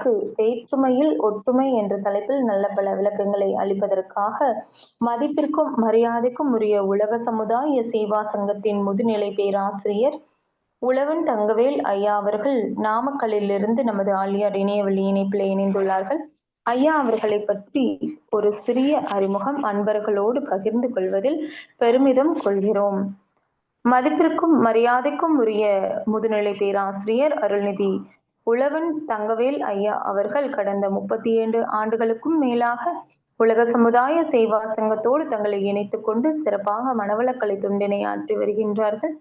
நமக்கு வேற்றுமையில் ஒற்றுமை என்ற தலைப்பில் நல்ல பல விளக்கங்களை அளிப்பதற்காக மதிப்பிற்கும் மரியாதைக்கும் உரிய உலக சமுதாய சேவா சங்கத்தின் முதுநிலை பேராசிரியர் உழவன் தங்கவேல் ஐயா அவர்கள் நாமக்கல்லிலிருந்து நமது ஆழியார் இணையவழி இணைப்பில் இணைந்துள்ளார்கள். ஐயா அவர்களை பற்றி ஒரு சிறிய அறிமுகம் அன்பர்களோடு பகிர்ந்து கொள்வதில் பெருமிதம் கொள்கிறோம். மதிப்பிற்கும் மரியாதைக்கும் உரிய முதுநிலை பேராசிரியர் அருள்நிதி உழவன் தங்கவேல் ஐயா அவர்கள் கடந்த 37 ஆண்டுகளுக்கும் மேலாக உலக சமுதாய சேவா சங்கத்தோடு தங்களை இணைத்துக் கொண்டு சிறப்பாக மனவளக்கலை தொண்டினை ஆற்றி வருகின்றார்கள்.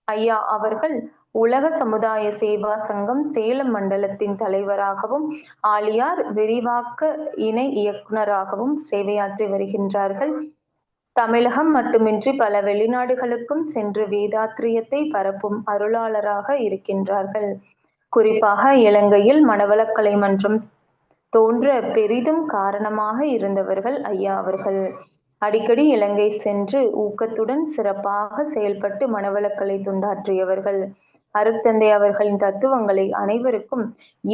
ஐயா அவர்கள் உலக சமுதாய சேவா சங்கம் சேலம் மண்டலத்தின் தலைவராகவும் ஆழியார் விரிவாக்க இணை இயக்குநராகவும் சேவையாற்றி வருகின்றார்கள். தமிழகம் மட்டுமின்றி பல வெளிநாடுகளுக்கும் சென்று வேதாத்திரியத்தை பரப்பும் அருளாளராக இருக்கின்றார்கள். குறிப்பாக இலங்கையில் மனவளக்கலை மன்றம் தோன்ற பெரிதும் காரணமாக இருந்தவர்கள் ஐயா அவர்கள். அடிக்கடி இலங்கை சென்று ஊக்கத்துடன் சிறப்பாக செயல்பட்டு மனவளக்கலை தொண்டாற்றியவர்கள். அருட்தந்தை அவர்களின் தத்துவங்களை அனைவருக்கும்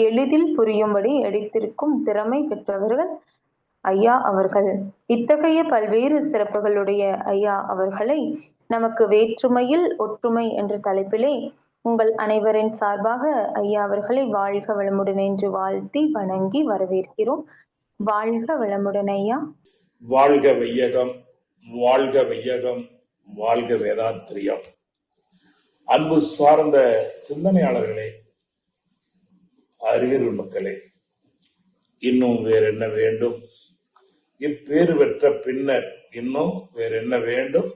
எளிதில் புரியும்படி எடுத்திருக்கும் திறமை பெற்றவர்கள் ஐயா அவர்கள். இத்தகைய பல்வேறு சிறப்புகளுடைய ஐயா அவர்களை நமக்கு வேற்றுமையில் ஒற்றுமை என்ற தலைப்பிலே உங்கள் அனைவரின் சார்பாக ஐயா அவர்களை வாழ்க வளமுடன் என்று வாழ்த்தி வணங்கி வரவேற்கிறோம். வாழ்க வளமுடன் ஐயா. வாழ்க வையகம், வாழ்க வையகம், வாழ்க வேதாத்திரியம். அன்பு சார்ந்த சிந்தனையாளர்களே, அறிஞர் மக்களே, இன்னும் வேற என்ன வேண்டும்? இப்பேறு பெற்ற பின்னர் இன்னும் வேற என்ன வேண்டும்?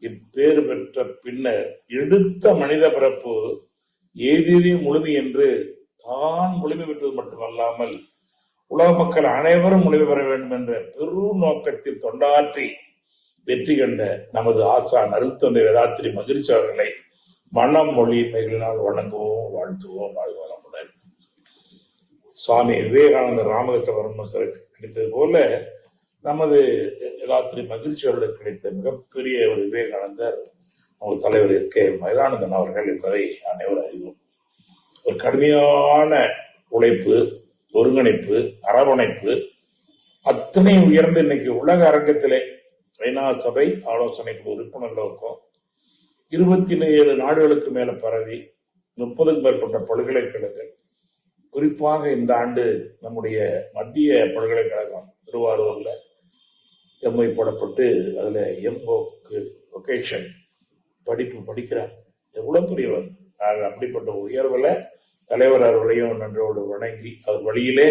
இப்பேறு பெற்ற பின்னர் எடுத்த மனித பிறப்பு ஏதிரி முழுமை என்று தான் முழுமை பெற்றது மட்டுமல்லாமல் உலக மக்கள் அனைவரும் முழுமை பெற வேண்டும் என்ற பெரும் நோக்கத்தில் தொண்டாற்றி வெற்றி கண்ட நமது ஆசான் அருட்தந்தை வேதாத்திரி மகிழ்ச்சி அவர்களை மனம் மொழி மைகளினால் வணங்குவோம், வாழ்த்துவோம். வாழ்வளமுடன். சுவாமி விவேகானந்தர் ராமகிருஷ்ண பரமஹம்சருக்கு கிடைத்தது போல நமது வேதாத்திரி மகிழ்ச்சி அவர்களுக்கு கிடைத்த மிகப்பெரிய ஒரு விவேகானந்தர் நமது தலைவர் எஸ்.கே. மயிலானந்தன் அவர்கள் என்பதை அனைவரும் அறிவோம். ஒரு கடுமையான உழைப்பு, ஒருங்கிணைப்பு, அரவணைப்பு அத்தனை உயர்ந்து இன்னைக்கு உலக அரங்கத்திலே ஐநா சபை ஆலோசனை குழு உறுப்பினர்களுக்கும் 27 நாடுகளுக்கு மேல பரவி 30க்கும் மேற்பட்ட பல்கலைக்கழகங்கள், குறிப்பாக இந்த ஆண்டு நம்முடைய மத்திய பல்கலைக்கழகம் திருவாரூர்ல எம்ஐ போடப்பட்டு அதுல வொகேஷன் படிப்பு படிக்கிறார். எவ்வளவு பெரியவர்! அப்படிப்பட்ட உயர்வுல தலைவர் அவர்களையும் நன்றோடு வணங்கி அவர் வழியிலே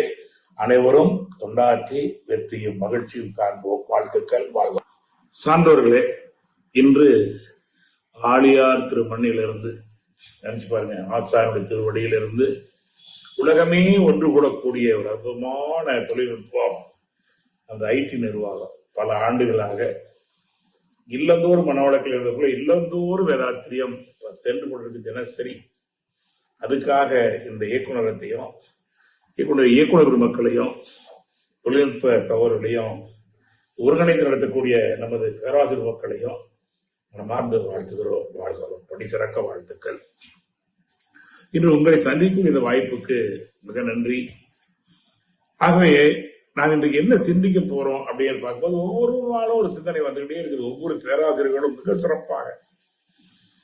அனைவரும் தொண்டாற்றி வெற்றியும் மகிழ்ச்சியும் காண்போம். வாழ்த்துக்கள். வாழ்வோம். சான்றோர்களே, இன்று ஆழியார் திருமண்ணிலிருந்து நினைச்சு பாருங்க, ஆசானுடைய திருவடியிலிருந்து உலகமே ஒன்று கூடக்கூடிய ஒரு அற்புதமான தொழில்நுட்பம் அந்த ஐடி நிர்வாகம் பல ஆண்டுகளாக இல்லந்தோறும் மனவளக்கில் இருந்தபோல இல்லந்தோறும் வேதாத்திரியம் சென்று கொண்டிருக்கு தினசரி. அதுக்காக இந்த இயக்குநரத்தையும் இயக்குனர் மக்களையும் தொழில்நுட்ப சகோதரர்களையும் ஒருங்கிணைந்து நடத்தக்கூடிய நமது பேராசிரியர் மக்களையும் மனமார்ந்து வாழ்த்துகிறோம். வாழ்கிறோம். படி சிறக்க வாழ்த்துக்கள். இன்று உங்களை சந்திக்கும் இந்த வாய்ப்புக்கு மிக நன்றி. ஆகவே நான் இன்றைக்கு என்ன சிந்திக்க போறோம் அப்படின்னு பார்க்கும்போது ஒவ்வொரு நாளும் ஒரு சிந்தனை வந்துகிட்டே இருக்குது. ஒவ்வொரு பேராசிரியர்களும் மிக சிறப்பாக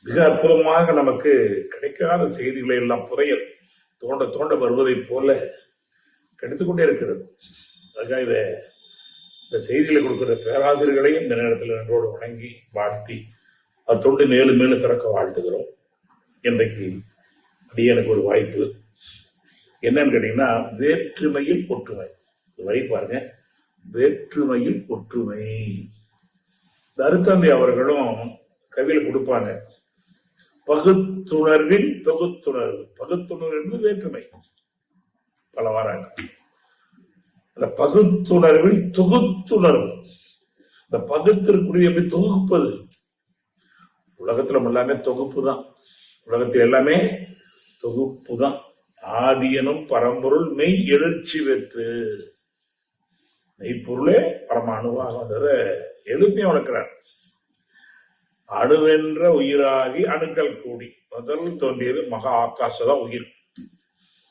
மிக அற்புதமாக நமக்கு கிடைக்காத செய்திகளை எல்லாம் புதையல் தோண்ட தோண்ட வருவதை போல கிடைத்துக்கொண்டே இருக்கிறது. அதுக்காக இந்த செய்திகளை கொடுக்கிற பேராசிரியர்களையும் இந்த நேரத்தில் நன்றோடு வணங்கி வாழ்த்தி அவர் தொண்டு மேலும் மேலும் சிறக்க வாழ்த்துகிறோம். இன்றைக்கு அப்படியே எனக்கு ஒரு வாய்ப்பு என்னன்னு கேட்டீங்கன்னா, வேற்றுமையில் ஒற்றுமை. வரி பாருங்க, வேற்றுமையில் ஒற்றுமை. அருட்தந்தை அவர்களும் கவியில கொடுப்பாங்க, பகுத்துணர்வில் தொகுத்துணர்வு. பகுத்துணர்வு என்பது வேற்றுமை. பல வாராங்க. அந்த பகுத்துணர்வில் தொகுத்துணர்வு. இந்த பகுத்திற்குரிய எப்படி தொகுப்பது? உலகத்துல எல்லாமே தொகுப்பு தான். உலகத்தில் எல்லாமே தொகுப்பு தான். ஆதியனும் பரம்பொருள் மெய் எழுச்சி பெற்று, மெய்ப்பொருளே பரம அணுவாக வந்தத எளிமையா வளர்க்கிறார். அணுவென்ற உயிராகி அணுக்கள் கூடி முதல் தோன்றியது மகா ஆகாசதான் உயிர்.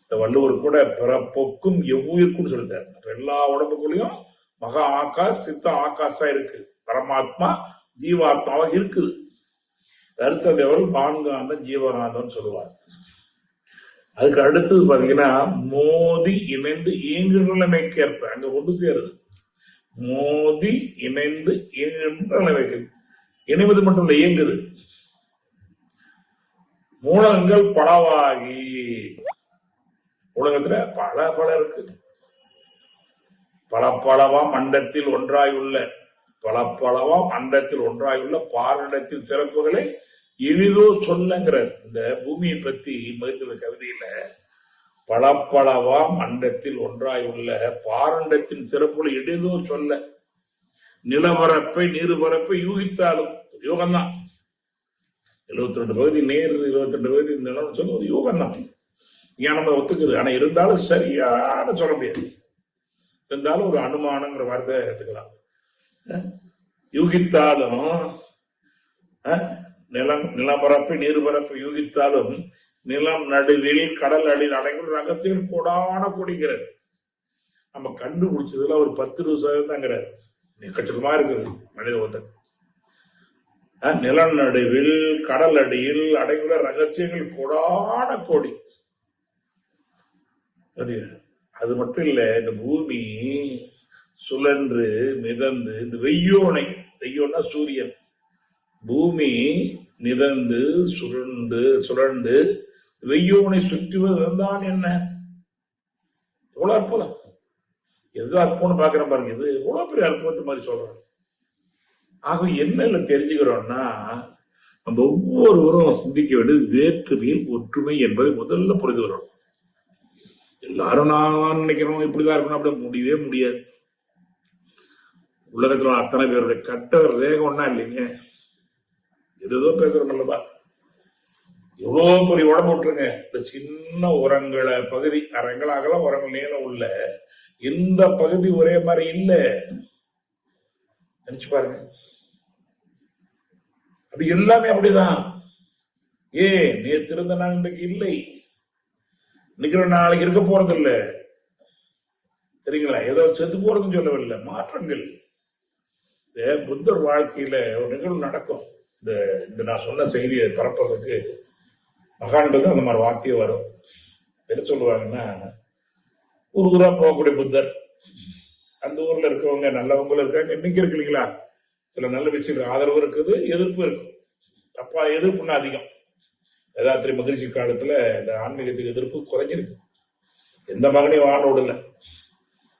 இந்த வள்ளுவர் கூட பிறப்போக்கும் எவ்வுயிருக்கும் சொல்லிட்டார். எல்லா உடம்புக்குள்ளயும் மகா ஆகாஷ் சித்த ஆகாஷா இருக்கு, பரமாத்மா ஜீவாத்மாவா இருக்குது. அடுத்த லெவல் பான்காந்தம் ஜீவகாந்தம் சொல்லுவார். அதுக்கு அடுத்தது பாத்தீங்கன்னா மோதி இணைந்து இயங்குகிற நிலைமைக்கேற்ப அங்க ஒன்று சேருது. மோதி இணைந்து இயங்குகின்ற நிலைமைக்கு இணைவது மட்டும் இல்ல, இயங்குது. மூலங்கள் பலவாகி, உலகத்துல பல இருக்கு. பலவாம் அண்டத்தில் ஒன்றாயுள்ள, பலவாம் அண்டத்தில் ஒன்றாயுள்ள பாரிடத்தில் சிறப்புகளை எளிதோ சொல்லங்கிற இந்த பூமியை பத்தி மகிழ்ந்த கவிதையில பலவாம் அண்டத்தில் ஒன்றாயுள்ள பாரண்டத்தின் சிறப்புகளை எளிதோ சொல்ல, நிலப்பரப்பை நீர்பரப்பை யூகித்தாலும் யோகம்தான். 72 பகுதி நீர் 22 பகுதி நிலம் சொல்ல ஒரு யோகம் தான். ஞானம் ஒத்துக்குது. ஆனா இருந்தாலும் சரியான சொல்ல முடியாது. இருந்தாலும் ஒரு அனுமானங்கிற வார்த்தை எடுத்துக்கலாம். யூகித்தாலும் நிலப்பரப்பு நீர்பரப்பு யூகித்தாலும் நிலம் நடுவில் கடல் அடியில் அடைங்கிற ரகசியம் கொடான கொடிக்கிறது. நம்ம கண்டுபிடிச்சதுல ஒரு 10% தாங்கிறார். எக்கச்சக்கமா இருக்குது மனித ஒத்தக்கு. நிலம் நடுவில் கடல் அடியில் அடைந்துள்ள ரகசியங்கள் கொடான கோடி. அது மட்டும் இல்ல, இந்த பூமி சுழன்று மிதந்து இந்த வெய்யோனா சூரியன், பூமி மிதந்து சுழண்டு வெய்யோனை சுற்றுவதுதான் என்ன எவ்வளவு அற்புதம். எது அற்புதம்னு பாக்குறேன் பாருங்க. இது எவ்வளவு பெரிய அற்புதத்தை மாதிரி சொல்றாங்க. ஆக என்ன தெரிஞ்சுக்கிறோம்னா, நம்ம ஒவ்வொருவரும் சிந்திக்க வேண்டியது வேற்றுமையில் ஒற்றுமை என்பதை முதல்ல புரிந்து வரணும். எல்லாரும் நான் நினைக்கிறோம் இப்படிதான் இருக்கணும் அப்படி முடியவே முடியாது. உலகத்துல அத்தனை பேருடைய கட்ட ரேகம் ஒன்னா இல்லைங்க. எதோ பேசுறோம் அல்லவா. எவ்வளவு பெரிய உடம்பு விட்டுருங்க, இந்த சின்ன உரங்களை பகுதி அரைங்களாகலாம் உரங்கள் நீளம் உள்ள இந்த பகுதி ஒரே மாதிரி இல்ல. நினைச்சு பாருங்க. அது எல்லாமே அப்படிதான். நேற்று இருந்த நாள் இன்றைக்கு இல்லை, இன்னைக்கு நாளைக்கு இருக்க போறது இல்ல. சரிங்களா? ஏதோ செத்து போறதுன்னு சொல்லவில்லை, மாற்றங்கள். புத்தர் வாழ்க்கையில ஒரு நிகழ்வு நடக்கும். இந்த நான் சொன்ன செய்தியை பரப்புறதுக்கு மகான்கள் தான் அந்த மாதிரி வார்த்தையே வரும். என்ன சொல்லுவாங்கன்னா, ஒரு ஊரா போகக்கூடிய புத்தர், அந்த ஊர்ல இருக்கவங்க நல்லவங்களும் இருக்காங்க, இன்னைக்கு இருக்கு இல்லைங்களா, சில நல்ல விஷயங்கள் ஆதரவு இருக்குது, எதிர்ப்பு இருக்கும். அப்பா எதிர்ப்புன்னா அதிகம். வேதாத்திரி மகிழ்ச்சி காலத்துல இந்த ஆன்மீகத்துக்கு எதிர்ப்பு குறைஞ்சிருக்கு. எந்த மகனையும் வாழ விடல.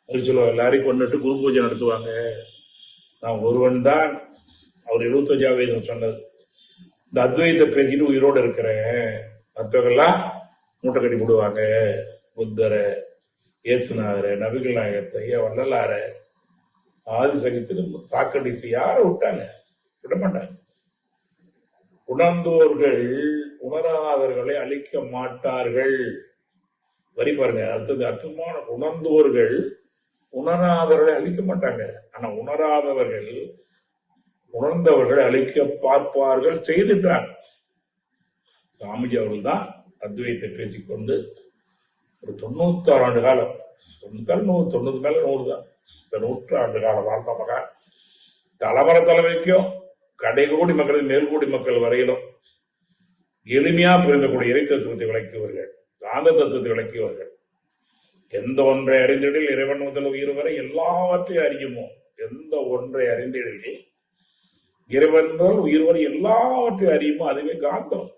சொல்லுவாங்க, எல்லாரையும் கொண்டுட்டு குரு பூஜை நடத்துவாங்க. நான் ஒருவன் தான், அவர் 75ஆம் வயது சொன்னது. இந்த அத்வைத்தை பேசிட்டு உயிரோடு இருக்கிறேன், மற்றவங்கெல்லாம் மூட்டை கட்டி போடுவாங்க. புத்தரை, இயேசுநாதரை, நபிகள் நாயகத்தை, வள்ளலார, ஆதிசங்கத்தின் சாக்கடிச்சு யாரை விட்டாங்க? விட மாட்டாங்க. உணர்ந்தோர்கள் உணராதவர்களை அழிக்க மாட்டார்கள். வரி பாருங்க, அடுத்தது அற்புதமான. உணர்ந்தோர்கள் உணராதவர்களை அழிக்க மாட்டாங்க, ஆனா உணராதவர்கள் உணர்ந்தவர்களை அழிக்க பார்ப்பார்கள். செய்துட்டார் சாமிஜி அவர்கள் தான் அத்வைத்தை பேசிக்கொண்டு ஒரு 96 ஆண்டு காலம், 90 மேல 100 தான், இந்த 100 ஆண்டு காலம் வாழ்ந்த மகன். தலைமுறை தலைமைக்கும் கடைகோடி மக்கள் மேல்கோடி மக்கள் வரையிலும் எளிமையா புரிந்தக்கூடிய இறை தத்துவத்தை விளக்கியவர்கள், காந்த தத்துவத்தை விளக்கியவர்கள். எந்த ஒன்றை அறிந்திடில் இறைவன் முதல் உயிர் வரை எல்லாவற்றையும் அறியுமோ, எந்த ஒன்றை அறிந்திடில் இறைவன் முதல் உயிர் வரை எல்லாவற்றையும் அறியுமோ அதுவே காந்தம்.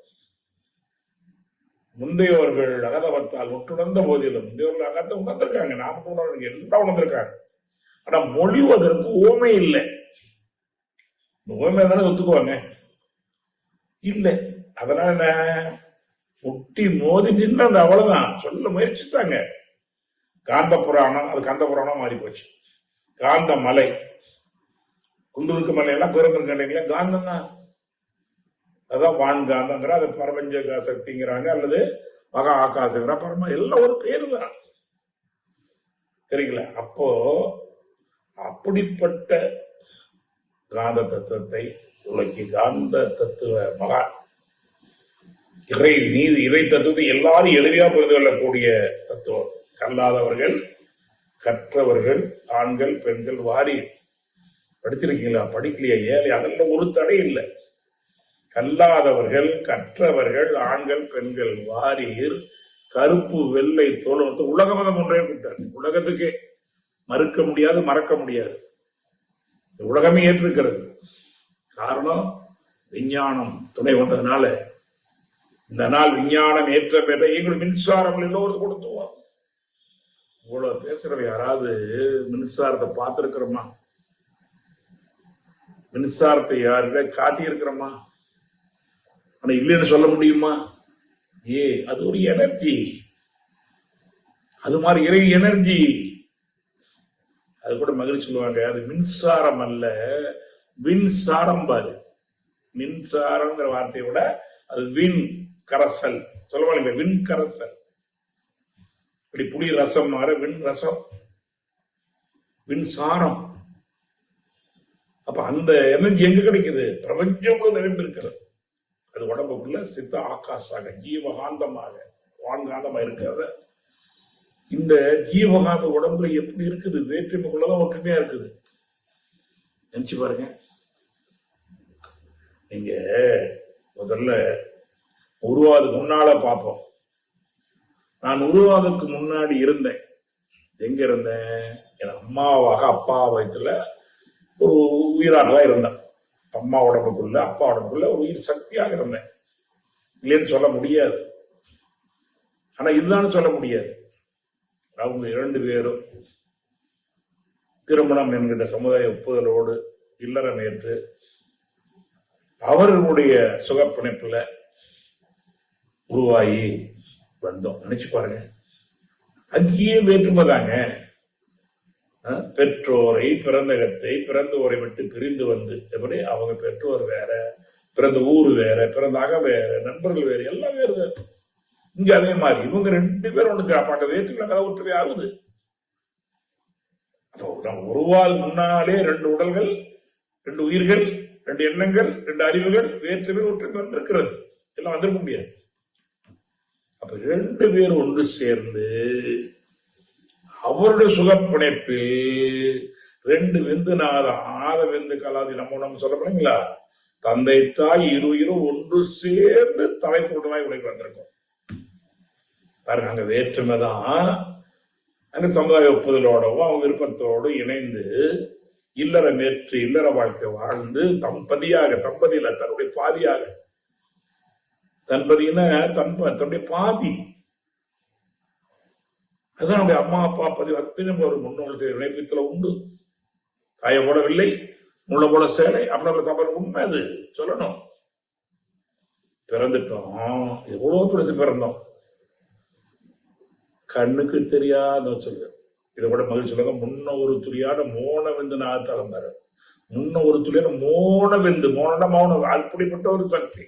முந்தையவர்கள் அகதவத்தால் உற்றுணர்ந்த போதிலும் முந்தையவர்கள் அகத்தை உணர்ந்திருக்காங்க, நாம உணர்ந்து எல்லாம் உணர்ந்திருக்காங்க. ஆனா மொழிவதற்கு ஓமை இல்லை. ஓமை தானே ஒத்துக்குவாங்க இல்லை. அதனால என்ன, முட்டி மோதி நின்று அந்த அவ்வளவுதான் சொல்ல முயற்சித்தாங்க. காந்த புராணம், அது கந்த புராணம் மாறி போச்சு. காந்த மலை, குண்டூருக்கு மலையெல்லாம் குரங்கு கண்டைங்களா காந்தம் தான். அதான் வான்காந்தங்கிற, அது பரபஞ்ச சக்திங்கிறாங்க, அல்லது மகா ஆகாசங்கிற, பரம எல்லாம் ஒரு பேரு தான். சரிங்களா? அப்போ அப்படிப்பட்ட காந்த தத்துவத்தை உலகி காந்த தத்துவ மகான் இறை நீதி இறை தத்துவத்தை எல்லாரும் எளிமையா புரிந்து கொள்ளக்கூடிய தத்துவம். கல்லாதவர்கள் கற்றவர்கள் ஆண்கள் பெண்கள் வாரி படிச்சிருக்கீங்களா? படிக்கலையா? ஏழை அதெல்லாம் ஒரு தடை இல்லை. கல்லாதவர்கள் கற்றவர்கள் ஆண்கள் பெண்கள் வாரீர் கருப்பு வெள்ளை தோல் உலக மதம் ஒன்றே கூட்டார். உலகத்துக்கே மறுக்க முடியாது மறக்க முடியாது. உலகமே ஏற்றிருக்கிறது. காரணம் விஞ்ஞானம் துணை வந்ததுனால. இந்த நாள் விஞ்ஞானம் ஏற்ற பெற்ற எங்களுக்கு மின்சாரம் எல்லோரும் கொடுத்துவோம். இவ்வளவு பேசுறவ யாராவது மின்சாரத்தை பார்த்திருக்கிறோமா? மின்சாரத்தை யாருக்க காட்டி இருக்கிறோமா? ஆனா இல்லைன்னு சொல்ல முடியுமா? அது ஒரு எனர்ஜி. அது மாதிரி இறை எனர்ஜி. அது கூட மகிழ்ச்சி சொல்லுவாங்க, அது மின்சாரம் அல்ல விண்சாரம் பாரு. மின்சாரம்ங்கிற வார்த்தையை விட அது விண் கரசல் சொல்லுவாங்க. விண் கரசல். இப்படி புளி ரசம் மாற விண் ரசம் விண்சாரம். அப்ப அந்த எனர்ஜி எங்க கிடைக்குது? பிரபஞ்சம் நிறைந்து இருக்கிறது. அது உடம்புக்குள்ள சித்த ஆகாஷாக ஜீவகாந்தமாக வான்காந்தமா இருக்கிறத. இந்த ஜீவகாந்த உடம்புல எப்படி இருக்குது? வேற்றுமைக்குள்ளதான் ஒற்றுமையா இருக்குது. நினைச்சு பாருங்க. நீங்க முதல்ல உருவாதுக்கு முன்னால பார்ப்போம். நான் உருவாதுக்கு முன்னாடி இருந்தேன். எங்க இருந்தேன்? என் அம்மாவாக அப்பா வயத்துல ஒரு உயிராக இருந்தேன். அம்மா உடம்புக்குள்ள அப்பா உடம்புக்குள்ள ஒரு உயிர் சக்தியாக இருந்தேன். இல்லைன்னு சொல்ல முடியாது. ஆனா இதுதான் சொல்ல முடியாது. அவங்க 2 பேரும் திருமணம் என்கின்ற சமுதாய ஒப்புதலோடு இல்லறம் ஏற்று அவர்களுடைய சுகப்பிணைப்புல உருவாகி வந்தோம். நினைச்சு பாருங்க. அங்கேயே வேற்றுமைதாங்க. பெற்றோரை பிறந்தகத்தை பிறந்தோரை விட்டு பிரிந்து வந்து எப்படி அவங்க பெற்றோர் வேற, பிறந்த ஊரு வேற, பிறந்த அக வேற, நண்பர்கள் வேற, எல்லாம் வேறு வேறு. இங்க அதே மாதிரி இவங்க 2 பேரும் ஒண்ணு அங்க வேற்றுமை ஒற்றுமை ஆகுது. உருவால் முன்னாலே 2 உடல்கள் 2 உயிர்கள் 2 எண்ணங்கள் 2 அறிவுகள் வேற்றுமை ஒற்றுமை இருக்கிறது. எல்லாம் வந்திருக்க முடியாது. அப்ப 2 பேர் ஒன்று சேர்ந்து அவருடைய சுகப்பிணைப்பில் 2 வெந்து ஆத வெந்து கலாதி நம்ம சொல்ல போனீங்களா? தந்தை தாய் இருவரும் ஒன்று சேர்ந்து தலை தோட்டமாய் உடைக்கு வந்திருக்கோம் பாருங்க. அங்க வேற்றுமை தான். அங்க சமுதாய ஒப்புதலோடவும் அவங்க விருப்பத்தோடு இணைந்து இல்லறம் ஏற்று இல்லற வாழ்க்கை வாழ்ந்து தம்பதியில தன்னுடைய பாதியாக, தன்பதினா தன்னுடைய பாதி. அதுதான் நம்முடைய அம்மா அப்பா பதிவு அத்தனை ஒரு முன்னோர்கள் செய்த இணைப்பித்துல உண்டு. தாயை போடவில்லை முள்ள போல சேலை அப்படி தவறு உண்மை. அது சொல்லணும். பிறந்துட்டோம். எவ்வளவு பெருசு பிறந்தோம். கண்ணுக்கு தெரியாத சொல்லு. இதை கூட மகிழ்ச்சி சொல்லுங்க. முன்ன ஒரு துளியான மோன வெந்து நாத்தாலும் பாரு. முன்ன ஒரு துளியான மோன வெந்து, மோன மௌனம், அப்படிப்பட்ட ஒரு சக்தி.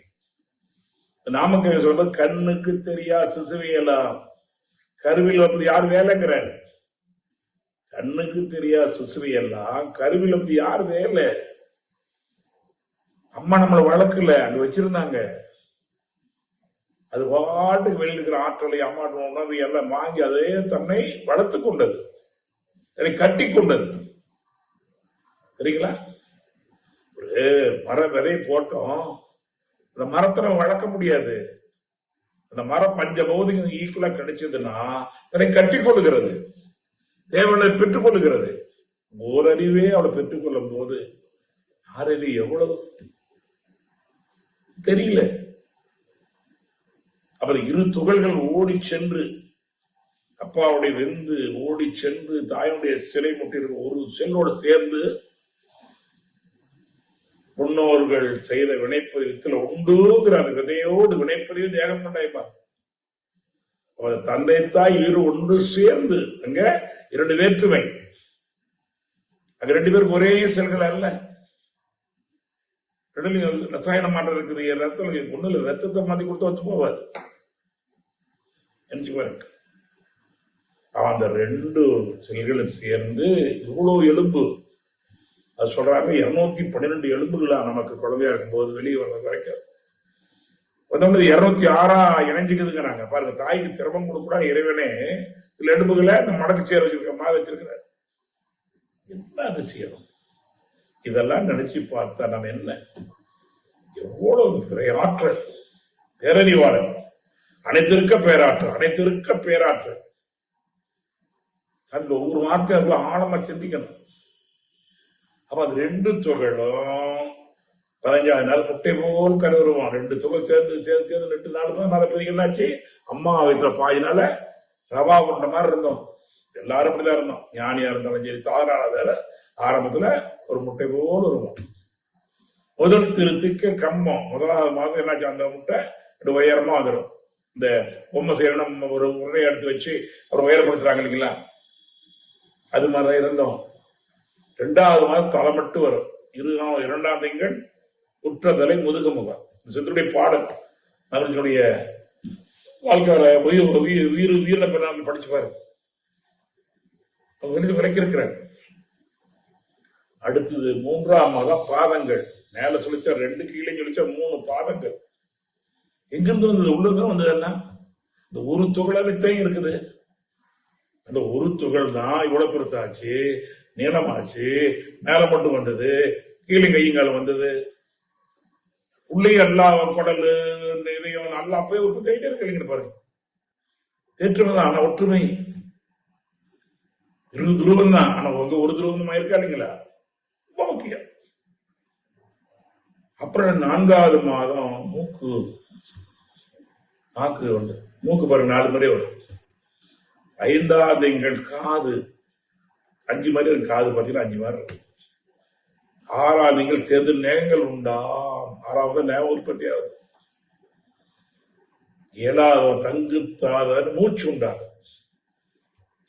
நாமக்கு சொல்றது கண்ணுக்கு தெரியா சிசுவையெல்லாம் கருவில் வந்து யார் வேலைங்கிறாரு. கண்ணுக்கு தெரியா சிசுவையெல்லாம் கருவில் வந்து யார் வேலை? அம்மா நம்மளை வளர்க்கல, அங்க வச்சிருந்தாங்க. அது பாட்டுக்கு வெளியில் இருக்கிற ஆற்றலை அம்மாட்ட உணவு எல்லாம் வாங்கி அதே தன்னை வளர்த்து கொண்டது, தன்னை கட்டி கொண்டது. சரிங்களா? ஒரு மர விதை போட்டோம், அந்த மரத்தை நம்ம வளர்க்க முடியாது. அந்த மரம் பஞ்ச பௌதிகம் ஈக்குவலா கிடைச்சதுன்னா தன்னை கட்டி கொள்ளுகிறது, தேவையை பெற்றுக் கொள்ளுகிறது. ஓரறிவே அவளை பெற்றுக் கொள்ளும் போது ஆறறிவு எவ்வளவு தெரியல. அப்புறம் 2 துகள்கள் ஓடி சென்று அப்பாவுடைய வெந்து ஓடி சென்று தாயுடைய சிலை முட்டிருக்க ஒரு செல்லோடு சேர்ந்து முன்னோர்கள் செய்த வினைப்பதிவத்தில் உண்டுங்கிற அந்த வினையோடு வினைப்பதிவு தேகம் கொண்டாய்ப்பா. தந்தை தாய் ஒன்று சேர்ந்து அங்க 2 வேற்றுமை. அங்க 2 பேருக்கு ஒரே செல்கள் அல்ல. ரசாயன மாற்றம் இருக்குது. ரத்தம் ஒண்ணு இல்லை, ரத்தத்தை மாத்தி கொடுத்து வச்சு போவாது. அந்த 2 செல்களும் சேர்ந்து இவ்வளவு எலும்பு. அது சொல்றாங்க 212 எலும்புகளா நமக்கு குழந்தையா இருக்கும் போது வெளியே வர்றது வரைக்கும். முதல்ல 206 இணைஞ்சுக்குதுங்கிறாங்க பாருங்க. தாய்க்கு திரவம் கொடுக்கூடாது இறைவனே சில எலும்புகளை மடக்கு சேர வச்சிருக்க மாதிரி வச்சிருக்கிறார். என்ன அதிசயம்! இதெல்லாம் நினைச்சு பார்த்தா நம்ம என்ன எவ்வளவு பெரிய ஆற்றல், பேரறிவாளன், அனைத்திருக்க பேராற்றல், அனைத்திருக்க பேராற்றல். அந்த ஒவ்வொரு வார்த்தை அவ்வளவு ஆழமா சிந்திக்கணும். அப்ப அது 2 துகளும் 15 நாள் முட்டை போல் கருவுருவான். 2 துகள் சேர்ந்து 8 நாள் 14 பேருக்கு என்னாச்சு? அம்மா வயிற்றுல பாயினால ரவா பண்ற மாதிரி இருந்தோம். எல்லாரும் அப்படிதான் இருந்தோம். ஞானியா இருந்தாலும் சரி, சாதாரண ஆரம்பத்துல ஒரு முட்டை போல் இருக்கும். முதல் திருத்துக்கு கம்பம் 1வது மாதம் என்னாச்சு? அந்த முட்டை உயரமா வந்துடும். இந்த பொம்மை செய்யணும் ஒரு உருளையை எடுத்து வச்சு அப்புறம் உயரப்படுத்துறாங்க இல்லைங்களா? அது மாதிரிதான் இருந்தோம். 2வது மாதம் தலை மட்டும் வரும். 2ஆம் திங்கள் உற்ற தலை முதுகு முகம். சித்தருடைய பாடல் அவர்களுடைய வாழ்க்கையில உயிரில பெண்ணால் படிச்சு பாரு, விலைக்கு இருக்கிறாங்க. அடுத்தது 3ஆம் மாதம் பாதங்கள் மேல சொல்லிச்சா 2 கீழே சொல்லிச்சா 3 பாதங்கள். எங்கிருந்து வந்தது? உள்ளதான் வந்ததெல்லாம். இந்த ஒரு துகளத்தையும் இருக்குது. அந்த ஒரு துகள் தான் இவ்வளவு பெருசாச்சு, நீளமாச்சு, மேல மட்டும் வந்தது, கீழே கையங்காலம் வந்தது. உள்ளே எல்லா குடல் இந்த இதயம் நல்லா போய் உற்பத்தி ஆகிட்டே இருக்கு பாருங்க. வேற்றுமைதான் ஆனா ஒற்றுமை. 2 துருவம் தான் ஆனா ஒரு துருவமா இருக்கா இல்லைங்களா? ரொம்ப முக்கியம். அப்புறம் 4வது மாதம் மூக்கு, நாக்கு வந்து மூக்கு பாருங்க 4 முறை வரும். 5ஆம் திங்கள் காது 5 மாதிரி இருக்கு. காது பார்த்தீங்கன்னா 5 மாதிரி இருக்கு. 6ஆம் திங்கள் சேர்ந்து நேகங்கள் உண்டா. 6வது நேகம் உற்பத்தி ஆகுது. 7வது தங்கு தாத மூச்சு உண்டாகும்.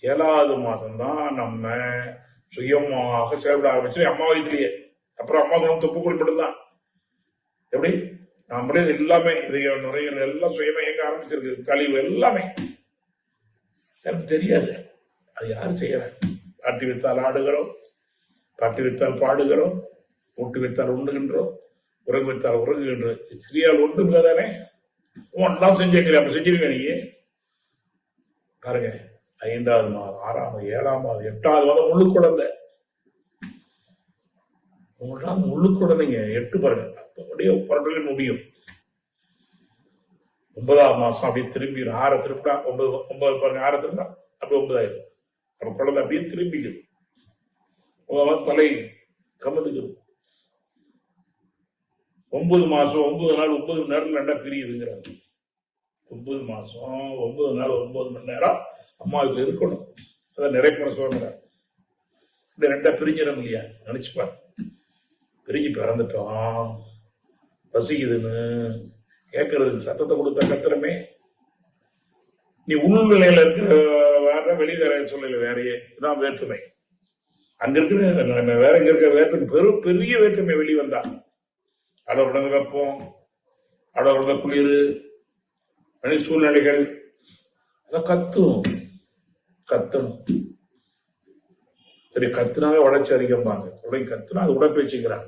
7வது மாதம் தான் நம்ம சுயமாக செயல்பட ஆரம்பிச்சு அம்மா வயதிலேயே. அப்புறம் அம்மா குணம் தொப்புக்குள் மட்டும்தான். எப்படி நம்மளே எல்லாமே இதய நுரையீரல் எல்லாம் சுயமா எங்க ஆரம்பிச்சிருக்கு. கழிவு எல்லாமே எனக்கு தெரியாது. அது யாரு செய்யற? பாட்டி வித்தால் ஆடுகிறோம், பாட்டி வித்தால் பாடுகிறோம், ஊட்டு வித்தால் உண்டுகின்றோம், உறங்கு வித்தால் உறங்குகின்றோம். சிறியால் ஒன்றும் தானே ஒன்றாம் செஞ்சுக்கிறேன். அப்ப செஞ்சிருக்கேன். நீங்க பாருங்க 5வது மாதம், 6ஆம் மாதம், 7ஆம் மாதம், 8வது மாதம் முழு குழந்தை. முழு குழந்தைங்க 8 பாருங்க. அப்படியே புரட்டல முடியும். 9ஆம் மாசம் அப்படியே திரும்பி 6 திருப்பினா 9 பாருங்க. 6 திரும்பினா அப்படி 9 ஆயிரும். அப்ப குழந்தை அப்படியே திரும்பிக்குது. தலை கமந்துக்குது. 9 மாசம் 9 நாள் 9 மணி நேரத்துல 2 பிரியுதுங்கிறாங்க. 9 மாசம் 9 நாள் 9 மணி நேரம் அம்மா வீட்டுல இருக்கணும். அதான் நிறைய சொல்றாங்க. இந்த 2 பிரிஞ்சிடும் இல்லையா? நினைச்சுப்பாரு. பிரிஞ்சு பிறந்துட்டோம், பசிக்குதுன்னு கேட்கறதுக்கு சத்தத்தை கொடுத்த கத்துறமே. நீ உள்நிலையில இருக்கிற வேற வெளிவேற சொல்லல வேறையே. இதான் வேற்றுமை. அங்க இருக்கிற வேற இங்க இருக்கிற வேற்றுமை பெரிய வேற்றுமை வெளிவந்தா. அடவுடந்த வெப்பம், அடவுடந்த குளிர், சூழ்நிலைகள் அதான் கத்தணும். சரி, கத்துனாவே வளர்ச்சி அதிகம்பாங்க. குழந்தை கத்துனா அது உடற்பயிற்சிக்கிறாங்க.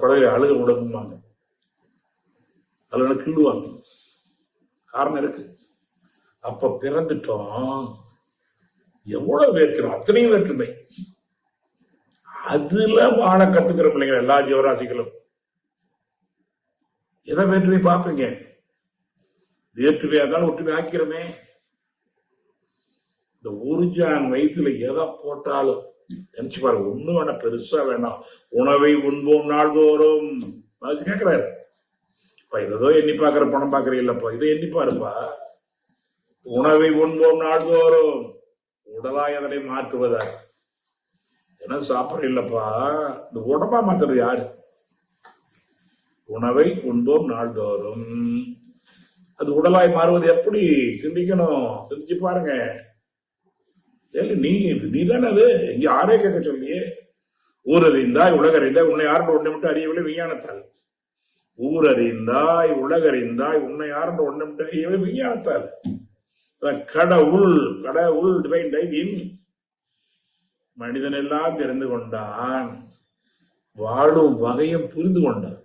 குழந்தை அழுக உடம்புமாங்க. அதில் கிள்ளுவாங்க. காரணம் இருக்கு. அப்ப பிறந்துட்டோம். எவ்வளவு வேற்றுமை, அத்தனையும் வேற்றுமை. அதுல வாழ கத்துக்கிற பிள்ளைங்க எல்லா ஜீவராசிகளும். எதை வேற்றுமை பார்ப்பீங்க? வேற்றுமையா இருந்தாலும் ஒற்றுமை ஆக்கிறமே. இந்த ஊர்ஜான் வயிற்றுல எதை போட்டாலும் நினைச்சு பாருங்க. ஒண்ணு வேணாம், பெருசா வேணாம். உணவை உண்போம் நாள்தோறும் கேட்கிறாரு. ஏதோ எண்ணி பாக்குற பணம் பாக்குறீங்களப்பா, இதை எண்ணி பாருப்பா. உணவை உண்போம் நாள்தோறும் உடலாய் அதனை மாற்றுவதார். என்ன சாப்பிட இல்லப்பா, இந்த உடம்பா மாத்துறது யாரு? உணவை உண்போம் நாள்தோறும். அது உடலாய் மாறுவது எப்படி? சிந்திக்கணும். சிந்திச்சு பாருங்க. நீ தானே அது. இங்க யாரே கேட்க சொல்லியே. ஊரறிந்தாய் உலகறிந்தாய் உன்னை யாருன்னு ஒண்ணு மட்டும் அறியவில்லை விஞ்ஞானத்தால். ஊரறிந்தாய் உலகறிந்தாய் உன்னை யாருன்னு ஒண்ணு மட்டும் அறியவில்லை விஞ்ஞானத்தால். கடவுள் டிவைன் டைவின் மனிதன் எல்லாம் தெரிந்து கொண்டான். வாழும் வகையும் புரிந்து கொண்டான்.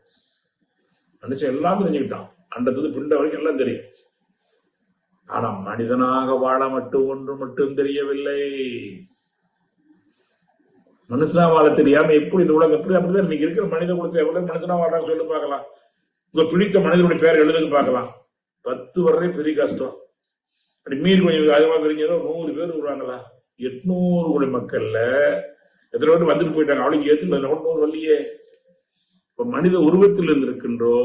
மனுஷன் எல்லாம் தெரிஞ்சுக்கிட்டான், அண்டத்துக்கு பிண்ட வரைக்கும் எல்லாம் தெரியும். ஆனா மனிதனாக வாழ மட்டும் ஒன்று மட்டும் தெரியவில்லை. மனுஷனா வாழ தெரியாம எப்படி இந்த உலகம் எப்படி அப்படிதான் இன்னைக்கு இருக்கிற மனித குலத்தை எவ்வளவு மனுஷனா வாழறாங்க சொல்லி பார்க்கலாம். உங்க பிடித்த மனிதனுடைய பேர் எழுதுக்கு பார்க்கலாம். 10 வர்றதே பெரிய கஷ்டம். அப்படி மீறி கொஞ்சம் அதிகமா தெரிஞ்சதோ 100 பேர் வருவாங்களா? 800 கோடி மக்கள்ல எத்தனை பேர் வந்துட்டு போயிட்டாங்க. அவளுக்கு ஏத்துல 100 வரலையே. இப்ப மனித உருவத்தில் இருந்து இருக்கின்றோ,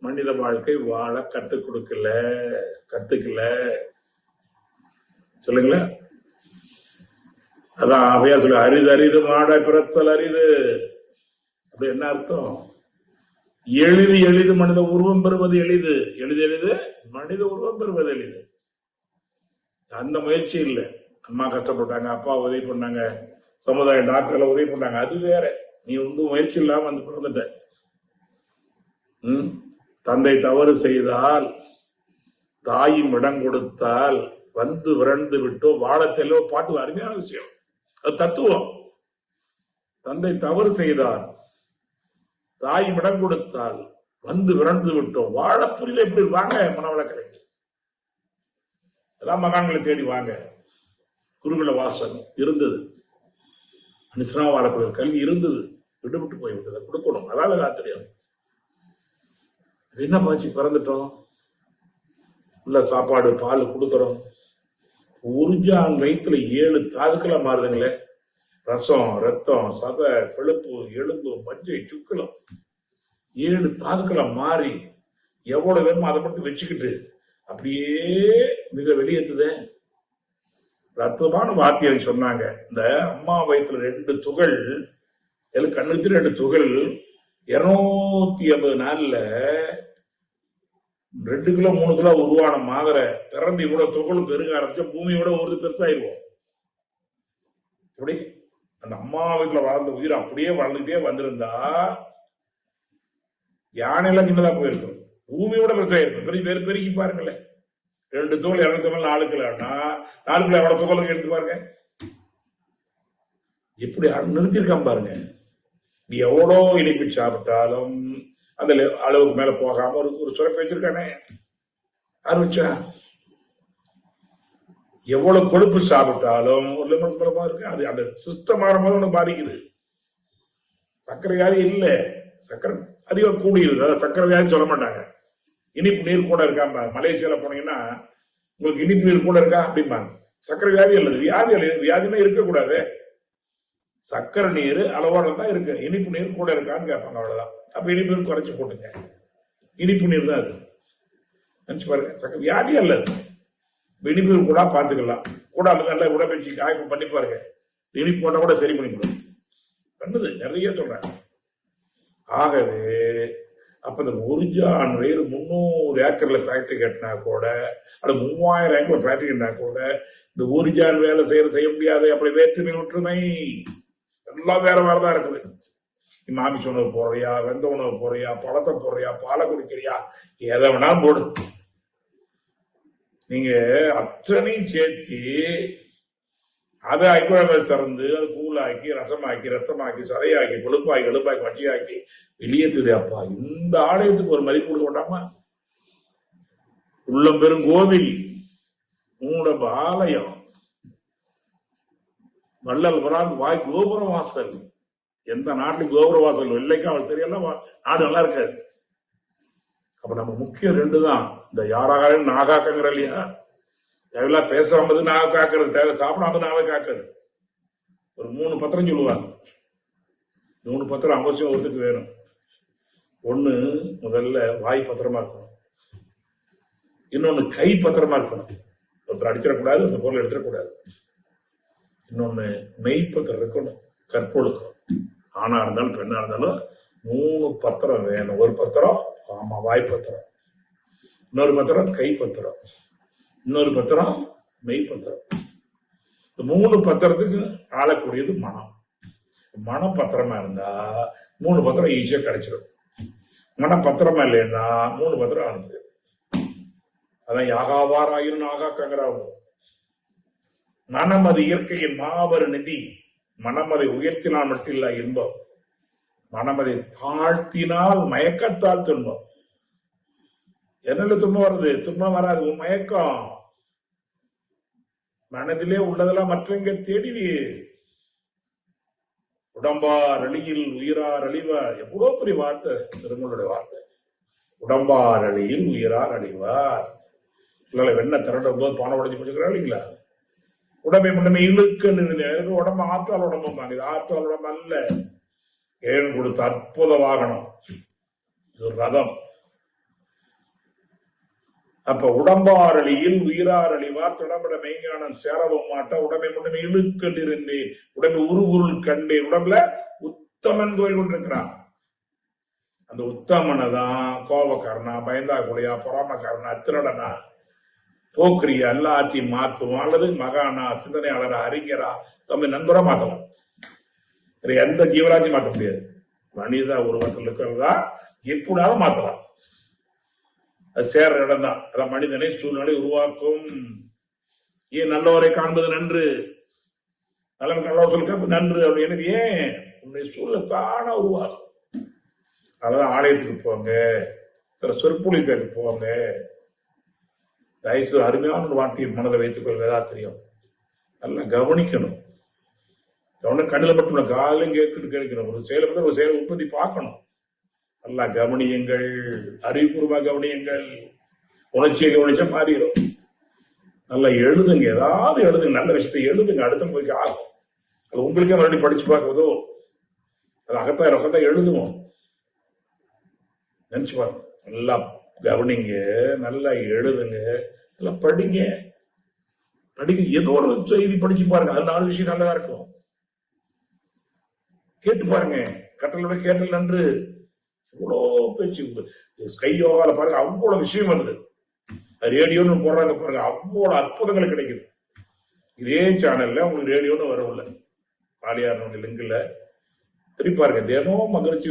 மனித வாழ்க்கை வாழ கத்துக்கல சொல்லுங்களேன். அதான் அவையா சொல்ல, அரிது அரிது மாட பிறத்தல் அரிது. அப்படி என்ன அர்த்தம்? எளிது எளிது மனித உருவம் பெறுவது எளிது, எளிது மனித உருவம் பெறுவது எளிது. அந்த முயற்சி இல்லை. அம்மா கஷ்டப்பட்டாங்க, அப்பா உதவி பண்ணாங்க, சமுதாய டாக்டர்ல உதவி பண்ணாங்க, அது வேற. நீ வந்து முயற்சி இல்லாம வந்து பிறந்துட்ட. தந்தை தவறு செய்தால், தாயும் இடம் கொடுத்தால், வந்து விரண்டு விட்டோ வாழத்தெல்லோ பாட்டு அருமையான விஷயம். அது தத்துவம். தந்தை தவறு செய்தால், தாயும் இடம் கொடுத்தால், வந்து விரண்டு விட்டோம் வாழ புரியல. எப்படி வாங்க மனவளக்கலைக்கு எல்லாம் மகான்களை தேடி வாங்க. குருகுல வாசகம் இருந்தது, மனுஷனா வாழக்கூடிய கல்வி இருந்தது, விடுபட்டு போய்விட்டதை கொடுக்கணும். அதாவது ஆச்சரியம். என்ன பாச்சு பிறந்துட்டோம், உள்ள சாப்பாடு பால் கொடுக்கறோம். உறுஜான் வயிற்றுல 7 தாதுக்களா மாறுதுங்களே. ரசம், ரத்தம், சத, கொழுப்பு, எலும்பு, மஞ்சை, சுக்களம் 7 தாதுக்களா மாறி எவ்வளவு வேணுமோ அதை மட்டும் வச்சுக்கிட்டு அப்படியே மிக வெளியேற்றுதே. அற்புதமான வார்த்தையை சொன்னாங்க. இந்த அம்மா வயிற்றுல 2 துகள், கண்ணுக்கு 2 துகள் 250 நாள்ல 2 கிலோ 3 கிலோ உருவான மாதிரி பிறந்தி கூட துகள் பெருக ஆரம்பிச்சா பூமியோட ஒரு பெருசாயிருவோம். இப்படி அந்த அம்மா வயிற்றுல வளர்ந்த உயிர் அப்படியே வளர்ந்துட்டே வந்திருந்தா யானையெல்லாம் சின்னதா போயிருக்கும், பூமியோட பெருசாயிருக்கும். பெருக்கி பாருங்களேன். 2 தோல் 200 4 கிலோன்னா 4 கிலோ எவ்வளவு துகள் எடுத்து பாருங்க. எப்படி நிறுத்திருக்காம பாருங்க. நீ எவ்வளோ இனிப்பு சாப்பிட்டாலும் அந்த அளவுக்கு மேல போகாம ஒரு சுரப்பி வச்சிருக்கானே ஆரம்பிச்சா. எவ்வளவு கொழுப்பு சாப்பிட்டாலும் ஒரு லிமிட் மூலமா இருக்கு. அது அந்த சிஸ்டம் ஆகும்போது ஒண்ணு பாதிக்குது. சர்க்கரை வியாதி இல்ல, சர்க்கரை அதிகம் கூடியிருக்கு. அதாவது சர்க்கரை வியாதி சொல்ல மாட்டாங்க. இனிப்பு நீர் கூட இருக்காம மலேசியால போனீங்கன்னா உங்களுக்கு இனிப்பு நீர் கூட இருக்கா அப்படிம்பாங்க. சர்க்கரை வியாதி அல்லது வியாதினா இருக்கக்கூடாது. சர்க்கரை நீர் அளவான தான் இருக்கு, இனிப்பு நீர் கூட இருக்கான்னு கேட்பாங்க. அவ்வளவுதான். அப்ப இனிப்பு நீர் குறைச்சு போட்டுங்க, இனிப்பு நீர் தான் அது. நினைச்சு பாருங்க, சர்க்கரை வியாதி அல்லது இனிப்பு நீர் கூட பாத்துக்கலாம். கூட நல்ல உடற்பயிற்சி ஆய்வு பண்ணி பாருங்க, இனிப்பு போட்டா கூட சரி பண்ணிக்கணும். பண்ணுது நிறைய சொல்றாங்க. ஆகவே அப்ப இந்த உறுஜான் வயிறு 300 ஏக்கர்ல ஃபேக்டரி கட்டினா கூட, அது 3000 ஏக்கர்ல ஃபேக்டரி கட்டினா கூட இந்த உறுஜான் வேலை செய்ய முடியாது. அப்படி வேற்றுமை ஒற்றுமை எல்லாம் வேற வேறதான் இருக்குது. மாமிச உணவு போடுறியா, வெந்த உணவு போடுறியா, பழத்தை போடுறியா, பாலை குடிக்கிறியா, எதை வேணா போடு. நீங்க அத்தனையும் சேர்த்தி அதை ஐக்குழம்பை திறந்து அது கூழாக்கி, ரசமாக்கி, ரத்தமாக்கி, சதையாக்கி, கொழுப்பாக்கி, எழுப்பாக்கி, மச்சியாக்கி வெளியேற்றுது. அப்பா, இந்த ஆலயத்துக்கு ஒரு மதிப்பு கொடுக்க வேண்டாமா? உள்ளம் பெரும் கோவில், மூடப ஆலயம், வள்ளல் வரான் வாய் கோபுர வாசல். எந்த நாட்டிலும் கோபுர வாசல் வெள்ளைக்கு அவள் தெரியல, நாடு நல்லா இருக்காது. அப்ப நம்ம முக்கியம் 2 தான். இந்த யாராக நாகாக்கங்கிற இல்லையா, தேவையில்லாம் பேசாமது நாவை காக்கிறது, தேவை சாப்பிடாம நாவை காக்குறது. ஒரு 3 பத்திரம் சொல்லுவாங்க. 3 பத்திரம் அவசியம் ஒருத்துக்கு வேணும். ஒண்ணு, முதல்ல வாய் பத்திரமா இருக்கணும். இன்னொன்னு கை பத்திரமா இருக்கணும். ஒருத்தர் அடிச்சிடக்கூடாது, ஒருத்தர் பொருள் எடுத்துடக்கூடாது. இன்னொன்னு மெய்ப்பத்திரம் இருக்கணும், கற்பொழுக்கம். ஆணா இருந்தாலும் பெண்ணா இருந்தாலும் 3 பத்திரம் வேணும். ஒரு பத்திரம் ஆமா வாய் பத்திரம், இன்னொரு பத்திரம் கை பத்திரம், இன்னொரு பத்திரம் மெய் பத்திரம். 3 பத்திரத்துக்கு ஆளக்கூடியது மனம். மனம் பத்திரமா இருந்தா 3 பத்திரம் ஈஸியா கிடைச்சிடும். மனம் பத்திரமா இல்லைன்னா 3 பத்திரம் அனுப்புது. அதான் யாகாவாராயிரும் ஆகாக்கங்கிறாவும். மனம் அது இயற்கையின் மாபெரும் நிதி. மனம் அதை உயர்த்தினால் மட்டும் இல்ல இன்பம், மனம் அதை தாழ்த்தினால் மயக்கத்தால் துன்பம். என்னல துன்பம் வருது? துன்பம் வராது, உன் மயக்கம். மனதிலே உள்ளதெல்லாம் மற்றவங்க தேடிவி. உடம்பார் அழியில் உயிரார் அழிவார், எவ்வளவு பெரிய வார்த்தை, திருமலுடைய வார்த்தை. உடம்பார் அழியில் உயிரார் அழிவார். இல்லை வெண்ண திரண்டும் போது பணம் உடஞ்சி போச்சுக்கிறா இல்லைங்களா? உடம்பை முன்னமே இழுக்கு உடம்பு ஆற்றால் உடம்பு, இது ஆற்றால் உடம்பு அல்ல. ஏன் கொடுத்த அற்புத வாகனம், இது ஒரு ரதம். அப்ப உடம்பார் அழியில் உயிரார் அழிவார், தொடம்பட மெய்ஞானம் சேரவும் மாட்டா. உடம்பை முன்னமே இழுக்கண்டிருந்தேன், உடம்பை உருவுருள் கண்டேன். உடம்புல உத்தமன் கோயில் கொண்டிருக்கிறான். அந்த உத்தமனை தான் கோபக்காரனா, பயந்தா குலையா, பொறாமக்காரனா, திருடனா, போக்கிரியா எல்லாத்தையும் மாத்துவோம். அல்லது மகானா, சிந்தனையாளரா, அறிஞரா, தம்மை நண்பரா மாத்தலாம். எந்த ஜீவராஜையும் மாற்ற முடியாது. மனித உருவத்தில் இருக்கிறதா எப்படியாவது மாத்தலாம். அது சேர்ற இடம் தான். அதான் மனிதனை சூழ்நிலை உருவாக்கும். ஏன் நல்லவரை காண்பது நன்று, நல்லவன் நல்லவர் சொல்ல நன்று அப்படின்னு. ஏன் உன்னுடைய சூழ்நிலை தானா உருவாக்கும். அதான் ஆலயத்துக்கு போங்க, சில சொற்பொழி கேட்க போங்க. தயவுசெய்து அருமையான ஒரு வார்த்தையை மனதை வைத்துக் கொள்வதா தெரியும். நல்லா கவனிக்கணும். கவனம் கண்ணில் மட்டும் காலையும் கேட்கணும். ஒரு செயலை பற்றி ஒரு செயலை உற்பத்தி பார்க்கணும். நல்லா கவனியுங்கள், அறிவுபூர்வமாக கவனியுங்கள். உணர்ச்சியை கவனிச்சா மாறிடும். நல்லா எழுதுங்க, ஏதாவது எழுதுங்க, நல்ல விஷயத்தை எழுதுங்க. அடுத்த போய்க்கு ஆகும். அது உங்களுக்கே மறுபடியும் படிச்சு பார்க்குவதோ, அது அகத்தான் எழுதுவோம். நினைச்சு பாருங்க. நல்லா கவனிங்க, நல்லா எழுதுங்க, நல்லா படிங்க. ஏதோ ஒரு செய்தி படிச்சு பாருங்க, அது 4 விஷயம் நல்லதா இருக்கும். கேட்டு பாருங்க, கட்டளை கேட்டல் நன்று. இவ்வளோ பேச்சு கை யோகால பாருங்க, அவ்வளவு விஷயம் வருது. ரேடியோன்னு போடுறாங்க பாருங்க, அவ்வளவு அற்புதங்கள் கிடைக்குது. இதே சேனல்ல உங்களுக்கு ரேடியோன்னு வரவில்லை, பாலியார் லிங்க்ல திருப்பி பாருங்க. தினம் மகிழ்ச்சி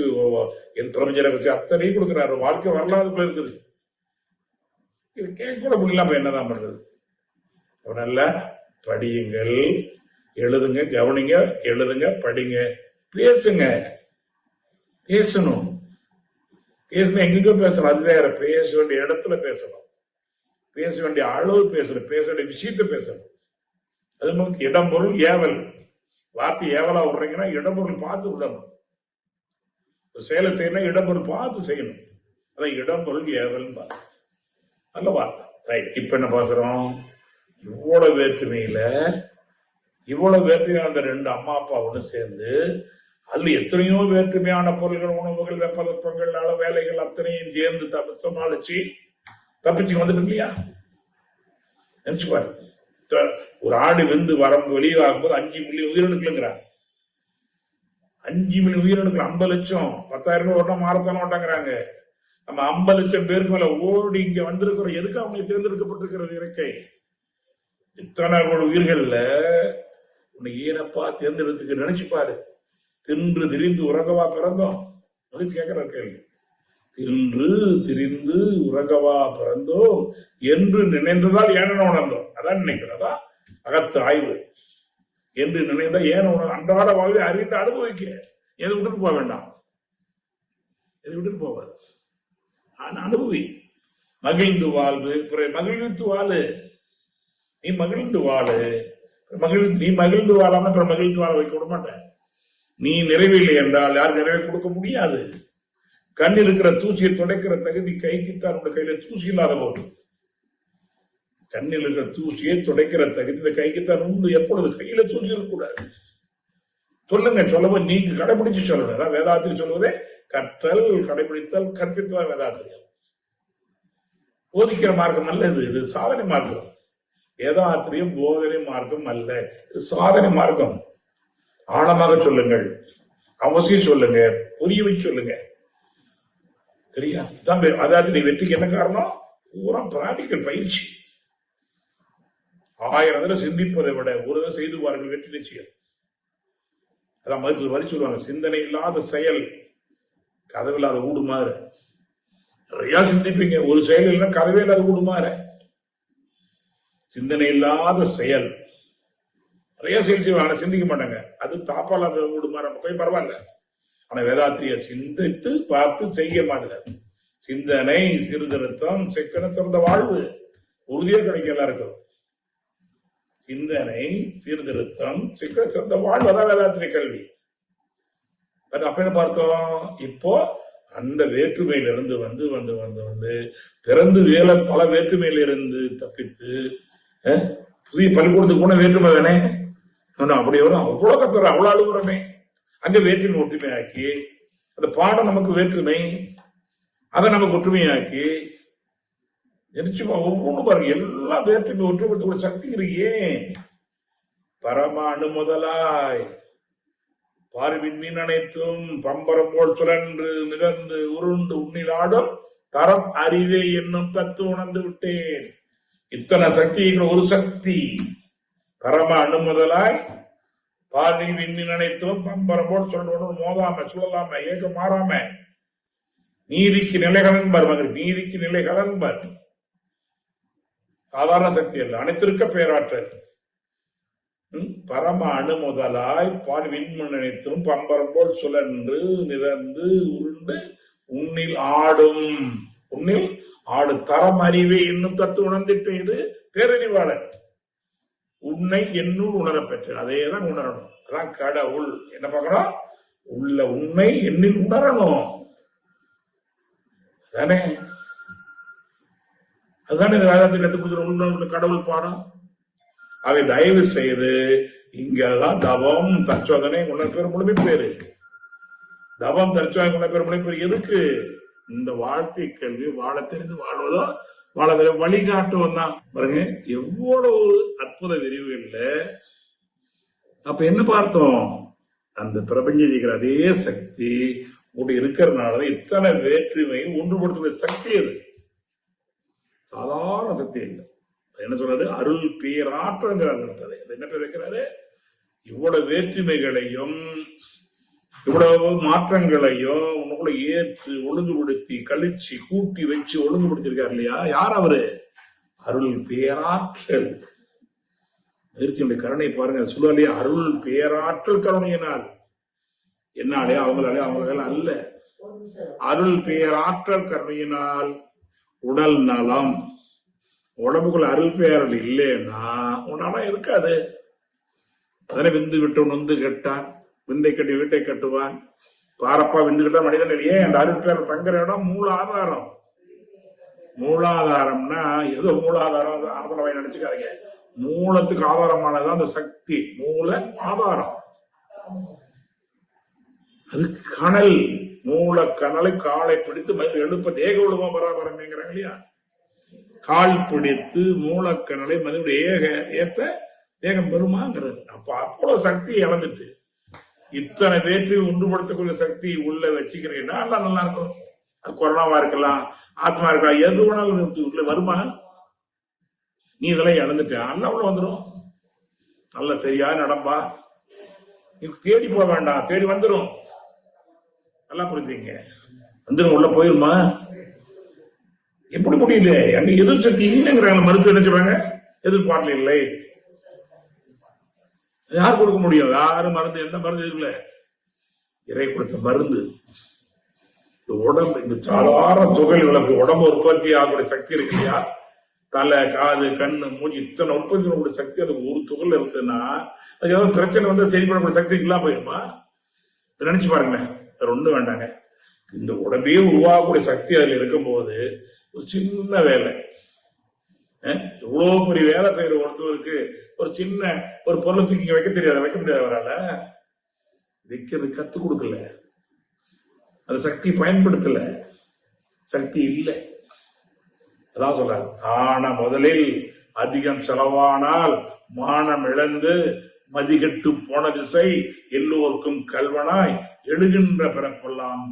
பிரபஞ்சனை வச்சு அத்தனையும் கொடுக்குறாரு. வாழ்க்கை வரலாறுக்குள்ள இருக்குது. இது கேட்க கூட முடியல, என்னதான் பண்றது? நல்லா படியுங்கள், எழுதுங்க, கவனிங்க, எழுதுங்க, படிங்க, பேசுங்க. பேசணும். பேசணும், எங்கேயோ பேசணும், அது வேற. பேச வேண்டிய இடத்துல பேசணும், பேச வேண்டிய அளவு பேசணும், பேச வேண்டிய விஷயத்த பேசணும். அது நமக்கு இடம் பொருள் ஏவல். வார்த்தை ஏவலா விடுறீங்கன்னா இடம்பொருள் பார்த்து விடணும். செயலை செய்யணும், இடம்பொருள் பார்த்து செய்யணும். அதான் இடம்பொருள் ஏவல். நல்ல வார்த்தை. ரைட். இப்ப என்ன பார்க்கிறோம்? இவ்வளவு வேற்றுமையில, இவ்வளவு வேற்றுமையான அந்த 2 அம்மா அப்பா ஒன்று சேர்ந்து, அதுல எத்தனையோ வேற்றுமையான பொருள்கள், உணவுகள், வெப்பதற்பங்கள், வேலைகள் அத்தனையும் சேர்ந்து சமாளிச்சு தப்பிச்சு வந்துட்டு இல்லையா? நினைச்சு பாரு. ஒரு ஆடு வெந்து வரம்பு வெளியே ஆகும்போது 5 மில்லியன் உயிரணுக்களுங்கிறாங்க. 5 மில்லியன் உயிரணுக்கள், 50 லட்சம், 10,000 ஓட்டம் மாரத்தான் ஓட்டங்கிறாங்க. நம்ம 50 லட்சம் பேருக்கு மேல ஓடி இங்க வந்திருக்கிறோம். எதுக்கு அவங்க தேர்ந்தெடுக்கப்பட்டிருக்கிறது? இறக்கை. இத்தனை உயிர்கள்ல உன்னை ஏனப்பா தேர்ந்தெடுத்துக்க நினைச்சு பாரு. தின்று திரிந்து உறங்கவா பிறந்தோம்? கேட்கிற கேள்வி. தின்று திரிந்து உறங்கவா பிறந்தோம் என்று நினைந்ததால் ஏன உணர்ந்தோம். அதான் நினைக்கிறதா அகத்து ஆய்வு. என்று நினைந்தா ஏன உணர்ந்து அன்றாட வாழ்வை அறிந்து அனுபவிக்க. எது விட்டுட்டு போக வேண்டாம், எது விட்டுட்டு போவாது. அனுபவி. மகிழ்ந்து வாழ்வு, மகிழ்வித்து வாழு. நீ மகிழ்ந்து வாழு. நீ மகிழ்ந்து வாழாம அப்புறம் மகிழ்ந்து வாழ வைக்க விட மாட்டேன். நீ நிறைவில்லை என்றால் யார் நிறைவை கொடுக்க முடியாது. கண்ணில் இருக்கிற தூசியை துடைக்கிற தகுதி கைக்குத்தான். உங்க கையில தூசி இல்லாத போது கண்ணில் இருக்கிற தூசியை துடைக்கிற தகுதி இந்த கைக்குத்தான் உண்டு. எப்பொழுது கையில தூசி இருக்கக்கூடாது. சொல்லுங்க, சொல்லவும் நீங்க கடைபிடிச்சு சொல்லணும். அதான் வேதாத்திரி சொல்லுவதே கற்றல், கடைபிடித்தல், கற்பித்தல் வேதாத்திரியம். போதிக்கிற மார்க்கம் அல்ல இது. இது சாதனை மார்க்கம். வேதாத்திரியம் போதனை மார்க்கம் அல்ல, இது சாதனை மார்க்கம். ஆழமாக சொல்லுங்கள், அவசியம் சொல்லுங்க, புரிய வச்சு சொல்லுங்க. சரியா? அதாவது நீ வெற்றிக்கு என்ன காரணம்? பூரா பிராக்டிக்கல் பயிற்சி. 1000 தடவை சிந்திப்பதை விட ஒரு தடவை செய்து பாருங்கள், வெற்றி நிச்சயம். அதான் மருத்துவர் வரி சொல்லுவாங்க, சிந்தனை இல்லாத செயல் கதவில்லாத ஊடுமாறு. நிறைய சிந்திப்பீங்க, ஒரு செயல் இல்லைன்னா கதவே இல்லாத ஊடுமாறு. சிந்தனை இல்லாத செயல் நிறைய செயல் செய்வாங்க, சிந்திக்க மாட்டாங்க. அது தாப்பால் வீடு மாற போய் பரவாயில்ல. ஆனா வேதாத்திரிய சிந்தித்து பார்த்து செய்ய மாதிரி சிந்தனை சீர்திருத்தம் சிக்கன சிறந்த வாழ்வு உறுதியா கிடைக்கும் எல்லாருக்கும். சிந்தனை சீர்திருத்தம் சிக்கன சிறந்த வாழ்வு, அதான் வேதாத்திரி கல்வி. அப்ப என்ன பார்த்தோம்? இப்போ அந்த வேற்றுமையிலிருந்து வந்து வந்து வந்து வந்து பிறந்து பல வேற்றுமையிலிருந்து தப்பித்து புதிய பள்ளிக்கூடத்துக்கு போன வேற்றுமை தானே அப்படி வரும். அவ்வளவு கத்துற அவ்வளவு அழுகுறமே. அங்க வேற்றுமை ஒற்றுமையாக்கி அந்த பாடம் நமக்கு வேற்றுமை, அதை நமக்கு ஒற்றுமையாக்கி நிச்சயமா ஒவ்வொன்று பாருங்க, எல்லா வேற்றுமை ஒற்றுமைப்படுத்த சக்தி இருக்கே. பரமாணு முதலாய் பார்வின் மீன் அனைத்தும் பம்பரம் போல் சுழன்று மிதந்து உருண்டு உன்னிலாடும் தரம் அறிவே என்னும் தத்து உணர்ந்து விட்டேன். இத்தனை சக்தி ஒரு சக்தி. பரம அணு முதலாய் பார்வை விண்மீன் அனைத்தும் பம்பரம் போல் சொல்ற மோதாம சுழலாம ஏக மாறாம நீதிக்கு நிலைகளன்பர் மகள் நீதிக்கு நிலைகளன்பர். சாதாரண சக்தி அல்ல, அனைத்திருக்க பேராற்றல். பரம அணு முதலாய் பால் விண்மண் அனைத்தும் பம்பரம் போல் சுழன்று மிதந்து உருண்டு உன்னில் ஆடும். உன்னில் ஆடு தரம் அறிவே இன்னும் தத்து உணர்ந்துட்டு இது பேரறிவாளன். உன்னை என்னுள் உணரப்பெற்ற அதேதான் உணரணும். அதான் கடவுள். என்ன பார்க்கணும்? உள்ள உண்மை என்னில் உணரணும். தானே அதுதானே வேதத்துக்கு கற்றுக் கொடுக்குற கடவுள் பாடம். அவை தயவு செய்து இங்கதான் தவம் தற்சோதனை உணர்பேர் முழுமை பேரு. தவம் தற்சோதனை உணர்பேர் முழுமை பேரு எதுக்கு? இந்த வாழ்க்கை கல்வி வாழ தெரிந்து வாழ்வதோ வாழ வழிகாட்டுவன் தான். பாருங்க எவ்வளவு அற்புத விரிவுகள்ல. அப்ப என்ன பார்த்தோம்? அந்த பிரபஞ்சதிக்கிற அதே சக்தி கூட இருக்கிறதுனால இத்தனை வேற்றுமை ஒன்றுபடுத்துகிற சக்தி அது. சாதாரண சக்தி இல்லை. என்ன சொல்றது? அருள் பேராற்றங்கிறார். என்ன பேர் வைக்கிறாரு? இவ்வளவு வேற்றுமைகளையும் இவ்வளவு மாற்றங்களையும் உனக்குள்ள ஏற்று ஒழுங்குபடுத்தி கழிச்சு கூட்டி வச்சு ஒழுங்குபடுத்திருக்காரு இல்லையா? யார் அவரு? அருள் பேராற்றல். எதிர்த்தியுடைய கருணை பாருங்க. சொல்லலையே அருள் பேராற்றல் கருணையினால். என்னாலே அவங்களால அல்ல. அருள் பேராற்றல் கருணையினால் உடல் நலம். உடம்புக்குள்ள அருள் பேரல் இல்லைன்னா உன்னால இருக்காது. அதனை விந்து விட்டு நொந்து கெட்டான், விந்தை கட்டி வீட்டை கட்டுவான். பாரப்பா விந்து கட்ட மனிதன் இல்லையே. அந்த அருள் பேரல் தங்குற இடம் மூலாதாரம். மூலாதாரம்னா ஏதோ மூலாதாரம் ஆதரவை நினைச்சுக்காதீங்க. மூலத்துக்கு ஆதாரமானதான் அந்த சக்தி. மூல ஆதாரம் அது கனல். மூல கனலை காலை பிடித்து மயில் எழுப்ப தேக உழுவா பராபரமேங்கிறாங்க இல்லையா? கால் பிடித்து மூலக்கனலை மனிதனுடைய ஏத்த தேகம் பெருமாங்கிறது. அப்ப அவ்வளவு சக்தி இழந்துட்டு இத்தனை பேற்று ஒன்றுபடுத்தக்கூடிய சக்தி உள்ள வச்சுக்கிறீங்கன்னா நல்லா இருக்கும். அது கொரோனாவா இருக்கலாம், ஆத்மா இருக்கலாம், எது வேணாலும் உள்ள வருமா? நீ இதெல்லாம் இழந்துட்ட நல்லா உள்ள வந்துடும். நல்ல சரியா நடம்பா. நீ தேடி போக வேண்டாம், தேடி வந்துடும். நல்லா புரிஞ்சுங்க. வந்துடும், உள்ள போயிருமா? எப்படி முடியல? அங்க எதிர் சக்தி இல்லைங்கிறாங்க. மருத்துவம் என்ன சொல்றாங்க? எதிர்பார்ப்பு இல்லை. யார் கொடுக்க முடியும்? யாரும் மருந்து, எந்த மருந்து இருக்குல்ல? இறை கொடுத்த மருந்து. இந்த உடம்பு, இந்த சாதாரண துகள்களுக்கு உடம்பு உற்பத்தி ஆகக்கூடிய சக்தி இருக்கு இல்லையா? தலை, காது, கண்ணு, மூஞ்சி, இத்தனை உற்பத்தி பண்ணக்கூடிய சக்தி அதுக்கு ஒரு துகள் இருக்குன்னா அது ஏதாவது பிரச்சனை வந்து சரி பண்ணக்கூடிய சக்தி இல்லாம போயிருமா? நினைச்சு பாருங்களேன். வேற ஒண்ணும் வேண்டாங்க. இந்த உடம்பே உருவாகக்கூடிய சக்தி அதுல இருக்கும் போது ஒரு சின்ன வேலை, இவ்வளவு பெரிய வேலை செய்யற ஒருத்தருக்கு ஒரு சின்ன ஒரு பொருளை தூக்கி வைக்க தெரியாது, வைக்க முடியாது. அவரால வைக்கிறது கத்து கொடுக்கல, அந்த சக்தி பயன்படுத்தல, சக்தி இல்லை. அதான் சொல்றாரு, ஆன முதலில் அதிகம் செலவானால் மானம் இழந்து மதிகட்டு போன திசை எல்லோருக்கும் கல்வனாய் எழுகின்ற பிறப்பெல்லாம்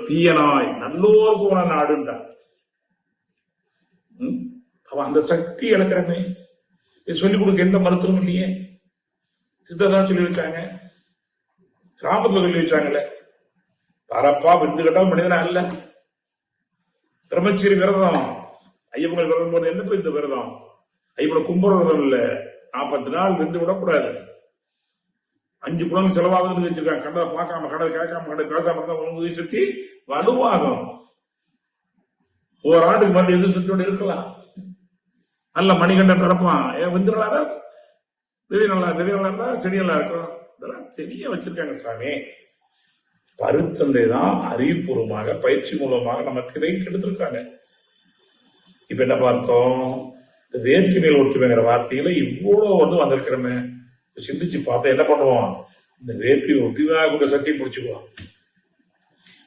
தீயனாய் நல்லோருக்கு உன நாடுன்றார். அவன் அந்த சக்தி இழக்கிறமே. இது சொல்லிக் கொடுக்க எந்த மருத்துவம் இல்லையே. சித்ததான் சொல்லி வச்சாங்க, கிராமத்துல சொல்லி வச்சாங்கல்ல. பரப்பா விந்து கட்டா மனிதனா அல்ல. பிரம்மச்சரி விரதம், ஐயப்பன் விரதம் போது என்ன இந்த விரதம்? ஐயப்பனை கும்புற விரதம் இல்ல. 40 நாள் விந்து விடக்கூடாது. 5 புலன் செலவாகுதுன்னு வச்சிருக்காங்க. கண்டதை பார்க்காம, கண்டதை கேட்காம, கண்டதை பேசாம இருந்தா உணவு சக்தி வலுவாகும். ஒரு ஆண்டுக்கு மறுபடியும் எதிர் சக்தியோடு இருக்கலாம். நல்ல மணிகண்டன் பிறப்பான். விந்து நல்லா தான், விதை நல்லா இருந்தா செடி நல்லா இருக்கும். இதெல்லாம் செடியை வச்சிருக்காங்க சாமி. பருத்தந்தை தான் அறிவுபூர்வமாக பயிற்சி மூலமாக நமக்கு இதை கெடுத்திருக்காங்க. இப்ப என்ன பார்த்தோம்? இந்த வேற்றுமையில் ஒற்றுமைங்கிற வார்த்தையில இவ்வளவு வந்திருக்கிறோமே. சிந்திச்சு பார்த்தா என்ன பண்ணுவோம்? இந்த வேற்றுமை ஒற்றுமையாக கூட சக்தி பிடிச்சுக்குவோம்.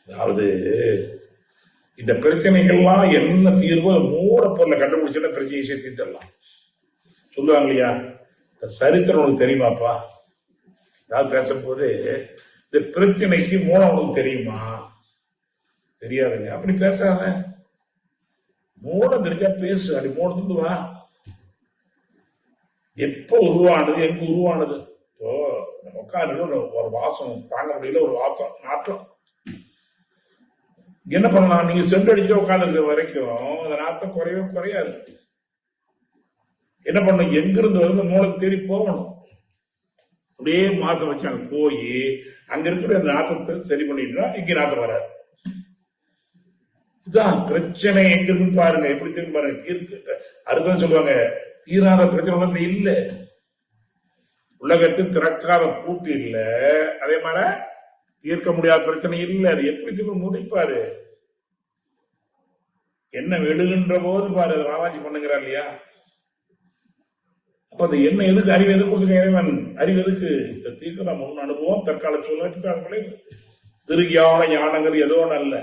அதாவது இந்த பிரச்சனைகள்லாம் என்ன தீர்வோ மூலப்பொருளை கண்டுபிடிச்சுன்னா பிரச்சனையை சேர்த்து தரலாம் சொல்லுவாங்க இல்லையா? இந்த சரித்திரம் உனக்கு தெரியுமாப்பா? ஏதாவது பேசும்போது இந்த பிரச்சனைக்கு மூலம் உனக்கு தெரியுமா? தெரியாதுங்க. அப்படி பேசாத. மூலம் தெரிஞ்சா பேசு. அப்படி மூலத்துக்கு வா. எப்ப உருவானது, எங்க உருவானது? இப்போ நம்ம உட்காந்து ஒரு வாசம் தாங்க முடியல, ஒரு வாசம் நாற்றம். என்ன பண்ணலாம்? நீங்க சென்று அடிச்சு உட்காந்துருக்க வரைக்கும் அந்த நாத்தம் குறையவே குறையாது. என்ன பண்ணணும்? எங்கிருந்து வந்து மூலத்தை தேடி போகணும். அப்படியே மாசம் வச்சு அங்க போய் அங்க இருக்கிற அந்த நாத்தத்தை சரி பண்ணிட்டா இங்க நாத்தம் வராது. இதுதான் பிரச்சனை. எங்க இருந்து பாருங்க, எப்படி திரும்ப பாருங்க. தீர்க்க அடுத்தது சொல்லுவாங்க, தீராத பிரச்சனை உலகத்துல இல்ல. உலகத்தில் திறக்காத பூட்டு இல்ல. அதே மாதிரி தீர்க்க முடியாத பிரச்சனை இல்லை. அது எப்படி தீர்க்க முடிப்பாரு? என்ன வெளுகின்ற போது பாரு, ராமாஜி பண்ணுகிறார் இல்லையா? அப்ப அது என்ன எதுக்கு? அறிவு எதுக்கு கொடுத்துருக்க இறைவன்? அறிவு எதுக்கு? தீர்க்க தான் முன் அனுபவம், தற்கால சூழ்நிலை, திருகால ஞானங்கிறது ஏதோ அல்ல.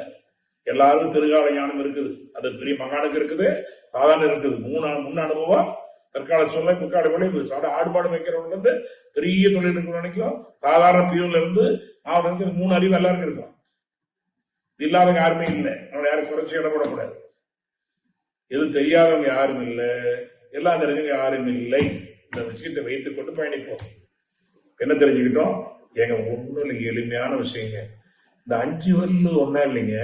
எல்லாருக்கும் திருகால ஞானம் இருக்குது. அது பெரிய மகானுக்கு இருக்குது, சாதாரண இருக்குது. முன் அனுபவம், தற்கால சூழ்நிலை, பிற்கால விளைவு. ஆடுபாடு வைக்கிறவங்க இருந்து பெரிய தொழில் இருக்கிற நினைக்கும், சாதாரண பியூன்ல இருந்து அவனுக்கு 3 அறிவு எல்லாருக்கும் இருக்கும். இல்லாதவங்க யாருமே இல்லை. அவனை யாரும் குறைச்சி இடப்படக்கூடாது. எது தெரியாதவங்க யாரும் இல்லை, எல்லாம் தெரிஞ்சவங்க யாரும் இல்லை. இந்த விஷயத்தை வைத்துக் கொண்டு பயணிப்போம். என்ன தெரிஞ்சுக்கிட்டோம்? எங்க ஒண்ணும் இல்லைங்க, எளிமையான விஷயங்க. இந்த 5 வல்லு ஒன்னா இல்லைங்க.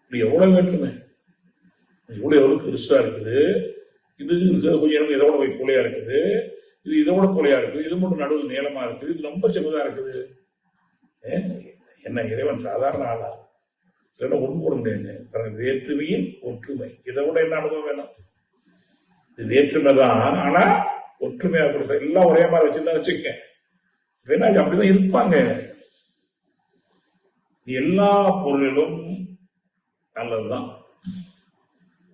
இப்படி எவ்வளவு வேற்றுமை, எவ்வளவு பெருசா இருக்குது. இது கொஞ்சம் இதோட போய் கூலையா இருக்குது, இது இதோட கூலையா இருக்குது, இது மட்டும் நடுவில் நீளமா இருக்குது, இது ரொம்ப சின்னதா இருக்குது. என்ன இறைவன் சாதாரண ஆளா? இல்லைன்னா ஒண்ணு போட முடியாதுங்க. வேற்றுமையில் ஒற்றுமை. இதை விட என்ன அனுபவம் வேணும்? இது வேற்றுமை தான், ஆனா ஒற்றுமையா கொடுத்த எல்லாம் ஒரே மாதிரி வச்சுதான் வச்சுக்க. வேணா அப்படிதான் இருப்பாங்க. எல்லா பொருளிலும் நல்லதுதான்.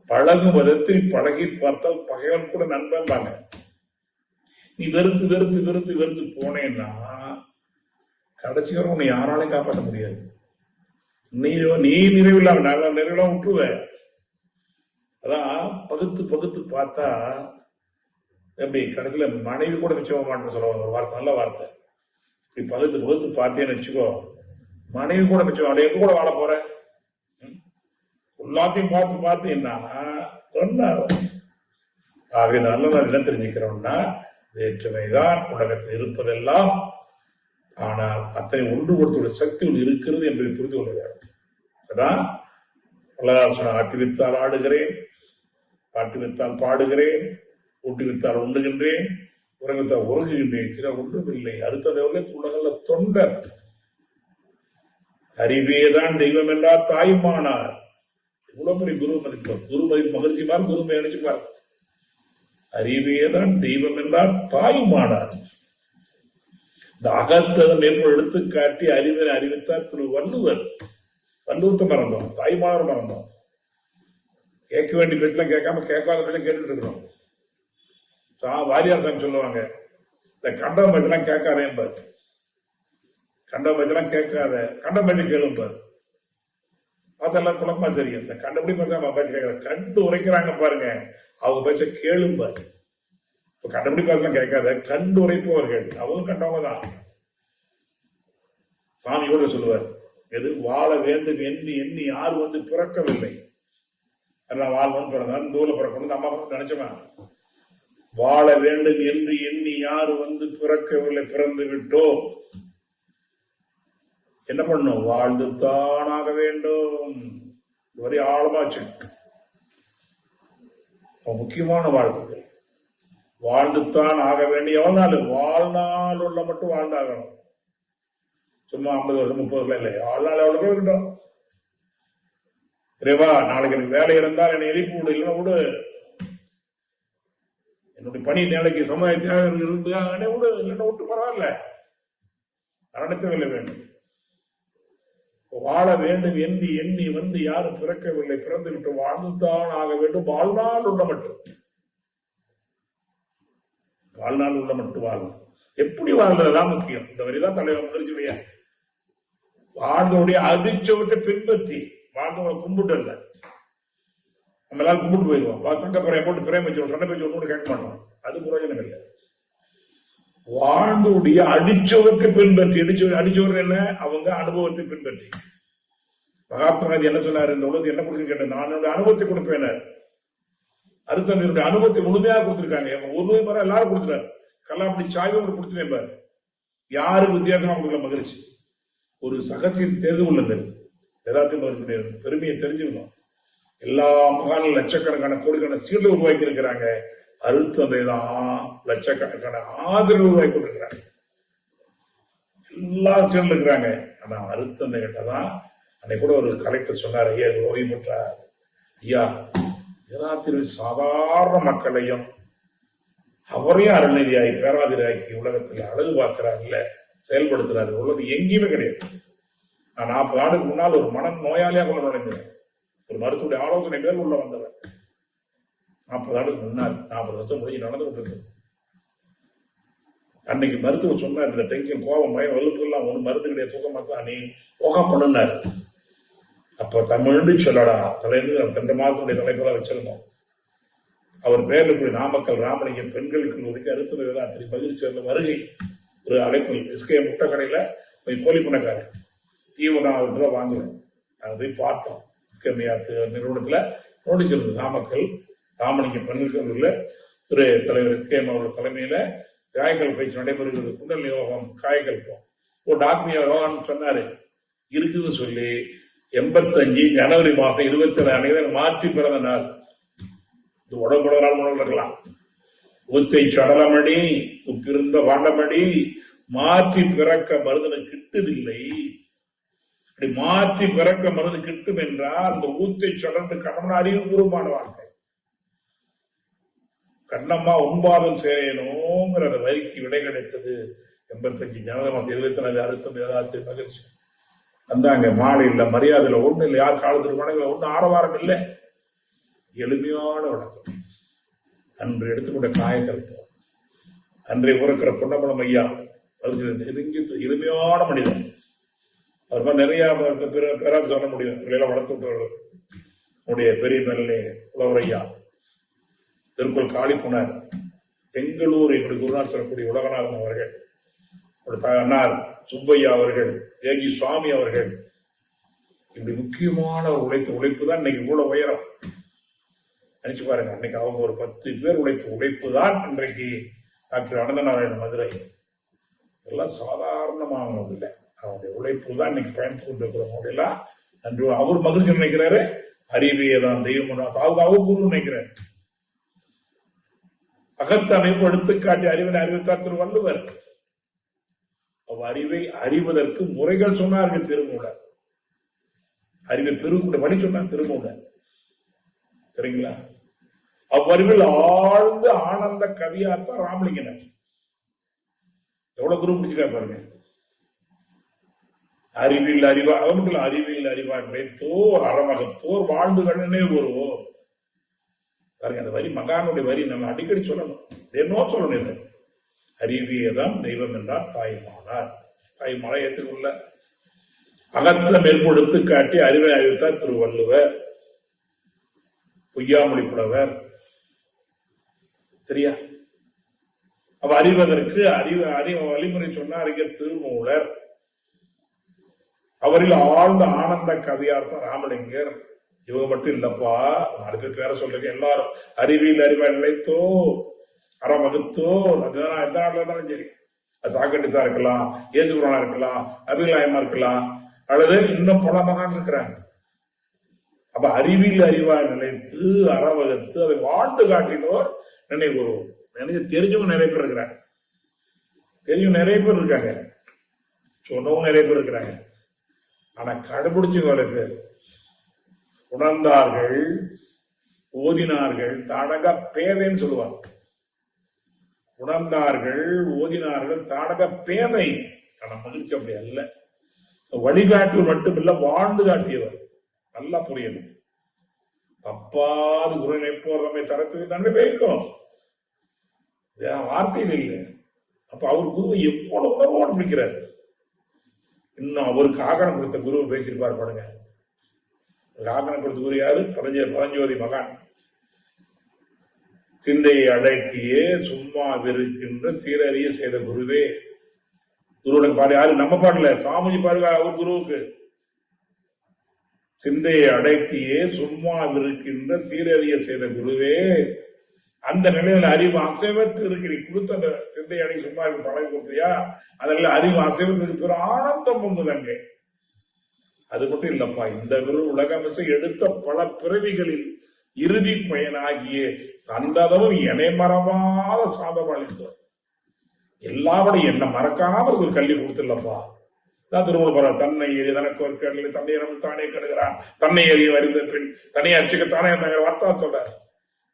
பழகும் விதத்தில் பழகி பார்த்தால் பகைவன் கூட நண்பன்பாங்க. நீ வெறுத்து வெறுத்து வெறுத்து வெறுத்து போனேன்னா கடைசி வரை உன்னை யாராலையும் காப்பாற்ற முடியாது. நீ நிறைவில்லாம நல்ல நிறைவில்லாம விட்டுருவ. அதான் பகுத்து பகுத்து பார்த்தா எப்படி கடைசியில மனைவி கூட மிச்சமாக மாட்டேன்னு சொல்லுவாங்க. ஒரு வார்த்தை, நல்ல வார்த்தை. இப்படி பகுத்து பகுத்து பார்த்தேன்னு வச்சுக்கோ, மனைவி கூட மிச்சம். அவளை எங்க கூட வாழ போற? எல்லாத்தையும் பார்த்து பார்த்து என்ன சொன்ன. ஆக நல்ல என்ன தெரிஞ்சுக்கிறோம்னா, வேற்றுமைதான் உலகத்தில் இருப்பதெல்லாம். ஆனால் அத்தனை ஒன்றுபடுத்துடைய சக்தி ஒன்று இருக்கிறது என்பதை புரிந்து கொள்ள வேண்டும். அதான் ஆட்டுவித்தால் ஆடுகிறேன், பாட்டுவித்தால் பாடுகிறேன், ஊட்டுவித்தால் உண்ணுகின்றேன், உறங்குவித்தால் உறங்குகின்றேன். சில ஒன்றுமில்லை. அடுத்ததவர்களே உலகல்ல தொண்டர். அறிவேதான் தெய்வம் என்றார் தாயுமானார். இவ்வளவு பெரிய குரு மதிப்பார். குரு மதிப்பு மகிழ்ச்சிப்பார், குருமை நினைச்சுப்பார். அறிவேதான் தெய்வம் என்றார் தாயுமானார். இந்த அகத்ததை மேற்கொள் எடுத்து காட்டி அறிவினை அறிவித்தார் திரு வள்ளுவர். வள்ளுவத்தை மறந்தோம், தாய்மானர் மறந்தோம். கேட்க வேண்டிய பேச்செல்லாம் கேட்காம கேட்காத பேச்செல்லாம் கேட்டுட்டு இருக்கிறோம். வாரியார் சாமி சொல்லுவாங்க, இந்த கண்டம் பேச்செல்லாம் கேட்காதேம்பார். கண்டம் பேச்செல்லாம் கேட்காத, கண்டம் பேச்ச கேளும்பார். அதெல்லாம் குழப்பமா தெரியும். இந்த கண்டபடி பேசாம பேச்சு கேட்காத, கண்டு உரைக்கிறாங்க பாருங்க, அவங்க பேச்ச கேளும்பார். இப்ப கண்டபடி பேசலாம் கேட்காத, கண்டு உரைப்பவர்கள் அவங்க கண்டவங்க தான். சாமியோட சொல்லுவார், எது வாழ வேண்டும் எண்ணி எண்ணி யார் வந்து பிறக்கவில்லை. எல்லாம் வாழ்வன் பிறந்தான், தூர பிறக்கணும் அம்மா நினைச்சோமா? வாழ வேண்டும் என்று எண்ணி யாரு வந்து பிறக்கவில்லை, பிறந்து விட்டோம். என்ன பண்ணும்? வாழ்ந்து தானாக வேண்டும். வரை ஆழமாச்சு. முக்கியமான வாழ்த்துக்கள். வாழ்ந்துத்தான் ஆக வேண்டிய எவ்வளவு நாள்? வாழ்நாள் உள்ள மட்டும் வாழ்ந்தாகணும். சும்மா 50 வருஷம் 30 வருஷம் இல்லை, வாழ்நாள் எவ்வளவு இருக்கட்டும். இறைவா, நாளைக்கு எனக்கு வேலை இருந்தால் என்னை எழுப்பி விடு, இல்லைன்னா விடு. என்னுடைய பணி நாளைக்கு சமுதாயத்தாக இருந்து விடு, இல்லைன்னா விட்டு பரவாயில்ல, நடத்தவில்லை வேண்டும். வாழ வேண்டும் எண்ணி எண்ணி வந்து யாரும் பிறக்கவில்லை, பிறந்து விட்டு வாழ்ந்துதான் ஆக வேண்டும். வாழ்நாள் உள்ள மட்டும், வாழ்நாள் உள்ள மட்டும் வாழும். எப்படி வாழ்றதுதான் முக்கியம். இந்த வரிதான் தலைவர் முடிச்சுடைய வாழ்ந்தோடைய அதிர்ச்சியவற்றை பின்பற்றி வாழ்ந்தவங்களை கும்பிட்டு இல்ல. நம்ம எல்லாரும் கும்பிட்டு போயிடுவோம், தங்க பிறைய போட்டு பிரேம் வச்சிருவோம், சண்டை பேச்சு ஒன்று கேட்க மாட்டோம், அது பிரயோஜனம் இல்லை. வாழ்ந்தோடைய அடிச்சவருக்கு பின்பற்றி, அடிச்சவர் என்ன? அவங்க அனுபவத்தை பின்பற்றி. மகாத்மா காந்தி என்ன சொன்னார்? இந்த உலகத்தை என்ன கொடுக்குன்னு கேட்டேன். நான் என்னுடைய அனுபவத்தை கொடுப்பேன். அடுத்த அனுபவத்தை முழுமையாக கொடுத்திருக்காங்க. ஒரு முறை எல்லாரும் கொடுத்துட்டாரு. கல்லாப்படி சாய்வு கொடுத்துட்டேன் பாரு. யாருக்கு வித்தியாசமா கொடுக்கல மகிழ்ச்சி. ஒரு சகசியம் தெரிந்து கொள்ளுங்கள். எல்லாத்தையும் பெருமையை தெரிஞ்சுக்கணும். எல்லா மகான லட்சக்கணக்கான கோடிக்கணக்கான சீர்ல உருவாக்கி இருக்கிறாங்க. அருட்தந்தை தான் லட்சக்கணக்கான ஆதரவு உருவாக்கி கொண்டிருக்கிறாங்க. எல்லா சீர்ல இருக்கிறாங்க. ஆனா அருட்தந்தை கிட்டதான் அன்னைக்கு கூட ஒரு கலெக்டர் சொன்னார், ஐயா ஓய்வு பெற்றார், ஐயா எல்லாத்திலும் சாதாரண மக்களையும் அவரையும் அறநிதியாகி பேராதிரியாக்கி உலகத்தில் அழகு பார்க்கிறார், இல்ல செயல்படுத்துறாரு. உள்ளது எங்கேயுமே கிடையாது. நான் 40 ஆண்டுக்கு முன்னால் ஒரு மன நோயாளியா கொள்ள நுழைந்தேன். ஒரு மருத்துவ ஆலோசனை பேர் உள்ள வந்தவன். 40 ஆண்டுக்கு முன்னால், 40 வருஷம் முடிஞ்சு நடந்து கொண்டிருந்தது. அன்னைக்கு மருத்துவர் சொன்னார், இந்த டென்ஷன், கோபம், பயம், வலுப்பு எல்லாம் ஒரு மருந்து கிடையாது, தூக்கமா தான் நீ யோகா பண்ணுனாரு. அப்ப தமிழ்னு சொல்லடா தலைந்து ரெண்டு மாதத்துடைய தலைப்பதான் வச்சிருந்தோம். அவர் பேர்ல கூடிய நாமக்கல் ராமலிங்கம் பெண்களுக்கு ஒதுக்கி அறுத்துவதாத்திரி பகிர்ச்சி சேர்ந்த வருகை ஒரு அழைப்பில் எஸ்கே முட்டை கடையில போய் கோழி பண்ணக்காரு தீவனம் அவர்கிட்ட வாங்குவேன். அதை போய் பார்த்தோம். எஸ்கே நிறுவனத்துல நோட்டீஸ் இருந்தது. நாமக்கல் ராமலிங்கம் பெண்களுக்கு திரு தலைவர் எஸ்கே அவர்கள் தலைமையில காயக்கல் பயிற்சி நடைபெறுகிறது. குண்டல் யோகம் காயக்கல்பம் ஒரு டாக்டர் யோகான்னு சொன்னாரு. இருக்குன்னு சொல்லி 85 ஜனவரி மாசம் 27 மாற்றி பிறந்த நாள். இது உடம்புட நாள் முன்னாள் இருக்கலாம். ஊத்தை சடலமடி உப்பிருந்த வாண்டமடி மாற்றி பிறக்க மருந்தனை கிட்டுதில்லை. அப்படி மாற்றி பிறக்க மருந்து கிட்டும் என்றால் அந்த ஊத்தை சடல் கண்ணம்னா அறிவுபூர்வமான வாழ்க்கை. கண்ணம்மா உண்பாதம் சேரணுங்கிற அந்த வரிக்கு விடை கிடைத்தது. 85 ஜனவரி மாசம் 24 அறுபத்தி மகிழ்ச்சி வந்தாங்க. மாலை இல்ல, மரியாதை இல்லை, ஒண்ணு இல்லை, யார் காலத்துக்கு வணங்க ஒண்ணு ஆரவாரம் இல்லை, எளிமையான வழக்கம். அன்று எடுத்துக்கொண்ட காயக்கல்பம், அன்றைய உறக்கிற பொன்னம்பலம் ஐயா எளிமையான மனிதன். அவர் மாதிரி நிறைய பேராது சொல்ல முடியும். இவங்களெல்லாம் வளர்த்து விட்டவர்கள் உடைய பெரிய மேலே புலவர் ஐயா, திருக்குள் காளிப்புணர், பெங்களூர் இப்படி குருநாள் சொல்லக்கூடிய உலகநாதன் அவர்கள், அண்ணார் சுப்பையா அவர்கள், ஏகி சுவாமி அவர்கள், இப்படி முக்கியமான உழைப்பு தான் இன்னைக்கு இவ்வளவு உயரம். நினைச்சு பாருங்க, அன்னைக்கு அவங்க ஒரு 10 பேர் உழைப்பு தான் இன்றைக்கு டாக்டர் அனந்தநாராயண மதுரை. எல்லாம் சாதாரணமானவங்க இல்லை. அவங்களுடைய உழைப்பு தான் இன்னைக்கு பயணித்து கொண்டிருக்கிறவங்க எல்லாம் நன்றி. அவர் மகிழ்ச்சி நினைக்கிறாரு, அறிவியதான் தெய்வம் குரு நினைக்கிறாரு. அகத்த அமைப்பு எடுத்துக்காட்டி அறிவினை அறிவித்தார் திருவள்ளுவர். அறிவை அறிவதற்கு முறைகள் சொன்னார்கள் திருமூலர். அறிவை பெருக்கூட வழி சொன்னார் திருமூலர். சரிங்களா? அவ்வறிவில் ஆழ்ந்த ஆனந்த கவியார்த்தான் ராமலிங்கனர். எவ்வளவு குரு பிடிச்சிருக்கா பாருங்க. அறிவில் அறிவா, அது மட்டும் இல்ல, அறிவில் அறிவா நினைத்தோர் அறமகத்தோர் வாழ்ந்துகளே ஒருவோர். பாருங்க, அந்த வரி மகானுடைய வரி நம்ம அடிக்கடி சொல்லணும். என்னோ சொல்லணும். இது அறிவியதான் தெய்வம் என்றார் தாய்மானார். தாய்மானா ஏற்றுக்கொள்ள அகத்த மேற்பொடுத்து காட்டி அறிவை அறிவித்தார் திருவள்ளுவர், பொய்யாமொழி புலவர். சரியா? அவ அறிவதற்கு வழிமுறை சொன்ன அறிஞர் திருமூலர். அவரில் ஆழ்ந்த ஆனந்த கவியார்த்த ராமலிங்கர். இவங்க மட்டும் இல்லப்பா, 4 பேர் பேர சொல்றீங்க. எல்லாரும் அறிவியல் அறிவா நிலைத்தோ அறம் வகுத்தோர். அதுதான் எந்த நாட்டில் இருந்தாலும் சரி, அது சாக்கடிசா இருக்கலாம், ஏசுபுரானா இருக்கலாம், அபிலாயமா இருக்கலாம், அல்லது இன்னும் பல மகான் இருக்கிறாங்க. அப்ப அறிவியல் அறிவா நிலைத்து அறவகுத்து அதை வாழ்ந்து காட்டினோர் நினைவுறுவோம். எனக்கு தெரிஞ்சவங்க நிறைய பேர் இருக்கிறாங்க, தெரியும் நிறைய பேர் இருக்காங்க, சொன்னவங்க நிறைய பேர் இருக்கிறாங்க. ஆனா கடைபிடிச்சவங்க பேர் உணர்ந்தார்கள், ஓதினார்கள், தாடக பேதைன்னு சொல்லுவாங்க. உணர்ந்தார்கள், ஓதினார்கள், தாடக பேதை. ஆனா மகிழ்ச்சி அப்படி அல்ல. வழிகாட்டுவர் மட்டுமில்ல, வாழ்ந்து காட்டியவர். நல்லா புரியணும். தப்பாது குரு நினைப்போர் தம்மை தரத்து தன்னை வைக்கும் வார்த்தையில் இல்லை. அப்ப அவர் குருவை எவ்வளவு உணர்வோடு பிடிக்கிறார். இன்னும் அவருக்கு ஆகணம் கொடுத்த குருவை பேசியிருப்பார் பாருங்க. ஆகணம் கொடுத்த குரு யாரு? பரஞ்சோதி மகான். சிந்தையை அடக்கியே சும்மா விருக்கின்ற சீரறிய செய்த குருவே. குருவுடைய பாடு யாரு? நம்ம பாடல, சாமிஜி பாடுவார் அவர் குருவுக்கு. சிந்தையை அடக்கியே சும்மா விருக்கின்ற சீரறிய செய்த குருவே, அந்த நிலையில அறிவு அசைவத்து இருக்கு. நீ கொடுத்த அந்த சிந்தை அடக்கி சும்மா இருக்கு பழகி கொடுத்தியா, அதனால அறிவு அசைவத்துக்கு பெரிய ஆனந்தம் பொங்குது அங்கே. அது மட்டும் இல்லப்பா, இந்த குரு உலகமிசை எடுத்த பல பிறவிகளில் இறுதி பயனாகிய சந்ததமும் இணை மறவாத சாதம் அளித்தோம். எல்லாவடையும் என்ன மறக்காம ஒரு கல்வி கொடுத்துடலப்பா. திருமண தன்னை எரி தனக்கு ஒரு கேடலை தன்னை தானே கெடுகிறான், தன்னை எறிய வருந்த பின் தன்னை அச்சுக்கத்தானே வார்த்தா சொல்ற.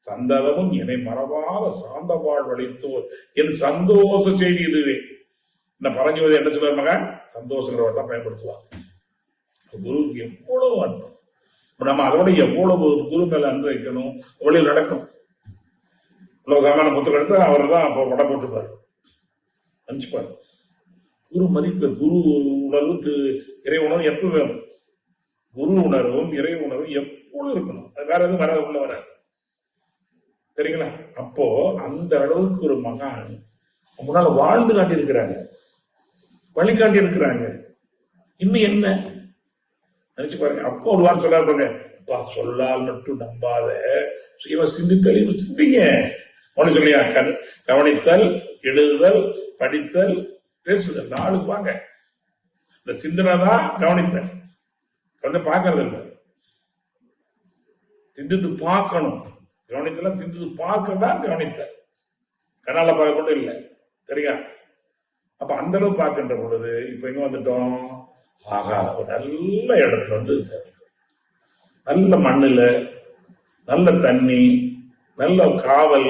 சந்ததமும் இணை மறவாத சாந்த வாழ்வழித்தோர் என் சந்தோஷ செய்தி இதுவே. என்ன பரஞ்சோதி என்ன சொல்றார் மகன்? சந்தோஷங்கிற தான் பயன்படுத்துவாங்க. குருவுக்கு எவ்வளவு அன்பு. நம்ம அதோட எவ்வளவு குரு மேல அன்பு வைக்கணும், வழியில் நடக்கணும். இவ்வளவு சாமான புத்தகம் எடுத்து அவர் தான் அப்ப படம் போட்டுப்பாரு, நினைச்சுப்பாரு. குரு மதிப்பு, குரு உணர்வு, இறை உணர்வு எப்ப வேணும். குரு உணர்வும் இறை உணர்வும் எப்பொழுது இருக்கணும். அது வேற எதுவும் வராது, உள்ள வராது. சரிங்களா? அப்போ அந்த அளவுக்கு ஒரு மகான் முன்னால வாழ்ந்து காட்டி இருக்கிறாங்க, வழிகாட்டி இருக்கிறாங்க. இன்னும் என்ன நினைச்சு பாருங்க. அப்போ ஒரு வாரம் சொல்ல இருப்பாங்க, அப்பா சொல்லால் மட்டும் நம்பாத சுயமா சிந்தித்தல் சிந்திங்க. ஒண்ணு சொல்லியா, கவனித்தல், எழுதுதல், படித்தல், பேசுதல், நாளுக்கு வாங்க. இந்த சிந்தனை தான் கவனித்தல். கொஞ்சம் பார்க்கறது இல்லை, சிந்தித்து பார்க்கணும். கவனித்தல சிந்தித்து பார்க்கதான் கவனித்தல், கண்ணால பார்க்க மட்டும் இல்லை. சரியா? அப்ப அந்த அளவு பார்க்கின்ற பொழுது இப்ப எங்க வந்துட்டோம்? ஆகா, ஒரு நல்ல இடத்துல வந்து நல்ல மண்ணுல, நல்ல தண்ணி, நல்ல காவல்,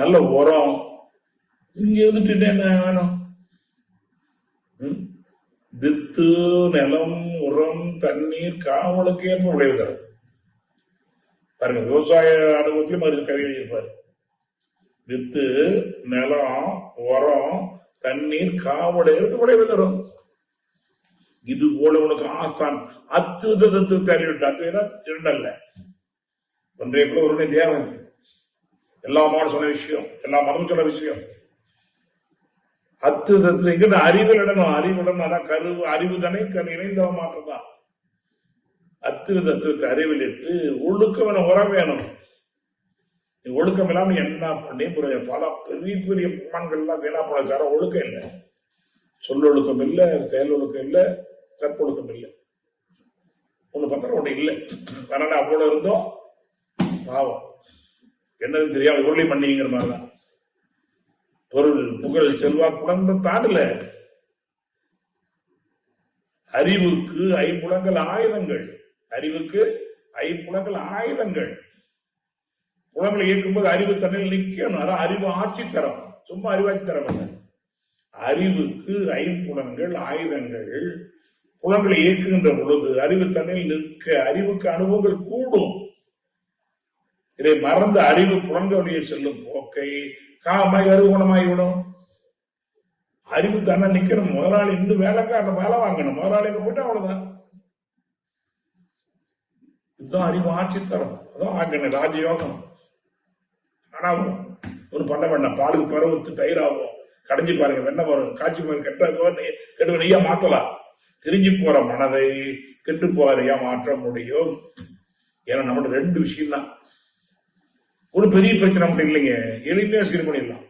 நல்ல உரம். இங்க வந்துட்டு என்ன வேணும்? வித்து, நிலம், உரம், தண்ணீர், காவலுக்கு ஏற்ப விளைவுதல். பாருங்க, விவசாய அனுபவத்திலும் அவர் கவிதை இருப்பார். வித்து, நிலம், உரம், தண்ணீர், காவலை எடுத்து விளைவு தரும். இது போல உனக்கு ஆசான் அத்துவ தத்துவத்தை அறிவிட்டு, அத்துவ இரண்டல்ல, ஒன்றைய கூட ஒருவனை தேவன். எல்லா மாடு சொன்ன விஷயம், எல்லா மரமும் சொன்ன விஷயம். அத்துவ அறிவிலிடணும். அறிவிடணும், அதான் கருவு அறிவு தானே இணைந்த மாற்றம் தான். அத்துவ தத்துவத்தை அறிவிலிட்டு ஒழுக்கம் என உரம் வேணும். ஒழுக்கம் இல்லாம என்ன பண்ணி பல பெரிய பெரிய மண்கள்லாம் வீணா போனக்கார ஒழுக்கம் இல்லை. சொல்லொழுக்கம் இல்லை, செயல் ஒழுக்கம் இல்லை, கற்பொழுக்கம் இல்லை. ஒண்ணு பத்திரம் ஒண்ணு இல்லை. அதனால அவ்வளவு இருந்தோம் பாவம். என்னது தெரியாம உருளை பண்ணிங்கிற மாதிரிதான். பொருள், புகழ், செல்வாக்குடன் தாண்டல. அறிவுக்கு ஐம்புலங்கள் ஆயுதங்கள். அறிவுக்கு ஐம்புலங்கள் ஆயுதங்கள். புலங்களை இயக்கும்போது அறிவு தன்னில் நிக்கணும். அதான் அறிவு ஆட்சி தரம், சும்மா அறிவாட்சி தரம் இல்லை. அறிவுக்கு ஐம்புலங்கள் ஆயுதங்கள். புலங்களை இயக்குகின்ற பொழுது அறிவு தன்னில் நிற்க அறிவுக்கு அனுபவங்கள் கூடும். இதை மறந்த அறிவு புலன்களுடைய செல்லும் போக்கை காமாய் அருகுணமாகிவிடும். அறிவு தன்னை நிக்கணும். முதலாளி இன்னும் வேலைக்காரன் வேலை வாங்கணும், முதலாளிக்கு போயிட்டு அவ்வளவுதான். இதுதான் அறிவு ஆட்சி தரம். அதான் வாங்கணும் ராஜயோகம். ஆனா ஒரு பண்ண வேண்டாம். பாலுக்கு பருவத்து தயிராகும், கடைஞ்சி பாருங்க, வெண்ணெய் வரும், காய்ச்சி பாருங்க, கெட்ட நெய்யா மாத்தலாம். திரிஞ்சு போற மனதை கெட்டு போறையா மாற்ற முடியும். ஏன்னா நம்மகிட்ட ரெண்டு விஷயம் தான். ஒரு பெரிய பிரச்சனை மட்டும் இல்லைங்க, எளிமையா சீர் பண்ணிடலாம்.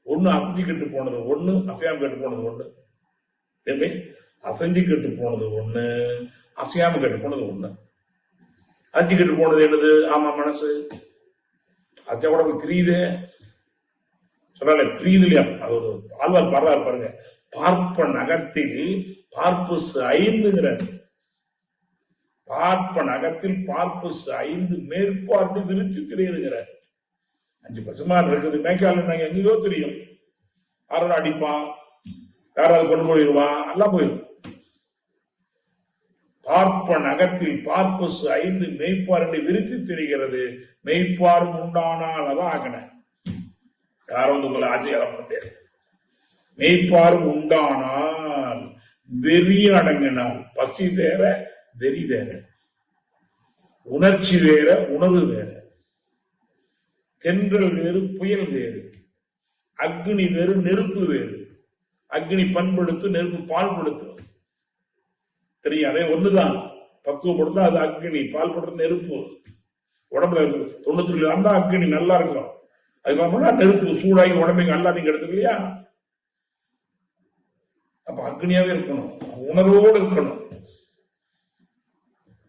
ஒண்ணு அசைஞ்சு கெட்டு போனது ஒண்ணு, அசையாம கெட்டு போனது ஒண்ணு. எப்படி? அசைஞ்சு கெட்டு போனது ஒண்ணு, அசையாம கெட்டு போனது ஒண்ணு. அஞ்சு கெட்டு போனது என்னது? ஆமா, மனசு. அது கூட தெரியுது. சொல்றாங்க திரீதிலியம், அது ஒரு ஆழ்வார் பாடுறாரு பாருங்க, பார்ப்ப நகத்தில் பார்ப்புஸ் 5ங்கிறார். பார்ப்ப நகத்தில் பார்ப்புஸ் 5 மேற்பார்வை விரித்து திரையிடுகிறார். 5 பசுமாடு இருக்குது, மேய்க்கால் எங்கேயோ தெரியும், யாரோட அடிப்பான், யாராவது கொண்டு போயிடுவான், எல்லாம் போயிடும். பார்ப்ப நகத்தில் பார்ப்புஸ் 5 மெய்ப்பார்வை விரித்து தெரிகிறது. மெய்ப்பார் உண்டானால் அதான் ஆகின, யாரும் வந்து உங்களை ஆச்சரியம் பண்ண முடியாது. மெய்ப்பார் உண்டானால் வெறி அடங்கினால், பசி வேற வெறி வேற, உணர்ச்சி வேற உணர்வு வேற, தென்றல் வேறு புயல் வேறு, அக்னி வேறு நெருப்பு வேறு. அக்னி பண்படுத்து, நெருப்பு பால் படுத்து, தெரியும், அதே ஒண்ணுதான். பக்குவப்படுத்தா அது அக்னி, பால் படுத்து நெருப்பு. உடம்புல 93 அந்த அக்னி நல்லா இருக்கும், அதுக்கப்புறமா நெருப்பு சூடாகி உடம்பு அல்லாதையும் எடுத்துக்க இல்லையா. அப்ப அக்னியாவே இருக்கணும், உணர்வோடு இருக்கணும்.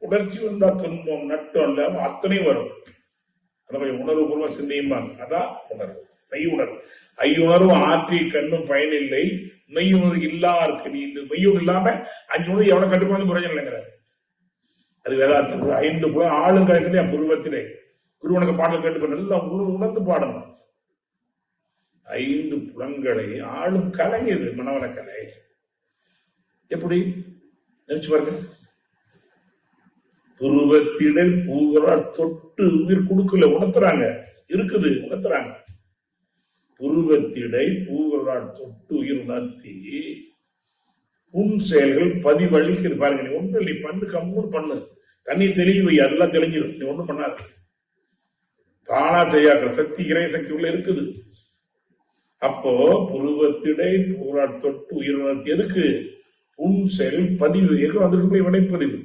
உணர்ச்சி வந்தா துன்பம் நட்டம் இல்ல அத்தனை வரும். அந்த உணர்வு பூர்வ சிந்தியும்பாங்க, அதான் உணர்வு, மெய் உணர்வு. ஐயுணர்வு ஆற்றி கண்ணும் பயனில்லை, மெய் உணர்வு இல்லா இருக்கு. நீ இந்த மெய்யுணர்வு இல்லாம 5 உணர்வு எவ்வளவு கட்டுப்பாடு பிரயோஜனம் இல்லைங்கிறாரு. அது வேதாந்தம். 5 புலம் ஆளும் கிடைக்கல என் புருவத்திலே. குருவனுக்கு பாடல் கேட்டு நல்லா உணர்ந்து பாடணும். 5 புலன்களை ஆளும் கலை இது, மனவள கலை. எப்படி நினைச்சு பாருங்க. புருவத்திடல் பூவரால் தொட்டு உயிர் கொடுக்கல, உணர்த்துறாங்க, இருக்குது உணர்த்துறாங்க. புருவத்திடை பூவரால் தொட்டு உயிர் உணர்த்தி புன் செயல்கள் பதிவழிக்குது. பாருங்க, நீ ஒண்ணு நீ பண்ணு, கம்முன்னு பண்ணு, தண்ணி தெளிவு அதெல்லாம் தெளிஞ்சிடும். நீ ஒண்ணும் பண்ணாது, தானா செய்யாக்குற சக்தி இறை சக்தி உள்ள இருக்குது. அப்போ புருவத்திடை பூவரால் தொட்டு உயிர் உணர்த்தி எதுக்கு? புன் செயல் பதிவு, அதற்கு போய் வினைப்பதிவு.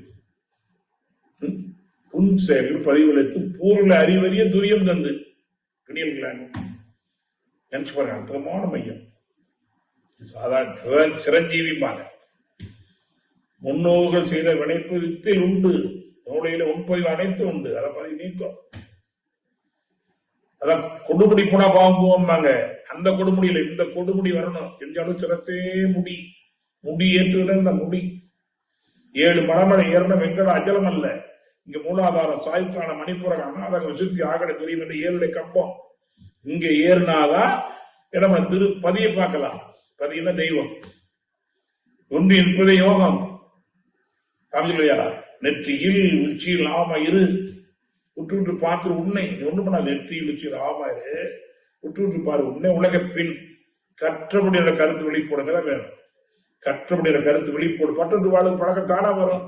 புன் செயல் பதிவளித்து பூர்ல அறிவறிய துரியம் தந்து நினைச்சு பாருங்க. அற்புதமான மையம். சாதாரண சிரஞ்சீவிப்பாங்க. முன்னோர்கள் செய்த வினைப்பு வித்தில் உண்டு, நூலையில உண்பதிவு அனைத்து உண்டு, அதை பதிவு நீக்கம். அதான் கொடுமுடி போனா பாவம் போவாங்க. அந்த கொடுமுடியில இந்த கொடுமுடி வரணும். என்றாலும் சிரசே முடி, முடி ஏற்றுகிற முடி. 7 மலமலை ஏறின வெங்கட அஜலம் அல்ல. இங்க மூலாதாரம், சாயுக்கான, மணிப்புர, அநாதகம், விசுத்தி, ஆகட தெரியும் என்று 7 கம்பம். இங்க ஏறினாதான் நம்ம பதியை பார்க்கலாம். பதினா தெய்வம், ஒன்று இருப்பதே யோகம். தமிழ்லையா நெற்றியில் உச்சியில் ஆமா இரு, உற்று உற்று பார்த்து உன்னை ஒண்ணு பண்ணா. நெற்றியில் உச்சியில் ஆமா இரு, உற்று உற்று பாரு உன்னை. உலக பின் கற்றபடியோட கருத்து வெளிப்போடுங்க வேணும். கற்றபடியோட கருத்து வெளிப்போடு. பட்டு வாழ்க்கை பழக்கம் தானா வரும்.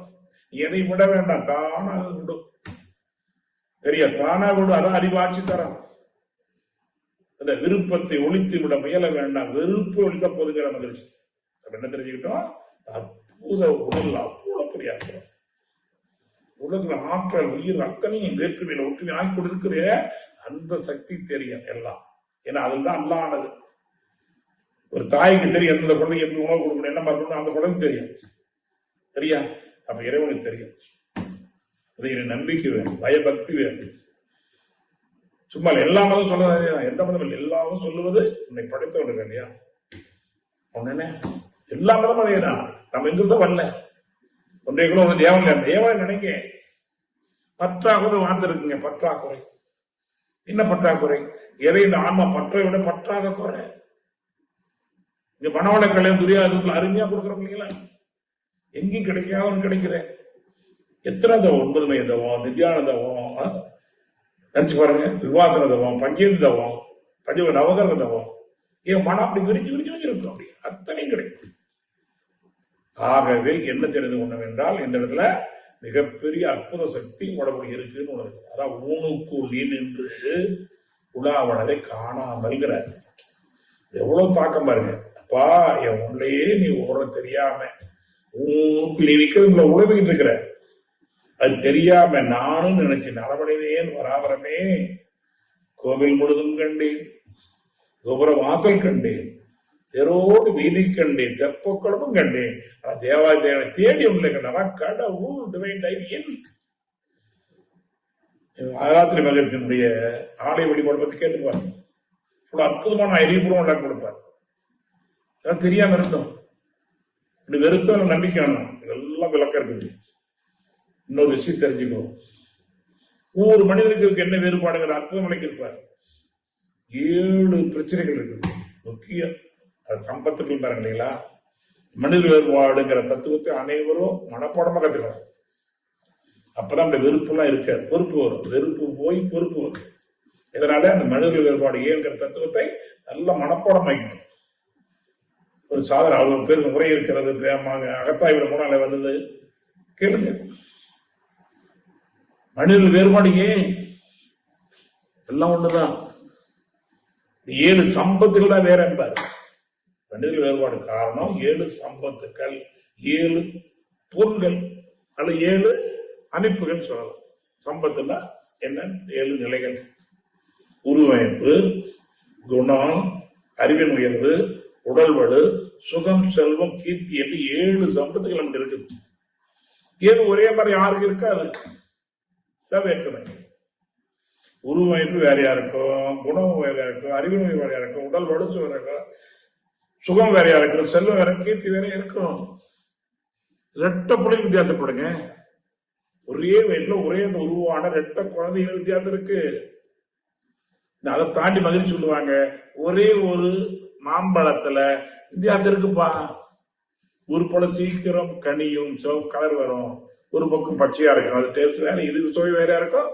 எதை விட வேண்டாம், தானா விடும். பெரிய தானா விடும். அதான் அறிவாட்சி தரம். அந்த விருப்பத்தை ஒழித்து விட முயல வேண்டாம், வெறுப்பு ஒழித்த போதுங்கிற மகிழ்ச்சி. என்ன தெரிஞ்சுக்கிட்டோம்? அற்புத உடல், அவ்வளவு பெரிய அற்புதம். உலகில் ஆற்றல், உயிர் அத்தனையும் வேற்றுமையில ஒற்றுமை ஆகி கொண்டிருக்கிற அந்த சக்தி தெரியும் எல்லாம். ஏன்னா அதுதான் அல்லானது. ஒரு தாய்க்கு தெரியும் எந்த குழந்தைக்கு எப்படி உணவு கொடுக்கணும், என்ன பண்ணணும், அந்த குழந்தைக்கு தெரியும். சரியா? அப்ப இறைவனுக்கு தெரியும். அது நம்பிக்கை வேணும், பயபக்தி வேணும். சும்மா எல்லா மதம் சொல்றது, எந்த மதம் எல்லாரும் சொல்லுவது உன்னை படைத்தவனுக்கு இல்லையா? ஒண்ணு எல்லா மதம் அதேதான். நம்ம எங்கிருந்தோ வரல. ஒன்றைய கூட ஒரு தேவன் நினைக்க பற்றாக்குறை வார்த்தை இருக்குங்க. பற்றாக்குறை என்ன பற்றாக்குறை? எதை இந்த ஆன்மா பற்றை விட பற்றாக குறை. இங்க மனவள கல்யாணம் துரியாதத்துல அருமையா கொடுக்குறோம் இல்லைங்களா? எங்கேயும் கிடைக்காத கிடைக்கிற எத்தனை தவம், 9 மைய தவம், நித்தியான தவம், நினைச்சு பாருங்க. விவாசன தவம், பஞ்சேந்திர தவம், பஞ்ச நவகரண தவம். என் மனம் அப்படி விரிஞ்சு விரிஞ்சு இருக்கும். அப்படி அத்தனையும் கிடைக்கும். ஆகவே என்ன தெரிந்து கொண்டோம் என்றால், இந்த இடத்துல மிகப்பெரிய அற்புத சக்தி உடம்புல இருக்குன்னு உணர்வு. அதான் ஊனுக்குள் நீ நின்று உலாவனதை காணாமல்கிறார். எவ்வளவு தாக்கம் பாருங்க. அப்பா, என் உள்ளேயே நீ ஓட தெரியாம ஊனுக்குள் நீ நிக்கிறதுல உழவிக்கிட்டு இருக்கிற, அது தெரியாம நானும் நினைச்சு நலமடைவேன் வராவரமே. கோவில் முழுதும் கண்டேன், கோபுர வாசல் கண்டேன், தெரோடு வீதி கண்டேன், தெப்பக்குளமும் கண்டேன். ஆனா தேவாலயத்தை தேடி உள்ள கண்டா கடவுள் டிவைன் டைவியன். ஆராத்திரி மகிழ்ச்சியினுடைய ஆலய வழிபாடு பத்தி கேட்டு பாருங்க. இவ்வளவு அற்புதமான அறிவுபூர்வம் எல்லாம் கொடுப்பார். அதான் தெரியாம இருந்தோம். இப்படி வெறுத்தவங்க நம்பிக்கை வேணும். இதெல்லாம் விளக்கம் இருக்குது. இன்னொரு விஷயம் தெரிஞ்சுக்கணும். ஒவ்வொரு மனிதனுக்கு என்ன வேறுபாடுங்கிற அற்புதம் விளக்கியிருப்பார். 7 பிரச்சனைகள் இருக்குது முக்கியம். அது சம்பத்துக்கள் பாருங்க இல்லைங்களா. மனித வேறுபாடுங்கிற தத்துவத்தை அனைவரும் மனப்பாடமா கத்துக்கணும். அப்பதான் அந்த வெறுப்பு எல்லாம் இருக்காது. பொறுப்பு வரும். வெறுப்பு போய் பொறுப்பு வரும். இதனால அந்த மனித வேறுபாடு ஏங்கிற தத்துவத்தை நல்ல மனப்பாடம் ஆக்கணும். ஒரு சாதனை அவ்வளவு பேர் முறை இருக்கிறது. அகத்தாய்விட முன்னால வந்தது கேளுங்க. மனித வேறுபாடு ஏன்? எல்லாம் ஒண்ணுதான். 7 சம்பத்துகள் தான் வேற என்பார். மனித வேறுபாடு காரணம் 7 சம்பத்துக்கள், 7 பொருள்கள் அல்ல 7 அமைப்புகள் சொல்லலாம். சம்பத்துனா என்ன? 7 நிலைகள். உருவமைப்பு, குணம், அறிவின் உயர்வு, உடல் வலு, சுகம், செல்வம், கீர்த்தி என்று 7 சம்பத்துகள் நமக்கு இருக்குது. 7 ஒரே மாதிரி யாருக்கு இருக்காது. வேற்றுமை. உருவமைப்பு வேறையா இருக்கும், குணம் வேறையா இருக்கும், அறிவு நோய் வேறையா இருக்கும், உடல் வலுச்சு வேற இருக்கும், சுகம் வேறையா இருக்கும், செல்வம் வேற, கீர்த்தி வேறையா இருக்கும். ரெட்ட புள்ளைக்கு வித்தியாசப்படுங்க. ஒரே வயசுல ஒரே உருவான ரெட்ட குழந்தைகள் வித்தியாசம் இருக்கு. அதை தாண்டி மகிழ்ச்சி சொல்லுவாங்க. ஒரே ஒரு மாம்பழத்துல வித்தியாசம் இருக்குப்பா. ஒரு பழம் சீக்கிரம் கனியும், கலர் வரும். ஒரு பக்கம் பச்சையா இருக்கும். அது டேஸ்ட் வேற, இதுக்கு சுவை வேற இருக்கும்.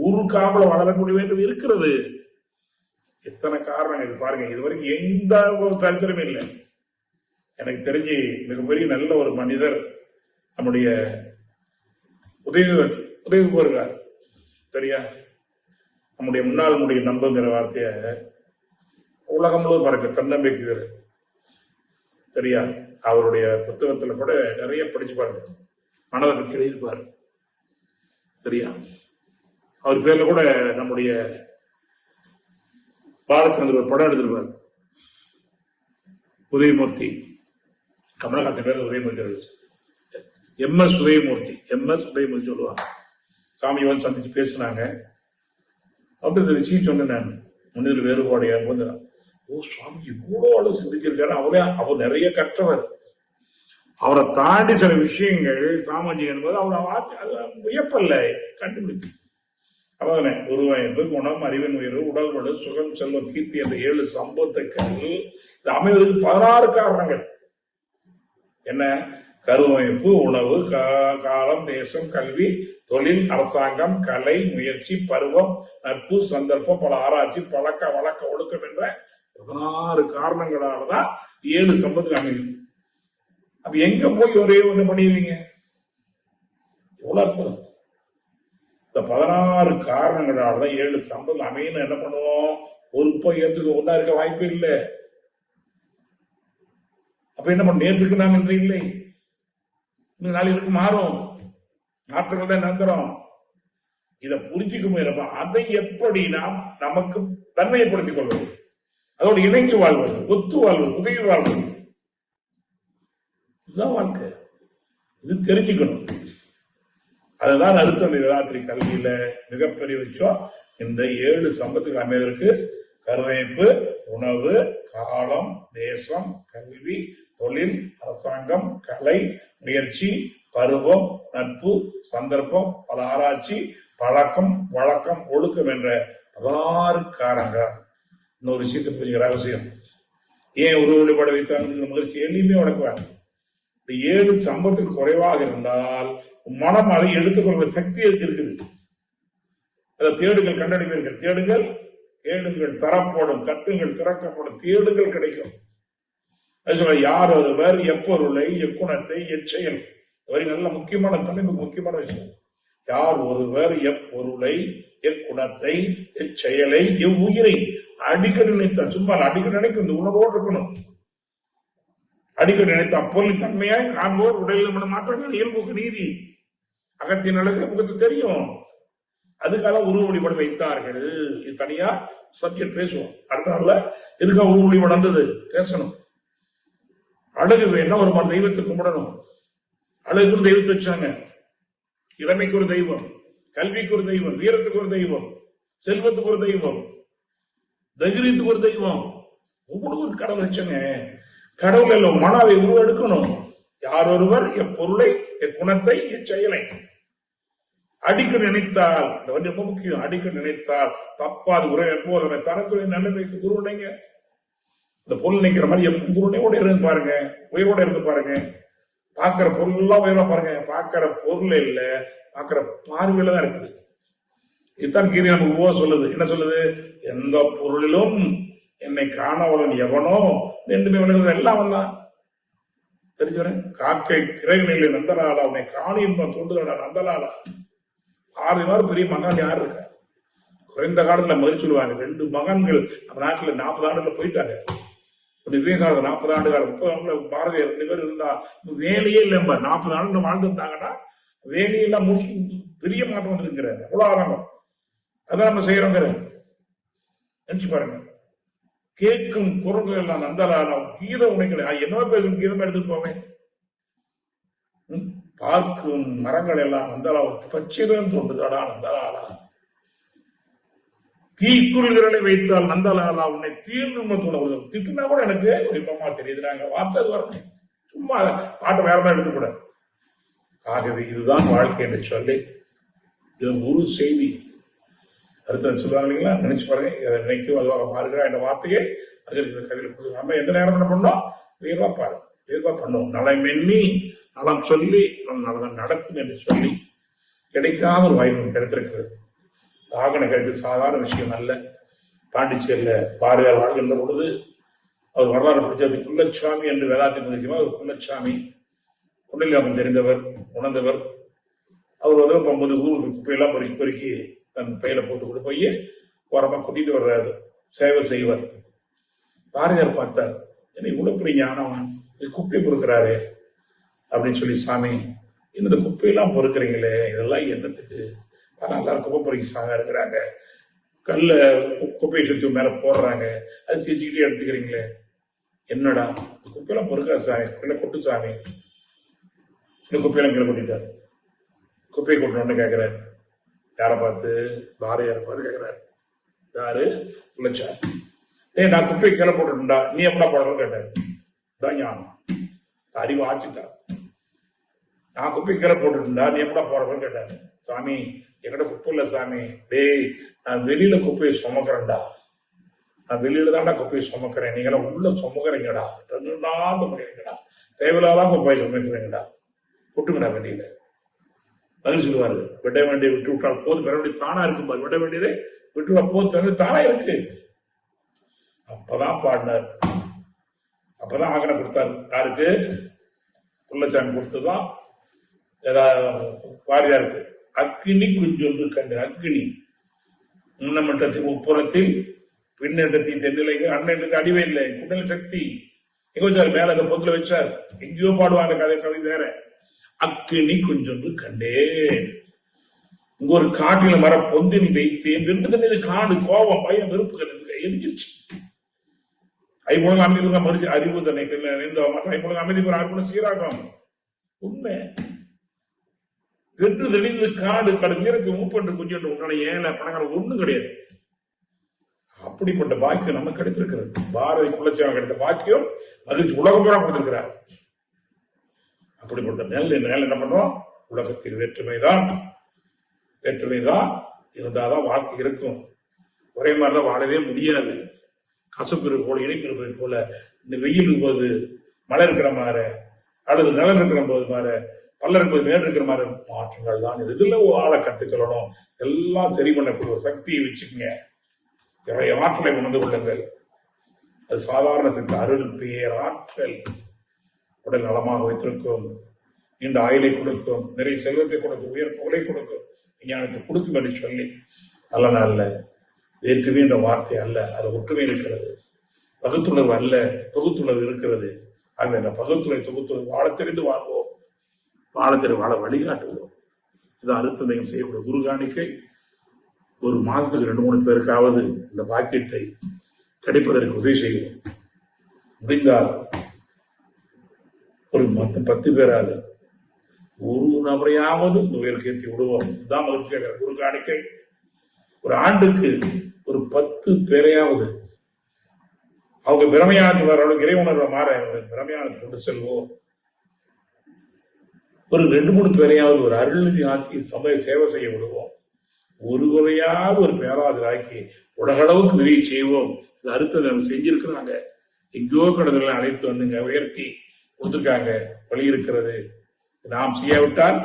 ஒரு காம்பளம் வளரக்கூடிய வேண்டும் இருக்கிறது. எத்தனை காரணம் இது பாருங்க. இது வரைக்கும் எந்த ஒரு சரித்திரமே இல்லை. எனக்கு தெரிஞ்சு மிகப்பெரிய நல்ல ஒரு மனிதர் நம்முடைய உதவி வருகிறார். சரியா? நம்முடைய முன்னாள் முடிய நம்புங்கிற வார்த்தைய உலகம் முழுவதும் பறக்க தன்னம்பிக்கை. சரியா? அவருடைய புத்தகத்துல கூட நிறைய படிச்சு பாருங்க. மனதை பற்றி எழுதிப்பாரு. சரியா? அவர் பேர்ல கூட நம்முடைய பாலச்சந்திர ஒரு படம் எடுத்திருப்பார். உதயமூர்த்தி. கமலஹாசன் பேர் உதயமூர்த்தி. MS உதயமூர்த்தி. MS உதயமூர்த்தி சொல்லுவாங்க. சாமி வந்து சந்திச்சு பேசினாங்க. அப்படி இந்த விஷயம் சொன்னேன் நான். மனித வேறுபாடு வந்து, ஓ சுவாமி இவ்வளோ அளவு சிந்திச்சிருக்காரு. அவர் நிறைய கற்றவர். அவரை தாண்டி சில விஷயங்கள் சாமாஜியம் என்பது அவர் வியப்பல்ல, கண்டுபிடிச்சு. அவதானே உருவமைப்பு, குணம், அறிவின் உயர்வு, உடல் வலு, சுகம், செல்வம், கீர்த்தி என்ற 7 சம்பத்துக்கள் இது அமைவதற்கு 16 காரணங்கள். என்ன? கருவமைப்பு, உணவு, காலம், தேசம், கல்வி, தொழில், அரசாங்கம், கலை, முயற்சி, பருவம், நட்பு, சந்தர்ப்பம், பல ஆராய்ச்சி, பழக்க வழக்க ஒழுக்கம் என்ற 16 காரணங்களாலதான் 7 சம்பத்துகள் அமையும். அப்ப எங்க போய் ஒரே ஒண்ணு பண்ணிடுவீங்க? எவ்வளவு அற்புதம். இந்த 16 காரணங்களாலதான் 7 சம்பந்தம் அமையணும். என்ன பண்ணுவோம்? பொறுப்பை ஏற்றுக்க ஒன்னா இருக்க வாய்ப்பு இல்லை. அப்ப என்ன பண்ண? நேற்றுக்கு நாம் இன்று இல்லை, நாளைக்கு மாறும். மாற்றங்கள் தான் நிரந்தரம். இதை புரிஞ்சுக்க முயற்சி. அதை எப்படி நாம் நமக்கு தன்மையப்படுத்திக் கொள்வது, அதோடு இணங்கி வாழ்வது, ஒத்து வாழ்வது, உதவி வாழ்வது, இதுதான் வாழ்க்கை. இது தெரிஞ்சுக்கணும். அதுதான் அடுத்த வேதாத்திரி கல்வியில மிகப்பெரிய விஷயம். இந்த 7 சம்பத்துக்கு அமைவதற்கு கருவமைப்பு, உணவு, காலம், தேசம், கல்வி, தொழில், அரசாங்கம், கலை, முயற்சி, பருவம், நட்பு, சந்தர்ப்பம், பல ஆராய்ச்சி, பழக்கம், வழக்கம், ஒழுக்கம் என்ற 16 காரணங்கள். இன்னொரு விஷயத்தை புரிஞ்ச ரகசியம். ஏன் உருவ வழிபாடு வைத்தாங்க? மகிழ்ச்சி எளிமையா வளர்க்குவாங்க. இந்த 7 சம்பத்துக்கு குறைவாக இருந்தால் மனம் அதை எடுத்துக்கொள்கிற சக்தி இருக்குது. அதை தேடுங்கள், கண்டறிவீர்கள். தேடுங்கள், கேளுங்கள், தரப்படும், தட்டுங்கள், திறக்கப்படும், தேடுங்கள், கிடைக்கும். யார் ஒருவர் எப்பொருளை, எக்குணத்தை, எச்செயல், வரை நல்ல முக்கியமான தலைப்பு, முக்கியமான விஷயம். யார் ஒருவர் எப்பொருளை, எக்குணத்தை, எச்செயலை, எவ்வுயிரை அடிக்கடி நினைத்த, சும்மா அடிக்கடி நினைக்கும். இந்த உணர்வோடு இருக்கணும். அடிக்கடி நினைத்த அப்பொருளின் தன்மையாய் காண்போர் உடலில் மாற்றங்கள் இயல்புக்கு நீதி. அகத்தின் அழகு முகத்து தெரியும். அதுக்காக உருவ வழிபாடு வைத்தார்கள். இது தனியா சப்ஜெக்ட் பேசுவோம். அடுத்த எதுக்காக உருவ வழிபாடு வந்தது பேசணும். அழகு வேணா ஒரு மாதிரி தெய்வத்தை கும்பிடணும். அழகுக்கு தெய்வத்தை வச்சாங்க. இளமைக்கு ஒரு தெய்வம், கல்விக்கு ஒரு தெய்வம், வீரத்துக்கு ஒரு தெய்வம், செல்வத்துக்கு ஒரு தெய்வம். தைரியத்துக்கு ஒரு தெய்வம், உங்களுக்கு ஒரு கடவுள் வச்சுங்க. கடவுள் எல்லாம் மனதை உருவெடுக்கணும். யார் ஒருவர் எப்பொருளை, எக்குணத்தை, எச்செயலை அடிக்க நினைத்தால், இந்த வந்து ரொம்ப முக்கியம், அடிக்க நினைத்தால் தப்பாது உரை எப்போது தரத்துறை நல்லவைக்கு குருவனைங்க. இந்த பொருள் நினைக்கிற மாதிரி எப்ப குருனையோட இருந்து பாருங்க, உயரோட இருந்து பாருங்க. பாக்குற பொருள் எல்லாம் உயரா பாருங்க. பாக்குற பொருள் இல்ல, பாக்குற பார்வையில தான் இருக்குது. இதுதான் கீதை நமக்கு சொல்லுது. என்ன சொல்லுது? எந்த பொருளிலும் என்னை காணவளன் எவனோ ரெண்டுமே விளங்குது. எல்லாம் வந்தான் தெரிஞ்சவன். காக்கை கிரைநிலை நந்தலாலா அவனை காணி என்பன் தோண்டுதடா நந்தலாலா. 6 பேர் பெரிய மகன் யார் இருக்கா? குறைந்த காலத்துல மகிழ்ச்சி சொல்லுவாங்க. 2 மகன்கள் நம்ம நாட்டுல 40 ஆண்டுல போயிட்டாங்க. விவேகானந்தர் 40 ஆண்டு காலம், 30 ஆண்டுல பாரதியார் 2 பேர் இருந்தா வேலையே இல்லை. 40 ஆண்டு வாழ்ந்துருந்தாங்கன்னா வேலையெல்லாம் முடிச்சு பெரிய மாற்றம் வந்துருக்கிறாங்க. அவ்வளவு ஆரம்பம் அதான் நம்ம செய்யறோங்க. நினைச்சு பாருங்க. கேட்கும் குரல்கள் எல்லாம் நந்தலாலா கீதம் உடைக்கல. என்ன பேசும் கீதம் எடுத்துட்டு போவேன். பார்க்கும் மரங்கள் எல்லாம் நந்தலா பச்சிரம் தோன்றுதாடா நந்தலாலா. தீக்குள் விரலை வைத்தால் நந்தலாலா உன்னை தீர்ந்து தோண திட்டுனா கூட எனக்கு விருப்பமா தெரியுது. நாங்க வார்த்தை அது வரணும். சும்மா பாட்டு வேற மாதிரி எடுத்துக்கூடாது. ஆகவே இதுதான் வாழ்க்கை என்று சொல்லி இது ஒரு செய்தி அடுத்த சொல்லுவாங்க இல்லைங்களா? நினைச்சு பாருங்க. நினைக்கும் அதுவாக பாருங்க என்ற வார்த்தையை கவிதை நம்ம எந்த நேரம் என்ன பண்ணோம்? உயர்வா பாருங்க, உயர்வா பண்ணுவோம். நலம் எண்ணி நலம் சொல்லி நலம் நடக்கும் என்று சொல்லி கிடைக்காத ஒரு வாய்ப்பு கிடைத்திருக்கிறது. வாகனம் கிடைக்க சாதாரண விஷயம் அல்ல. பாண்டிச்சேரியில பாரதியார் வாழ்கின்ற பொழுது அவர் வரலாறு படிச்சது குள்ளச்சாமி என்று வேதாந்தி மகிழ்ச்சியமா ஒரு குள்ளச்சாமி குண்டலியாமன் தெரிந்தவர், உணர்ந்தவர். அவர் வந்து போகும்போது ஊருக்கு குப்பையெல்லாம் பொறுக்கி தன் பையில போட்டு கொண்டு போய் ஓரமா கூட்டிட்டு வர்றாரு. சேவை செய்வார். பாரதியார் பார்த்தார், என்ன இவ்வளவு பெரிய ஞானவான் குப்பை பொறுக்கிறாரு அப்படின்னு சொல்லி, சாமி இந்த குப்பையெல்லாம் பொறுக்கிறீங்களே இதெல்லாம் என்னத்துக்கு? எல்லாரும் குப்பை பொறுக்கி சாங்க இருக்கிறாங்க, கல்ல குப்பையை சுற்றி மேல போடுறாங்க, அது செஞ்சுக்கிட்டே எடுத்துக்கிறீங்களே, என்னடா குப்பையெல்லாம் பொறுக்கா சாமி, கீழே கொட்டு சாமி. குப்பையெல்லாம் கீழே கொட்டிட்டார். குப்பையை கொட்டணும்னு கேட்கிறாரு. யாரை பார்த்து? பாரதியாரை பார்த்து கேட்கிறாரு. யாரு? குள்ளச்சாமி. நான் குப்பை கீழே போட்டுட்டா, நீ எப்படா போடணும்னு கேட்டாரு. தான் ஞானம், அறிவு ஆச்சுட்டா. நான் குப்பை கீழே போட்டுட்டா, நீ எப்படா போடணும்னு கேட்டாரு. சாமி என்கிட்ட குப்பை இல்ல சாமி. டேய் நான் வெளியில குப்பையை சுமக்கிறேன்டா, நான் வெளியில தான்டா குப்பையை சுமக்கிறேன், நீங்களாம் உள்ள சுமக்கிறீங்கடா, சுமக்கிறீங்கடா, தேவையில்லாதான் குப்பையை சுமக்கிறீங்கடா, கொட்டுங்கடா வெளியில. பதில் சொல்லுவாரு, விட வேண்டிய விட்டு விட்டால் போது, வர வேண்டிய தானா இருக்கும் பாரு, விட வேண்டியதை விட்டு போது தானா இருக்கு. அப்பதான் பாடினார், அப்பதான் ஆகனை கொடுத்தாரு. யாருக்கு? குள்ளச்சாமி கொடுத்ததுதான் பாரதியாருக்கு. அக்கினி குஞ்சொன்று கண்டு, அக்கினி முன்னமட்டத்தின் உட்புறத்தில் பின்னட்டத்தின் தென்னிலைக்கு அண்ணனுக்கு அடிவே இல்லை, குண்டல் சக்தி எங்க வச்சார்? மேல அந்த பொதுல வச்சார். எங்கேயோ பாடுவாங்க கவி வேற. அக்கினி கொஞ்சொன்று கண்டேன், இங்க ஒரு காட்டில மர பொந்தில் வைத்தேன், ரெண்டு மீது காடு கோபம் பயம் வெறுப்பு எரிஞ்சிருச்சு. ஐம்பொழுது அமைதி மறுச்சு அறிவு தன்னை ஐம்பொழுது அமைதி பெற சீராகம் உண்மை. வென்று தெளிந்து காடு கடு வீரத்தை மூப்பன்று கொஞ்சம் உண்டான ஏழை பணக்கார ஒண்ணும் கிடையாது. அப்படிப்பட்ட பாக்கியம் நமக்கு கிடைத்திருக்கிறது. பாரதி குள்ளச்சாமி கிடைத்த பாக்கியம் மகிழ்ச்சி உலகம் பூரா கொடுத்திருக்கிறார். அப்படிப்பட்ட நெல் என்ன பண்றோம்? உலகத்தில் வேற்றுமைதான் இருந்தாதான் வாழ்க்கை இருக்கும். ஒரே மாதிரிதான் வாழவே முடியாது. கசப்பு இருப்பது போல, இனிப்பு இருப்பதை போல, இந்த வெயில் இருக்கும்போது மழை இருக்கிற மாதிரி, அல்லது நிலம் இருக்கிற போது மாதிரி, பல்ல இருக்கும்போது மேடு இருக்கிற மாதிரி மாற்றங்கள் தான். இதுல ஆள கத்துக்கணும். எல்லாம் சரி பண்ணக்கூடிய சக்தியை வச்சுக்கங்க. நிறைய ஆற்றலை உணர்ந்து கொள்ளுங்கள். அது சாதாரணத்துக்கு அருள் பேராற்றல். உடல் நலமாக வைத்திருக்கும், நீண்ட ஆயுளை கொடுக்கும், நிறைய செல்வத்தை கொடுக்கும், உயர் புகழை கொடுக்கும், விஞ்ஞானத்தை கொடுக்கும் என்று சொல்லி அல்ல வேற்றுமை என்ற வார்த்தை அல்ல, அது ஒற்றுமை இருக்கிறது. பகுத்துணர்வு அல்ல, தொகுத்துணர்வு இருக்கிறது. ஆக அந்த பகுத்துணை தொகுத்துணர்வு வாழ தெரிந்து வாழ்வோம், வாழ வழிகாட்டுவோம். இது அருத்தந்தயம் செய்யக்கூடிய குரு காணிக்கை. ஒரு மாதத்துக்கு 2-3 பேருக்காவது இந்த பாக்கியத்தை கிடைப்பதற்கு உதவி செய்வோம். முடிந்தால் ஒரு 10 பேராது ஒரு நபரையாவது இந்த உயருக்கு ஏற்றி விடுவோம். இதுதான் மகிழ்ச்சி கேட்கிற குரு காணிக்கை. ஒரு ஆண்டுக்கு ஒரு 10 பேரையாவது அவங்க பிரமையானத்துக்கு வர அளவுக்கு இறைவுணர்வை மாற பிரமையானத்துக்கு கொண்டு செல்வோம். ஒரு 2-3 பேரையாவது ஒரு அருள்நிதி ஆக்கி சமய சேவை செய்ய விடுவோம். ஒருவரையாவது ஒரு பேராதராக்கி உலகளவுக்கு விரிவு செய்வோம். அறுத்ததை நம்ம செஞ்சிருக்கிறாங்க. எங்கேயோ கடவுளை அழைத்து வந்துங்க உயர்த்தி கொடுத்துருக்காங்க. வழி இருக்கிறது. நாம் செய்யாவிட்டால்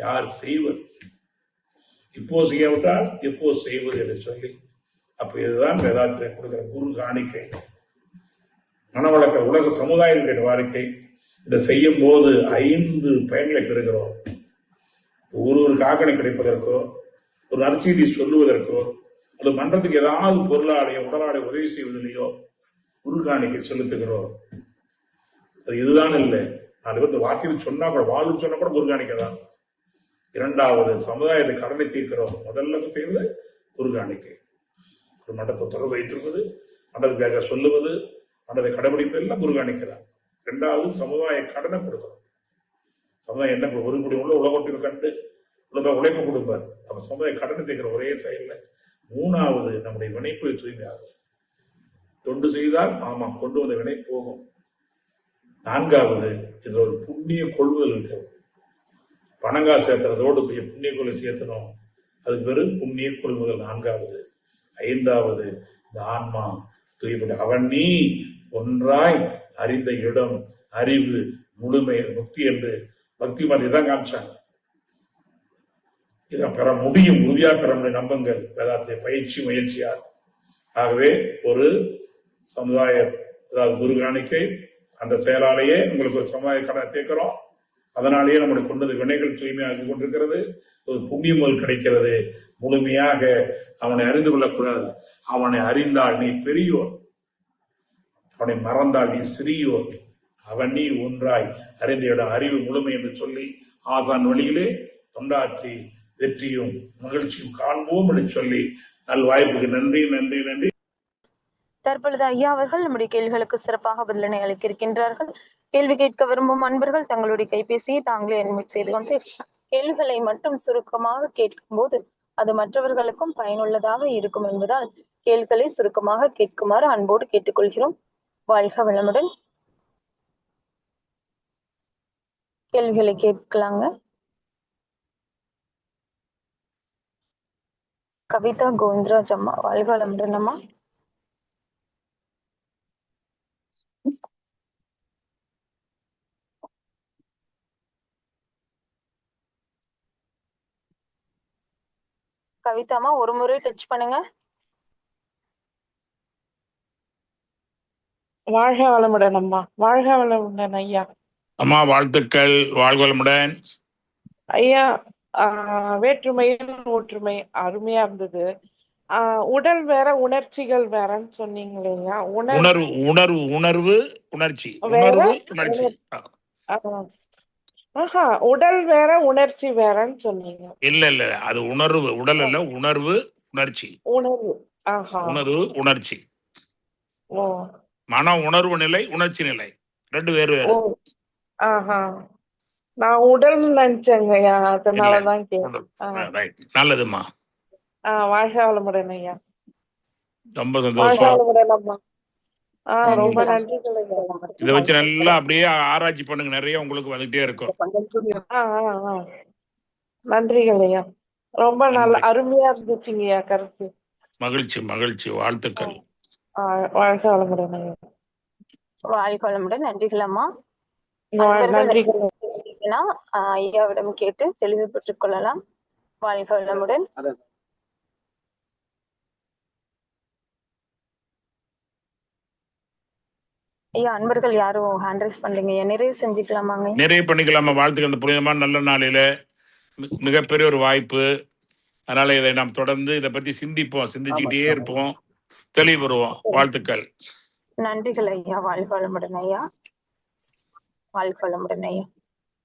யார் செய்வது? இப்போ செய்யாவிட்டால் எப்போ செய்வது என்று சொல்லி, அப்ப இதுதான் வேதாத்திரை கொடுக்கிற குரு காணிக்கை, மனவளக்க உலக சமுதாயத்தின் வாழ்க்கை. இதை செய்யும் போது 5 பயன்களை பெறுகிறோம். ஒரு காக்கணை கிடைப்பதற்கோ, ஒரு நற்செய்தி சொல்லுவதற்கோ, அது மன்றத்துக்கு ஏதாவது பொருளாடைய உடலாடைய உதவி செய்வதிலேயோ குரு காணிக்கை செலுத்துகிறோம். அது இதுதான் இல்லை. 4 பேர் இந்த வார்த்தையில் சொன்னா கூட, வாழ்வு சொன்னா கூட குரு காணிக்கை தான். 2வது சமுதாயத்தை கடனை தீர்க்கிறோம். முதல்ல செய்வது குரு காணிக்கை. ஒரு மண்டத்தை தொடர்பு வைத்திருப்பது, மண்டத்துக்காக சொல்லுவது, மண்டத்தை கடைபிடிப்பது எல்லாம் குரு காணிக்கை தான். 2வது சமுதாய கடனை கொடுக்கிறோம். சமுதாயம் என்ன ஒரு முடி உள்ள உலகத்திற்கு கண்டு உழைப்பு கொடுப்பார். நம்ம சமுதாய கடனை தீர்க்கிற ஒரே செயல்ல. 3வது நம்முடைய வினைப்பு தூய்மையாகும். தொண்டு செய்தால் ஆமா கொண்டு வந்த வினை போகும். 4வது இதுல ஒரு புண்ணிய கொள்வதல் இருக்கிறது. பணங்கால் சேர்த்துறதோடு கொஞ்சம் புண்ணிய கொள்கை சேர்த்தணும். அதுக்கு பேரு புண்ணிய கொள்முதல் 4வது. 5வது இந்த ஆன்மா தூய்மைப்பட்ட அவன் நீ ஒன்றாய் அறிந்த இடம் அறிவு முழுமை முக்தி என்று பக்தி மாதிரி தான் காமிச்சாங்க. இதை பெற முடியும், உறுதியா பெற முடியும். நம்புங்கள், வேதாத்திரிய பயிற்சி முயற்சியார். ஆகவே ஒரு சமுதாய குரு காணிக்கை அந்த செயலாலேயே உங்களுக்கு ஒரு சமுதாய கடனை தேக்கிறோம். அதனாலேயே நம்முடைய கொண்டது வினைகள் தூய்மையாகி கொண்டிருக்கிறது. ஒரு புண்ணியமுதல் கிடைக்கிறது. முழுமையாக அவனை அறிந்து கொள்ளக்கூடாது. அவனை அறிந்தால் நீ பெரியோர், அவனை மறந்தால் நீ சிறியோர். அவன் நீ ஒன்றாய் அறிந்த இடம் அறிவு முழுமை என்று சொல்லி ஆசான் வழியிலே தொண்டாற்றி வெற்றியும் மகிழ்ச்சியும் காண்போம் என்று சொல்லி நல் வாய்ப்புக்கு நன்றி நன்றி நன்றி. தற்பொழுது ஐயா அவர்கள் நம்முடைய கேள்விகளுக்கு சிறப்பாக பதிலனை அளிக்க இருக்கின்றார்கள். கேள்வி கேட்க விரும்பும் அன்பர்கள் தங்களுடைய கைபேசியை தாங்களே அட்மிட் செய்து கொண்டு கேள்விகளை மட்டும் சுருக்கமாக கேட்கும் போது அது மற்றவர்களுக்கும் பயனுள்ளதாக இருக்கும் என்பதால் கேள்விகளை சுருக்கமாக கேட்குமாறு அன்போடு கேட்டுக்கொள்கிறோம். வாழ்க வளமுடன். கேள்விகளை கேட்கலாங்க. கவிதா கோவிந்தராஜ் அம்மா, வாழ்க வளமுடன் அம்மா. கவிதாமா ஒரு முறை டச் பண்ணுங்க. வாழ்க வளமுடன் அம்மா. வாழ்க வளமுடன் ஐயா. அம்மா வாழ்த்துக்கள், வாழ்க வளமுடன் ஐயா. வேற்றுமையில் ஒற்றுமை அருமையா இருந்தது. உடல் வேற உணர்ச்சிகள் வேறன்னு சொன்னீங்க இல்லையா? உணர்வு உணர்வு உணர்வு உணர்ச்சி உணர்வு உணர்ச்சி. உடல் வேற உணர்ச்சி வேறன்னு சொன்னீங்க. இல்ல அது உணர்வு, உடல் இல்ல, உணர்வு உணர்ச்சி. உணர்வு உணர்வு உணர்ச்சி. ஓ, மன உணர்வு நிலை உணர்ச்சி நிலை 2 வேறு வேறு. நான் உடல் நினைச்சேங்க ஐயா, அதனாலதான் கேட்டேன். நல்லதுமா. வாழ்க வளமுடன் ஐயா. ரொம்ப சந்தோஷம். ரொம்ப நன்றி. இதை வச்சு நல்லா அப்படியே ஆராய்ச்சி பண்ணுங்க, நிறைய உங்களுக்கு வந்துட்டே இருக்கும். நன்றிகள் ஐயா. ரொம்ப நல்ல அருமையா இருந்துச்சுங்கய்யா கருத்து. மகிழ்ச்சி மகிழ்ச்சி, வாழ்த்துக்கள். வாழ்க வளமுடன் ஐயா. வாழ்க வளமுடன். நன்றிகள் அம்மா. நன்றிகள். ஐயாவிடம் கேட்டு தெளிவு பெற்றுக் கொள்ளலாம். வாழ்க வளமுடன். ஐயா அன்பர்கள் யாரும் ஹேண்ட் ரைஸ் பண்ணலீங்க, நிறைய செஞ்சுக்கலாமாங்க? நிறைய பண்ணிக்கலாமா? வாழ்த்துக்கள். அந்த புனிதமான நல்ல நாளில மிகப்பெரிய ஒரு வாய்ப்பு. அதனால இதை நாம் தொடர்ந்து இதை பத்தி சிந்திப்போம், சிந்திச்சுக்கிட்டே இருப்போம், தெளிவு பெறுவோம். வாழ்த்துக்கள். நன்றிகள் ஐயா. வாழ்க வளமுடன் ஐயா. வாழ்க வளமுடன் ஐயா.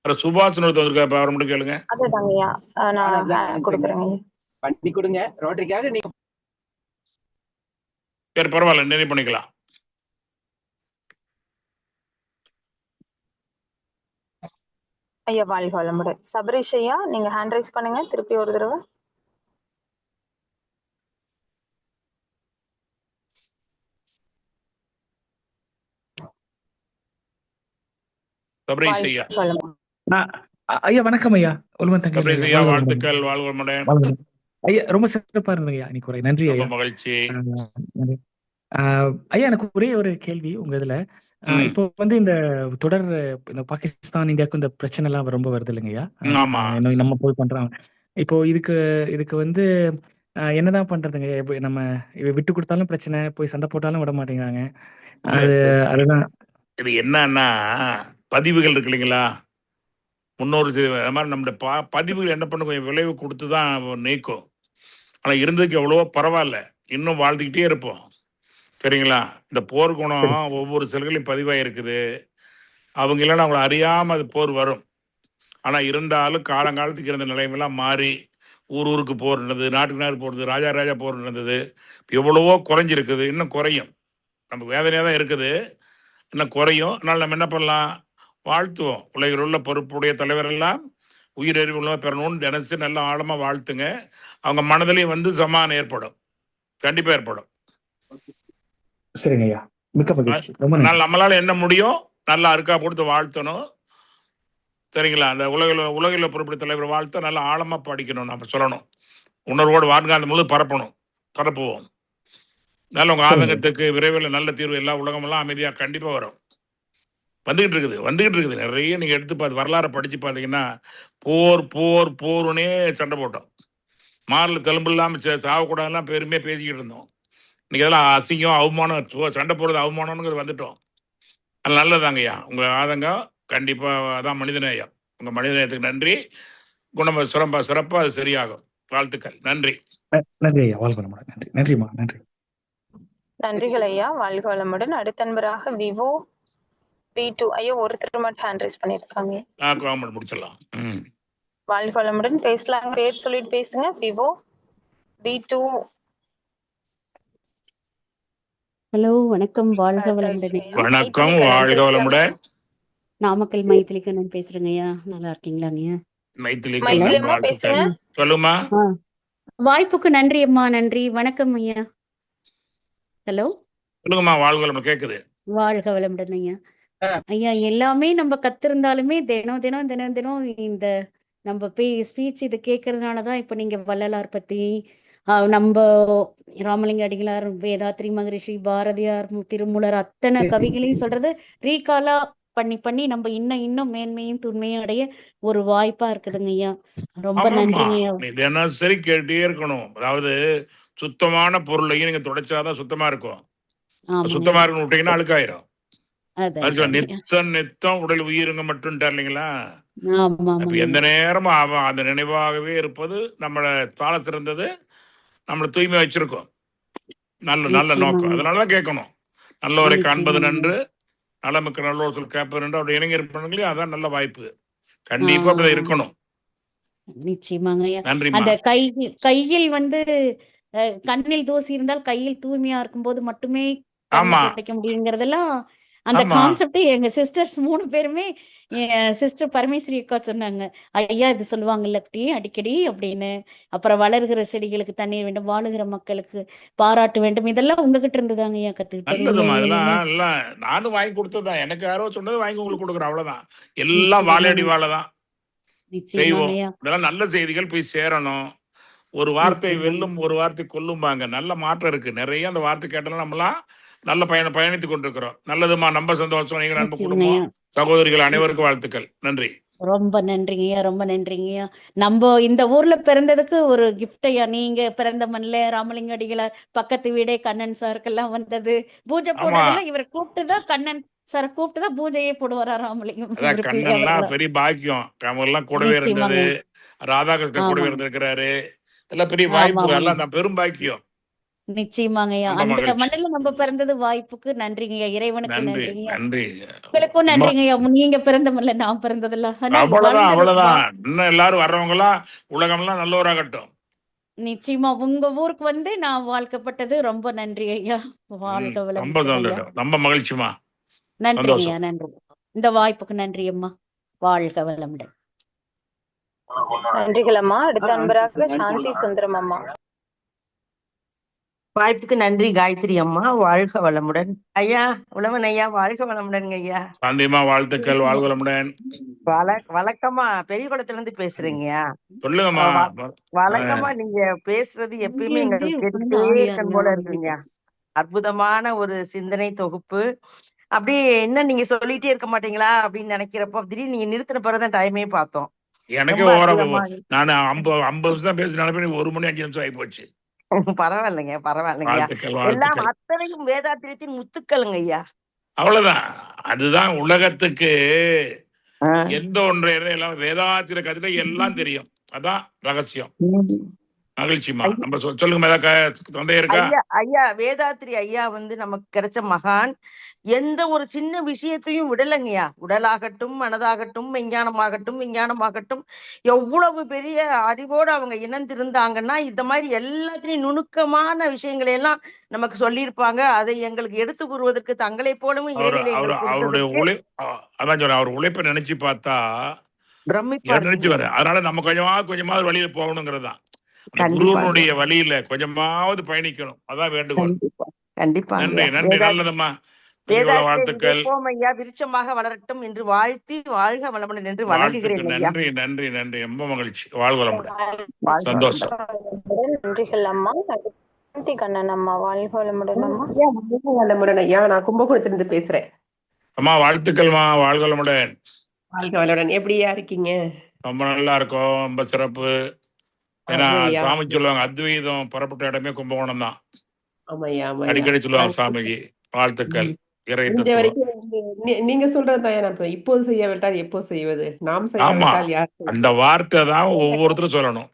சுபாஷ் அவர் மட்டும் கேளுங்க. அதுதாங்க ஐயா, நான் கொடுக்குறேங்க. பண்ணி கொடுங்க. ரோட்டரிக்காக நீங்க சரி, பரவாயில்ல, நிறைய பண்ணிக்கலாம். ஐயா வாழ்க வளமுடன். சபரீஷ் ஐயா, நீங்க ஹேண்ட் ரைஸ் பண்ணுங்க திருப்பி ஒரு தடவை. சபரீஸ் ஐயா. ஐயா வணக்கம் ஐயா. ஒழுவன் தங்கை சபரீஸ் ஐயா, வாழ்த்துக்கள். வாழ்வளமுடன் ஐயா. ரொம்ப சிறப்பா இருந்தது ஐயா இன்னைக்கு உரை. நன்றி ஐயா. மகிழ்ச்சி. ஐயா எனக்கு ஒரே ஒரு கேள்வி உங்க இதுல. இப்போ இந்த தொடர் இந்த பாகிஸ்தான் இந்தியாவுக்கு இந்த பிரச்சனை எல்லாம் ரொம்ப வருது இல்லைங்க ஐயா. நம்ம போய் பண்றோம். இப்போ இதுக்கு என்னதான் பண்றதுங்க? நம்ம விட்டு கொடுத்தாலும் பிரச்சனை, போய் சண்டை போட்டாலும் விட மாட்டேங்கிறாங்க. அதுதான் இது என்னன்னா, பதிவுகள் இருக்கு இல்லைங்களா, முன்னோரு மாதிரி நம்முடைய பதிவுகள் என்ன பண்ண கொஞ்சம் விளைவு கொடுத்துதான் நீக்கும். ஆனா இருந்ததுக்கு எவ்வளவோ பரவாயில்ல, இன்னும் வாழ்ந்துக்கிட்டே இருப்போம். சரிங்களா? இந்த போர் குணம் ஒவ்வொரு செல்களையும் பதிவாக இருக்குது. அவங்க இல்லைன்னா அவங்களை அறியாம அது போர் வரும். ஆனா இருந்தாலும் காலங்காலத்துக்கு இருந்த நிலைமையெல்லாம் மாறி ஊருக்கு போர் நடந்தது, நாட்டுக்கு நாடு போறது, ராஜா போர் நடந்தது. எவ்வளவோ குறைஞ்சிருக்குது, இன்னும் குறையும். நமக்கு வேதனையாக தான் இருக்குது, இன்னும் குறையும். அதனால நம்ம என்ன பண்ணலாம்? வாழ்த்துவோம். உலகில் உள்ள பொறுப்புடைய தலைவரெல்லாம் உயிரறிவு உள்ள பெறணும்னு தினசு நல்லா ஆழமா வாழ்த்துங்க. அவங்க மனதிலையும் சமாதானம் ஏற்படும், கண்டிப்பா ஏற்படும். சரிங்க ஐயா, மிக்க மகிழ்ச்சி. நம்மளால என்ன முடியும், நல்லா அருக்கா கொடுத்து வாழ்த்தணும். சரிங்களா? அந்த உலகில் பொறுப்புடைய தலைவர் வாழ்த்த நல்லா ஆழமா படிக்கணும், நம்ம சொல்லணும், உணர்வோடு வாங்க, அந்த முழு பரப்புவோம். நல்ல உங்க ஆதங்கத்துக்கு விரைவில் நல்ல தீர்வு எல்லா உலகமெல்லாம் அமைதியாக கண்டிப்பாக வரும். வந்துகிட்டு இருக்குது நிறைய. நீங்கள் எடுத்து வரலாறை படித்து பார்த்தீங்கன்னா, போர்னே சண்டை போட்டோம். மாரில் தெலும்பு இல்லாமல் சாகக்கூடாதுலாம் பெருமையாக பேசிக்கிட்டு இருந்தோம். இன்னைக்கு அதெல்லாம் அசிங்கம், அவமானம், சண்டை போடுறது அவமானம்ங்கிறது வந்துட்டோம். அது நல்லதாங்க ஐயா. உங்கள் ஆதங்கம் கண்டிப்பாக அதான் மனிதநேயம். உங்கள் மனிதநேயத்துக்கு நன்றி. குணம் சிறப்பாக அது சரியாகும். வாழ்த்துக்கள். நன்றி. நன்றி ஐயா. வாழ்க வளமுடன். நன்றி. நன்றிமா. நன்றி. நன்றிகள் ஐயா. வாழ்க வளமுடன். அடுத்த நண்பராக விவோ V2 ஐயா ஒருத்தர் மட்டும் ஹேண்ட் ரைஸ் பண்ணிருக்காங்க. முடிச்சிடலாம். வாழ்க வளமுடன். பேசலாம், பேர் சொல்லிட்டு பேசுங்க. Vivo V2. ஹலோ, வணக்கம். வாழ்க வளமுடன். வணக்கம், வாழ்க வளமுடன். நாமக்கல் மைத்திலி கண்ணன் பேசுறேங்க ஐயா. நல்லா இருக்கீங்களாங்க? சொல்லுமா. வாய்ப்புக்கு நன்றி அம்மா. நன்றி. வணக்கம் ஐயா. ஹலோ, சொல்லுங்கம்மா. வாழ்க வளமுடன் கேக்குது. வாழ்க வளமுடன் ஐயா. ஐயா, எல்லாமே நம்ம கத்திருந்தாலுமே தினம் இந்த நம்ம ஸ்பீச் இது கேட்கறதுனாலதான் இப்ப நீங்க வள்ளலார் பத்தி, நம்ம ராமலிங்க அடிகளார், வேதாத்ரி மகரிஷி, பாரதியார், திருமூலர் அத்தனை கவிகளையும் சொல்றது ரீகாலா பண்ணி நம்ம இன்னும் மேன்மையும் துண்மையும் அடைய ஒரு வாய்ப்பா இருக்குதுங்க ஐயா. ரொம்ப நன்றிங்க ஐயா. தினசரி கேட்டே இருக்கணும். அதாவது சுத்தமான பொருளையும் நீங்க தொடச்சாதான் சுத்தமா இருக்கும். சுத்தமா இருக்கணும் விட்டீங்கன்னா அழுக்காயிரும். நித்தம் உடல் உயிருங்க மட்டும் இல்லைங்களா? எந்த நேரமும் அந்த நினைவாகவே இருப்பது நம்மளை சால சிறந்தது, நம்மளை தூய்மை வச்சிருக்கோம். நல்ல நோக்கம். அதனாலதான் கேட்கணும். நல்லவரை காண்பது நன்று, நலமுக்கு நல்லோர் சொல் கேட்பது நன்று. அப்படி இளைஞர் பண்ணுங்களே, அதான் நல்ல வாய்ப்பு. கண்டிப்பா அப்படி இருக்கணும். நிச்சயமாங்க. அந்த கையில் கண்ணில் தூசி இருந்தால் கையில் தூய்மையா இருக்கும் போது மட்டுமே கிடைக்க முடியுங்கிறதெல்லாம் அந்த கான்செப்ட் எங்க சிஸ்டர்ஸ் 3 பேருமே, சிஸ்டர் பரமேஸ்வரி அக்கா சொன்னாங்க. ஐயா இது சொல்லுவாங்கல்ல அடிக்கடி அப்படின்னு. அப்புறம் வளர்கிற செடிகளுக்கு தண்ணீர் வேண்டும், வாழுகிற மக்களுக்கு பாராட்டு வேண்டும். இதெல்லாம் உங்ககிட்ட இருந்துதாங்க ஐயா கத்துக்கிட்டேன். நானும் வாங்கி கொடுத்ததான். எனக்கு யாரோ சொன்னது வாங்கி உங்களுக்கு கொடுக்குறேன், அவ்வளவுதான். எல்லாம் வாழையடி வாழைதான். இதெல்லாம் நல்ல செய்திகள் போய் சேரணும். ஒரு வார்த்தை வெல்லும், ஒரு வார்த்தை கொல்லும்பாங்க. நல்ல மாற்றம் இருக்கு நிறைய. அந்த வார்த்தை கேட்டாலும் நம்மளாம் நல்ல பயணித்துக் கொண்டிருக்கிறோம். நல்லதுமா, நம்ம சந்தோஷம். நீங்க நண்ப குடும்பம், சகோதரிகள் அனைவருக்கும் வாழ்த்துக்கள். நன்றி. ரொம்ப நன்றிங்கய்யா. ரொம்ப நன்றிங்கய்யா. நம்ம இந்த ஊர்ல பிறந்ததுக்கு ஒரு கிஃப்ட் ஐயா. நீங்க பிறந்த மண்ணில ராமலிங்க அடிகளார் பக்கத்து வீடே கண்ணன் சாருக்கெல்லாம் வந்தது, பூஜை போடுறதுல இவரை கூப்பிட்டுதான், கண்ணன் சார் கூப்பிட்டுதான் பூஜையே போடுவாரா ராமலிங்கம். கண்ணன்லாம் பெரிய பாக்கியம். கமல்லாம் கூடவே இருந்தது, ராதாகிருஷ்ணன் கூடவே இருந்திருக்கிறாரு. எல்லாம் பெரிய வாய்ப்பு, எல்லாம் பெரும் பாக்கியம். நிச்சயமாங்கய்யா. அந்த மண்ணில நம்ம பிறந்தது வாய்ப்புக்கு நன்றிங்கய்யா. இறைவனுக்கு நன்றிங்கய்யா. உங்களுக்கும் நன்றிங்கய்யா. நீங்க பிறந்த மண்ணில நான் பிறந்ததெல்லாம் அவ்வளவுதான். இன்னும் எல்லாரும் வர்றவங்க எல்லாம் உலகம் எல்லாம் நல்லவராகட்டும். நிச்சயமா உங்க ஊருக்கு நான் வாழ்க்கப்பட்டது ரொம்ப நன்றி ஐயா. வாழ்க வளமுடன். ரொம்ப மகிழ்ச்சிமா. நன்றிங்கய்யா. நன்றி. இந்த வாய்ப்புக்கு நன்றி அம்மா. வாழ்க வளமுடன். நன்றிகள் அம்மா. அடுத்த அன்பராக சாந்தி சுந்தரம் அம்மா. வாய்ப்புக்கு நன்றி காயத்ரி அம்மா, வாழ்க வளமுடன். ஐயா உழவன் ஐயா, வாழ்க வளமுடன்ங்க ஐயா. சாந்தியம்மா வாழ்த்துக்கள், வாழ்க வளமுடன். வழக்கமா பெரிய குளத்துல இருந்து பேசுறீங்கயா. சொல்லுங்கம்மா. வழக்கமா நீங்க பேசுறது எப்பயுமே எங்களுக்கு கேட்டுட்டே இருக்கணும் போல இருக்குங்க. அற்புதமான ஒரு சிந்தனை தொகுப்பு. அப்படியே என்ன நீங்க சொல்லிட்டே இருக்க மாட்டீங்களா அப்படின்னு நினைக்கிறப்போ திடீர்னு நீங்க நிறுத்தின பிறகுதான் டைமே பார்த்தோம். எனக்கே நான் 50 நிமிஷம் பேசினாலும் 1 மணி 5 நிமிஷம் ஆகி போச்சு. பரவாயில்லைங்க, பரவாயில்லைங்க. எல்லாம் அத்தனையும் வேதாத்திரியத்தின் முத்துக்களுங்க ஐயா. அவ்வளவுதான். அதுதான் உலகத்துக்கு எந்த ஒன்றை எல்லாம் வேதாத்திர கதை எல்லாம் தெரியும். அதான் ரகசியம். மகிழ்ச்சிமா. நம்ம சொல்லுங்க, சந்தேகம் இருக்கா? ஐயா வேதாத்திரி ஐயா நமக்கு கிடைச்ச மகான். எந்த ஒரு சின்ன விஷயத்தையும் விடலைங்கய்யா. உடலாகட்டும், மனதாகட்டும், விஞ்ஞானமாகட்டும் எவ்வளவு பெரிய அறிவோடு அவங்க இணைந்திருந்தாங்கன்னா இந்த மாதிரி எல்லாத்திலையும் நுணுக்கமான விஷயங்களை எல்லாம் நமக்கு சொல்லியிருப்பாங்க. அதை எங்களுக்கு எடுத்து கூறுவதற்கு தங்களை போலவும் அவருடைய அவர் உழைப்பை நினைச்சு பார்த்தா நினைச்சு வர. அதனால நம்ம கொஞ்சமாவது வழியில போகணுங்கிறது தான். குருவனுடைய வழியில கொஞ்சமாவது பயணிக்கணும். அதான் வேண்டுகோள். கண்டிப்பா. நன்றி, நல்லதம்மா. வாழ்த்துக்கள். விருட்சமாக வளரட்டும் என்று வாழ்த்தி வாழ்க வளமுடன் என்று வணங்குகிறேன். நன்றி நன்றி நன்றி. ரொம்ப மகிழ்ச்சி. வாழ்க வளமுடன். சந்தோஷம். நன்றிகள் அம்மா. கண்ணன் அம்மா, வாழ்க வளமுடன் அம்மா. வாழ்க வளமுடன் ஐயா. நான் கும்பகோணத்திலிருந்து பேசுறேன். அம்மா வாழ்த்துக்கள்மா, வாழ்க வளமுடன். வாழ்க வளமுடன். எப்படியா இருக்கீங்க? ரொம்ப நல்லா இருக்கும், ரொம்ப சிறப்பு. ஏன்னா சாமி சொல்லுவாங்க அத்வைதம் புறப்பட்ட இடமே கும்பகோணம் தான். அடிக்கடி சொல்லுவாங்க சாமிக்கு. வாழ்த்துக்கள். நீங்க சொல்றதுதான் இப்போது செய்யவிட்டால் எப்போ செய்வது, நாம் செய்யாவிட்டால் யார்? அந்த வார்த்தை தான் ஒவ்வொருத்தரும் சொல்லணும்.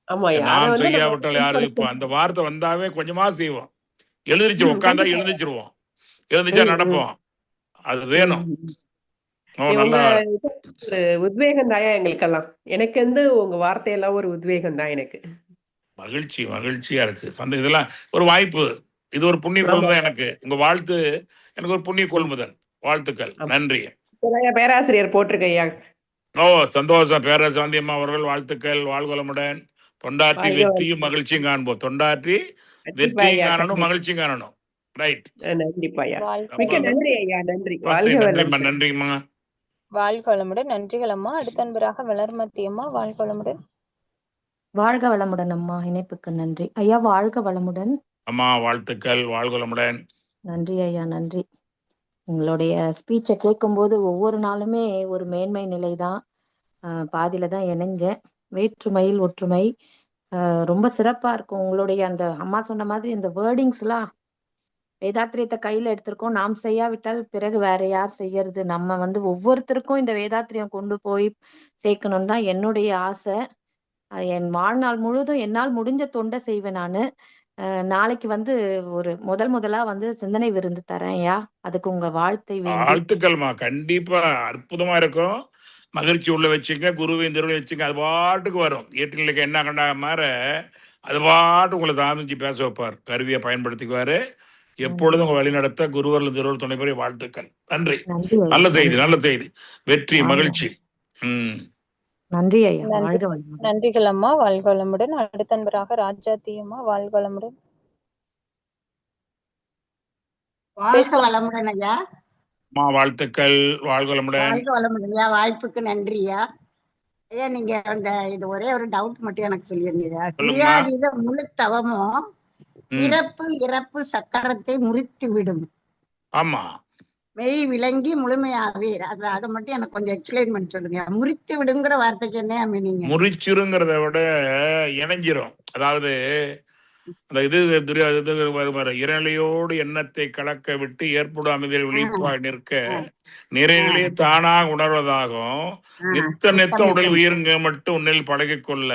நாம் செய்யாவிட்டால் யாரு? இப்போ அந்த வார்த்தை வந்தாவே கொஞ்சமா செய்வோம். எழுந்திரிச்சு உட்காந்தா எழுந்திரிச்சா நடப்போம். அது வேணும். உத்வேகம் தாயா எங்களுக்கெல்லாம். எனக்கு உங்க வார்த்தையெல்லாம் ஒரு உத்வேகம் தான் எனக்கு. மகிழ்ச்சியா இருக்கு. இதெல்லாம் ஒரு வாய்ப்பு. இது ஒரு புண்ணிய கொள்முதல் எனக்கு. உங்க வாழ்த்து எனக்கு ஒரு புண்ணிய கொள்முதல். வாழ்த்துக்கள். நன்றி. பேராசிரியர் போட்டிருக்கையா. சந்தோஷம். பேராசிரியர் சாந்தியம்மா அவர்கள் வாழ்த்துக்கள். வாழ்க வளமுடன். தொண்டாற்றி வெற்றியும் மகிழ்ச்சியும் காண்போம். தொண்டாற்றி வெற்றியும் காணணும், மகிழ்ச்சியும் காணணும். ரைட். நன்றிப்பாயா. மிக்க நன்றி ஐயா. நன்றி. நன்றிம்மா. வாழ்க வளமுடன். நன்றிகள் அம்மா. அடுத்த அன்பராக வளர்மதி அம்மா, வாழ்க வளமுடன். வாழ்க வளமுடன் அம்மா. இணைப்புக்கு நன்றி ஐயா. வாழ்க வளமுடன் அம்மா. வாழ்த்துக்கள். வாழ்க வளமுடன். நன்றி ஐயா, நன்றி. உங்களுடைய ஸ்பீச்சை கேட்கும்போது ஒவ்வொரு நாளுமே ஒரு மேன்மை நிலைதான். பாதியில தான் இணைஞ்சேன். வேற்றுமையில் ஒற்றுமை ரொம்ப சிறப்பா இருக்கும். உங்களுடைய அந்த அம்மா சொன்ன மாதிரி இந்த வேர்டிங்ஸ் எல்லாம் வேதாத்திரியத்தை கையில எடுத்திருக்கோம். நாம் செய்யாவிட்டால் பிறகு வேற யார் செய்யறது? நம்ம ஒவ்வொருத்தருக்கும் இந்த வேதாத்திரியம் கொண்டு போய் சேர்க்கணும்னு தான் என்னுடைய ஆசை. என் வாழ்நாள் முழுவதும் என்னால் முடிஞ்ச தொண்டை செய்வேன் நானு. நாளைக்கு ஒரு முதலா சிந்தனை விருந்து தரேன்யா. அதுக்கு உங்க வாழ்த்துக்கள்மா. கண்டிப்பா அற்புதமா இருக்கும். மகிழ்ச்சி உள்ள வச்சுங்க. குருவின் திருவிழா வச்சுங்க. அது பாட்டுக்கு வரும். ஏற்றினுக்கு என்ன கண்டா மாற அது பாட்டு உங்களை தாமிச்சு பேச வைப்பார். கருவியை பயன்படுத்திக்குவாரு. எப்பொழுதும் உங்க வழிநடத்த குருவர்கள் திருவள்ளுவர் துணை பெரிய வாழ்த்துக்கள். நன்றி. நல்ல செய்தி. வெற்றி, மகிழ்ச்சி. நன்றி ஐயா. நன்றிகள் அம்மா. வாழ்க வளமுடன். அடுத்த அன்பராக ராஜாத்தி அம்மா, வாழ்க வளமுடன். வாழ்க வளமுடன் ஐயா. வாழ்த்துக்கள். வாழ்க வளமுடன். வாழ்க வளமுடன் ஐயா. வாய்ப்புக்கு நன்றியா ஐயா. நீங்க இது ஒரே ஒரு டவுட் மட்டும் எனக்கு சொல்லியிருந்தீங்க. கிரியாதீத முழு தவமும் பிறப்பு இறப்பு சக்கரத்தை முறித்து விடும். ஆமா. மெய் விளங்கி முழுமையாவே. அதை மட்டும் எனக்கு கொஞ்சம் எக்ஸ்பிளைன் பண்ணி சொல்லுங்க. முறித்து விடுங்கிற வார்த்தைக்கு என்ன மீனிங்? முறிச்சிருங்கிறத விட இணைஞ்சிரும். அதாவது அந்த இறைநிலையோடு எண்ணத்தை கலக்க விட்டு ஏற்படும் அமைதியில் விழிப்பாய் நிற்க நிறைநிலையை தானாக உணர்வதாகும். நித்த உடல் உயிருங்க மட்டும் உன்னில் பழகிக் கொள்ள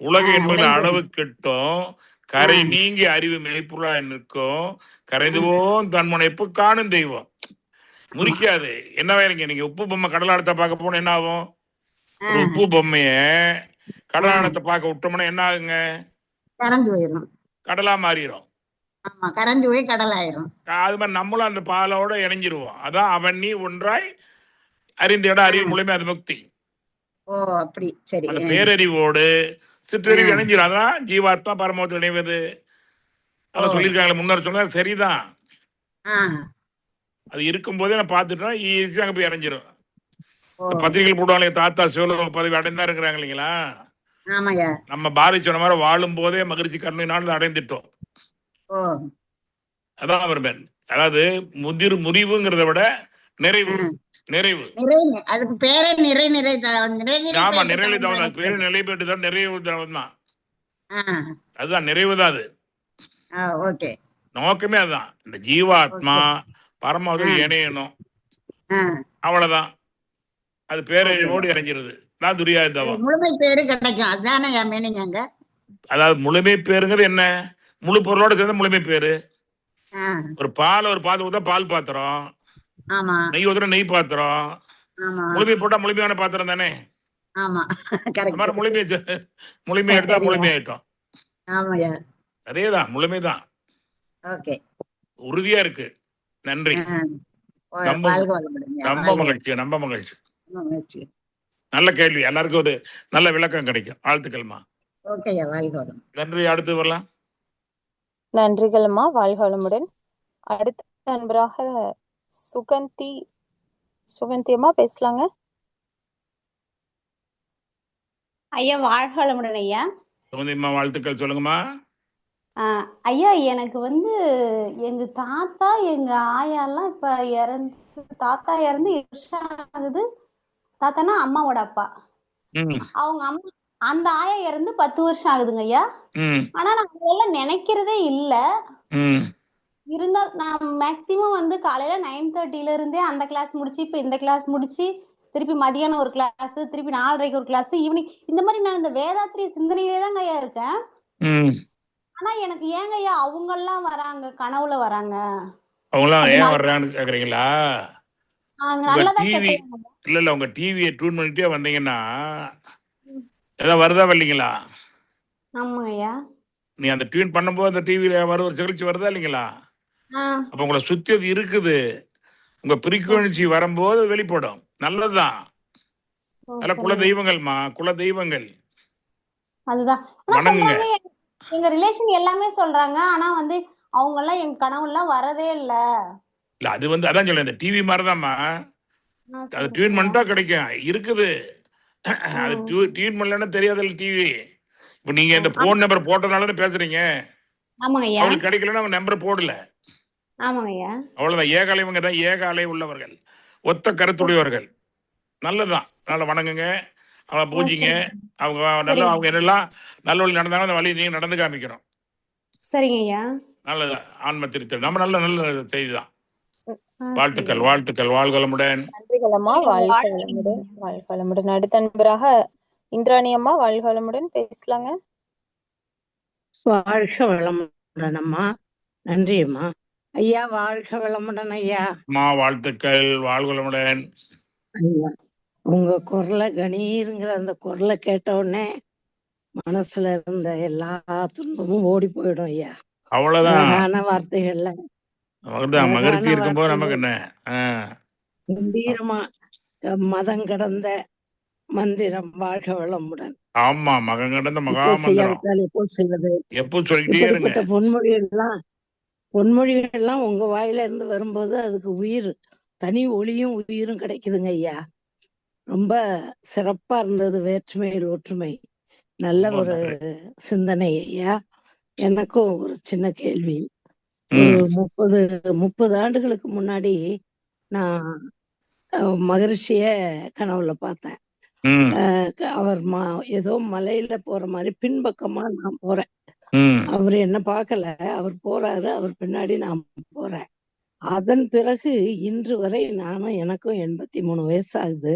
உலக என்பது அளவு கிட்டும். கரை நீங்கி அறிவு மெய்ப்பொருளாய் நிற்கும். கரைந்துவோம் தன்முனைப்பு காணும் தெய்வம். முறிக்காது. என்னவாயிருங்க, நீங்க உப்பு பொம்மை கடலாளத்தை பார்க்க போன என்ன ஆகும்? உப்பு பொம்மைய கடலாளத்தை பார்க்க விட்டோம்னா என்ன ஆகுங்க? கரைஞ்சு போயிடும். கடலா மாறிடும். கரைஞ்சு போய் கடலாயிரும். அது மாதிரி நம்மளும் அந்த பாலோட இணைஞ்சிருவோம். அதான் அவன் நீ ஒன்றாய் அறிந்த இடம் அறிவு மூலமே அது முக்தி. அப்படி. சரி. அந்த பேரறிவோடு சிற்றறிவு இணைஞ்சிடும். அதான் ஜீவாத்மா பரமத்தில் இணைவது. அதான் சொல்லியிருக்காங்களே முன்னாடி சொன்னது சரிதான். ஆ அது இருக்கும்போதே நான் பார்த்துட்டேன், ஈஸியாக அங்கே போய் இறஞ்சிரும். ஓ பத்திரிகைகள் போடுவாங்க தாத்தா சிவலோக பதவி அடைந்தாருங்கிறாங்க இல்லைங்களா? ஆமாய்யா. நம்ம பாரதி சொன்ன மாதிரி வாழும் போதே மகிழ்ச்சி கருணை நாள் அடைந்துட்டோம். ஓ அதான் வருவேன். அதாவது முறிவுங்கிறத விட நிறைவு. நிறைவு. நிறைவு அதுக்கு பேரே நிறை நிறை ஆமா, நிறைவு தான் பேரு. நிலை பெற்று தான் நிறைவு தான். அதுதான் நிறைவு தான். அது ஓகே. நோக்கமே அதுதான். இந்த ஜீவாத்மா பரமாவது இணையணும், அவ்வளவுதான். அது பேரழிவோடு இறங்கிறது தான் துரியாதவம். முழுமை பேரு கிடைக்கும், அதுதானே மீனிங் அங்க. அதாவது முழுமை பேருங்கிறது என்ன? முழு பொருளோட சேர்ந்த முழுமை பேரு. ஒரு பாத்திரம் ஊத்தா பால் பாத்திரம், நெய் ஊத்துற நெய் பாத்திரம். முழுமை போட்டா முழுமையான பாத்திரம் தானே. முழுமை எடுத்தா முழுமை ஆயிட்டோம். அதேதான் முழுமைதான். உறுதியா இருக்கு. நன்றி. ரொம்ப மகிழ்ச்சி. நல்ல கேள்வி. எல்லாருக்கும் ஒரு நல்ல விளக்கம் கிடைக்கும். வாழ்த்துக்கள்மா. நன்றி. அடுத்து வரலாம். நன்றிகள்மா. வாழ்க வளமுடன். அடுத்த நண்பராக சுகந்தி அம்மா பேசலாங்க. ஐயா வாழ்க வளமுடன் ஐயா. சுகந்திம்மா வாழ்த்துக்கள் சொல்லுங்கம்மா. ஐயா எனக்கு எங்க தாத்தா எங்க ஆயாலாம் இப்ப தாத்தா இறந்து 2 வருஷம் ஆகுது. தாத்தானா அம்மாவோட அப்பா. அவங்க அம்மா அந்த ஆயா இறந்து 10 வருஷம் ஆகுதுங்க ஐயா. ஆனா நான் அதெல்லாம் நினைக்கிறதே இல்ல. இருந்தாலும் நான் மேக்சிமம் காலையில 9:30 இருந்தே அந்த கிளாஸ் முடிச்சு இப்ப இந்த கிளாஸ் முடிச்சு திருப்பி மதியானம் ஒரு கிளாஸ், திருப்பி 4:30 ஒரு கிளாஸ், ஈவினிங் இந்த மாதிரி நான் இந்த வேதாத்திரிய சிந்தனையிலே தாங்க ஐயா இருக்கேன். ஆனா எனக்கு ஏங்க ஐயா அவங்க எல்லாம் வராங்க, கனவுல வராங்க. அவங்களாம் ஏன் வர்றான்னு கேக்குறீங்களா? இல்ல உங்க டிவியை டியூன் பண்ணிட்டே வந்தீங்கன்னா ஏதாவது வருதா வரலீங்களா? ஆமா ஐயா. நீ அந்த டியூன் பண்ணும்போது அந்த டிவியில ஒரு சிகிச்சை வருதா இல்லைங்களா? அப்ப உங்களை சுத்தி அது இருக்குது. உங்க ஃப்ரீக்வன்சி வரும்போது வெளிப்படும். நல்லதுதான். அதெல்லாம் குல தெய்வங்கள்மா, குல தெய்வங்கள். அதுதான் எங்க ரிலேஷன் எல்லாமே சொல்றாங்க. ஆனா அவங்க எல்லாம் எங்க கனவு எல்லாம் வரதே இல்ல. இல்ல அது அதான் சொல்ல, இந்த டிவி மாதிரிதான்மா. அது டியூன் பண்ணிட்டா கிடைக்கும், இருக்குது. அது டியூன் பண்ணலன்னா தெரியாதுல்ல டிவி. இப்ப நீங்க இந்த போன் நம்பர் போட்டதுனால பேசுறீங்க. அவங்களுக்கு கிடைக்கலன்னா அவங்க நம்பர் போடல. அவ்வளவுதான். ஏக அலைவங்க தான் ஏக அலை உள்ளவர்கள், ஒத்த கருத்துடையவர்கள். நல்லதுதான். நல்லா வணங்குங்க, அவங்கள பூஜிங்க. அவங்க என்னெல்லாம் நல்ல வழி நடந்தாலும் அந்த வழி நீங்க நடந்து காமிக்கிறோம். சரிங்க ஐயா. நல்லது. ஆன்ம திருத்தல் நம்ம நல்ல செய்திதான். வாழ்த்துக்கள். வாழ்க வளமுடன். நன்றிகளம்மா. வாழ்க வளமுடன். அடுத்த நண்பராக இந்திராணி அம்மா வாழ்க வளமுடன் பேசலாங்க. வாழ்க வளமுடன் அம்மா. நன்றி அம்மா. ஐயா வாழ்க வளமுடன் ஐயா. அம்மா வாழ்த்துக்கள். வாழ்க வளமுடன். ஐயா உங்க குரலை கணீருங்கிற அந்த குரலை கேட்ட உடனே மனசுல இருந்த எல்லா துன்பமும் ஓடி போயிடும் ஐயா. அவ்வளவுதான். அழகான வார்த்தைகள்ல மகிழ்ச்சி இருக்கும்போது நமக்கு என்ன கம்பீரமா மதம் கடந்த மந்திரம் வாழ்க வளமுடன். ஆமா, மகன் கடந்த மகாமந்திரம். எப்போ செய்வது? எப்போ சொல்லிட்டே இருங்க. பொன்மொழிகள்லாம் உங்க வாயில இருந்து வரும்போது அதுக்கு உயிர், தனி ஒளியும் உயிரும் கிடைக்குதுங்க ஐயா. ரொம்ப சிறப்பா இருந்தது. வேற்றுமையில் ஒற்றுமை. நல்ல ஒரு சிந்தனை ஐயா. எனக்கும் ஒரு சின்ன கேள்வி. ஒரு 30 ஆண்டுகளுக்கு முன்னாடி நான் மகரிஷிய கனவுல பார்த்தேன். அவர் ஏதோ மலையில போற மாதிரி பின்பக்கமா நான் போறேன். அவரு என்ன பார்க்கல, அவர் போறாரு, அவர் பின்னாடி நான் போறேன். அதன் பிறகு இன்று வரை எனக்கும் 83 வயசு ஆகுது.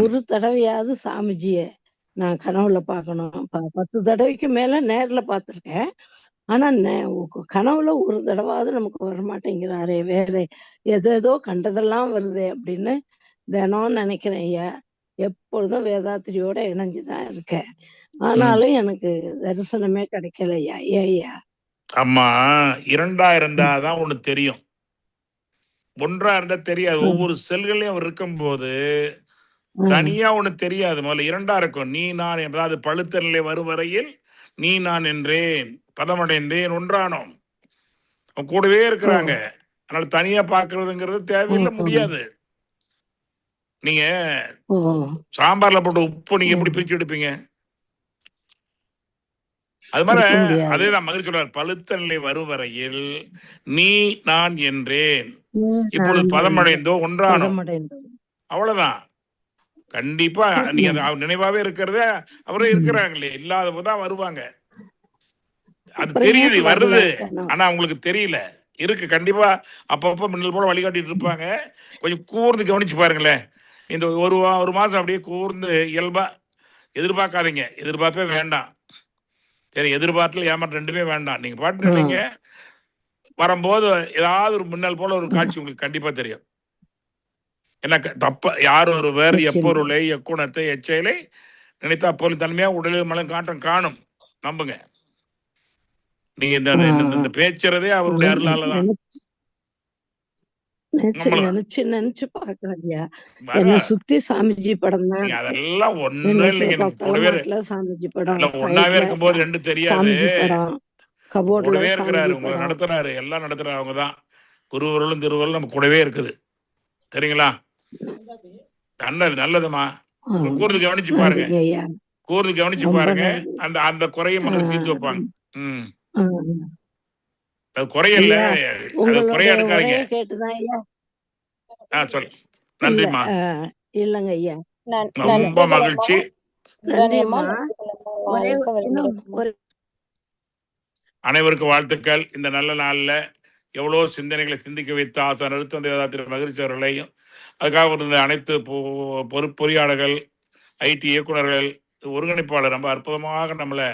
ஒரு தடவையாவது சாமிஜிய நான் கனவுல பார்க்கணும். 10 தடவைக்கு மேல நேர்ல பார்த்திருக்கேன். ஆனா கனவுல ஒரு தடவாவது நமக்கு வரமாட்டேங்கிறாரே, வேற ஏதோ கண்டதெல்லாம் வருதே அப்படின்னு தினம் நினைக்கிறேன் ஐயா. எப்பொழுதும் வேதாத்திரியோட இணைஞ்சுதான் இருக்கேன். ஆனாலும் எனக்கு தரிசனமே கிடைக்கல ஐயா. ஐயா அம்மா 2 இருந்தாதான் ஒண்ணு தெரியும், 1 இருந்தா தெரியாது. ஒவ்வொரு செல்களையும் அவர் இருக்கும்போது தனியா ஒண்ணு தெரியாது. முதல்ல 2 இருக்கும். நீ நான், அதாவது பழுத்த நிலை வரும் வரையில் நீ நான் என்றேன், பதமடைந்தேன், ஒன்றானோம். அவங்க கூடவே இருக்கிறாங்க. அதனால தனியா பாக்குறதுங்கிறது தேவையில்லை, முடியாது. நீங்க சாம்பார்ல போட்டு உப்பு நீங்க எப்படி பிரிச்சு எடுப்பீங்க? அது மாதிரி அதேதான் மகிழ்ச்சி சொல்றார், பழுத்த நிலை வரும் வரையில் நீ நான் என்றேன், இப்பொழுது பதமடைந்தோ ஒன்றானோ. அவ்வளவுதான். கண்டிப்பா நீங்க நினைவாவே இருக்கிறத அவரே இருக்கிறாங்களே, இல்லாத போதுதான் வருவாங்க. அது தெரியுது வருது, ஆனா அவங்களுக்கு தெரியல இருக்கு. கண்டிப்பா அப்பப்ப மின்னல் போல வழிகாட்டிட்டு இருப்பாங்க. கொஞ்சம் கூர்ந்து கவனிச்சு பாருங்களேன். இந்த ஒரு மாசம் அப்படியே கூர்ந்து இயல்பா எதிர்பார்க்காதீங்க, எதிர்பார்ப்பே வேண்டாம். சரி, எதிர்பார்த்துல ஏமாற்றம் ரெண்டுமே வேண்டாம். நீங்க பாட்டு நீங்க வரும்போது ஏதாவது ஒரு மின்னல் போல ஒரு காட்சி உங்களுக்கு கண்டிப்பா தெரியும். என்ன தப்ப யார் ஒருவர் எப்பொருளை எக்குணத்தை எச்செயலை நினைத்தா அப்பொருள் தன்மையா உடலில் மலம் காட்டம் காணும். நம்புங்க. நீங்க இந்த பேச்சுறதே அவருடைய அருளாலதான். நினைச்சு பாக்குறேன். என்ன சுத்தி சாமிஜி படம் தான். அதெல்லாம் ஒண்ணும் இல்லைங்க. சாமிஜி படம் ஒன்னாவே இருக்கும் போது ரெண்டு தெரியாது. கூடவே இருக்கிறாரு, உங்களை நடத்துறாரு, எல்லாம் நடத்துறாரு. அவங்கதான் குருவர்களும் திருவர்களும் நம்ம கூடவே இருக்குது. சரிங்களா? நல்லதுமா. கூர்ந்து கவனிச்சு பாருங்க, கூர்ந்து கவனிச்சு பாருங்க. அந்த குறைய மனதில் தீர்த்து வைப்பாங்க. அது குறையல, அது குறையா எடுக்காதீங்க. சொல்லு. நன்றிமா. இல்லங்க ஐயா, ரொம்ப மகிழ்ச்சி. அனைவருக்கும் வாழ்த்துக்கள். இந்த நல்ல நாள்ல எவ்வளோ சிந்தனைகளை சிந்திக்க வைத்த ஆசானர் தந்தை மகிழ்ச்சி அவர்களையும், அதுக்காக இருந்த அனைத்து பொறியாளர்கள், ஐடி இயக்குநர்கள், ஒருங்கிணைப்பாளர் ரொம்ப அற்புதமாக நம்மளை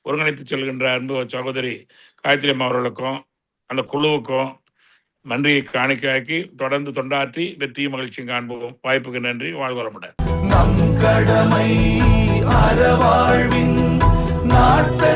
ஒருங்கிணைத்து செல்கின்ற அன்பு சகோதரி காயத்ரி அம்மா அவர்களுக்கும் அந்த குழுவுக்கும் நன்றியை காணிக்காக்கி தொடர்ந்து தொண்டாற்றி வெற்றியும் மகிழ்ச்சியும் காண்போம். வாய்ப்புக்கு நன்றி. வாழ்க வளமுடன். நம் கடமை அறவாழ்வின் நாட்டை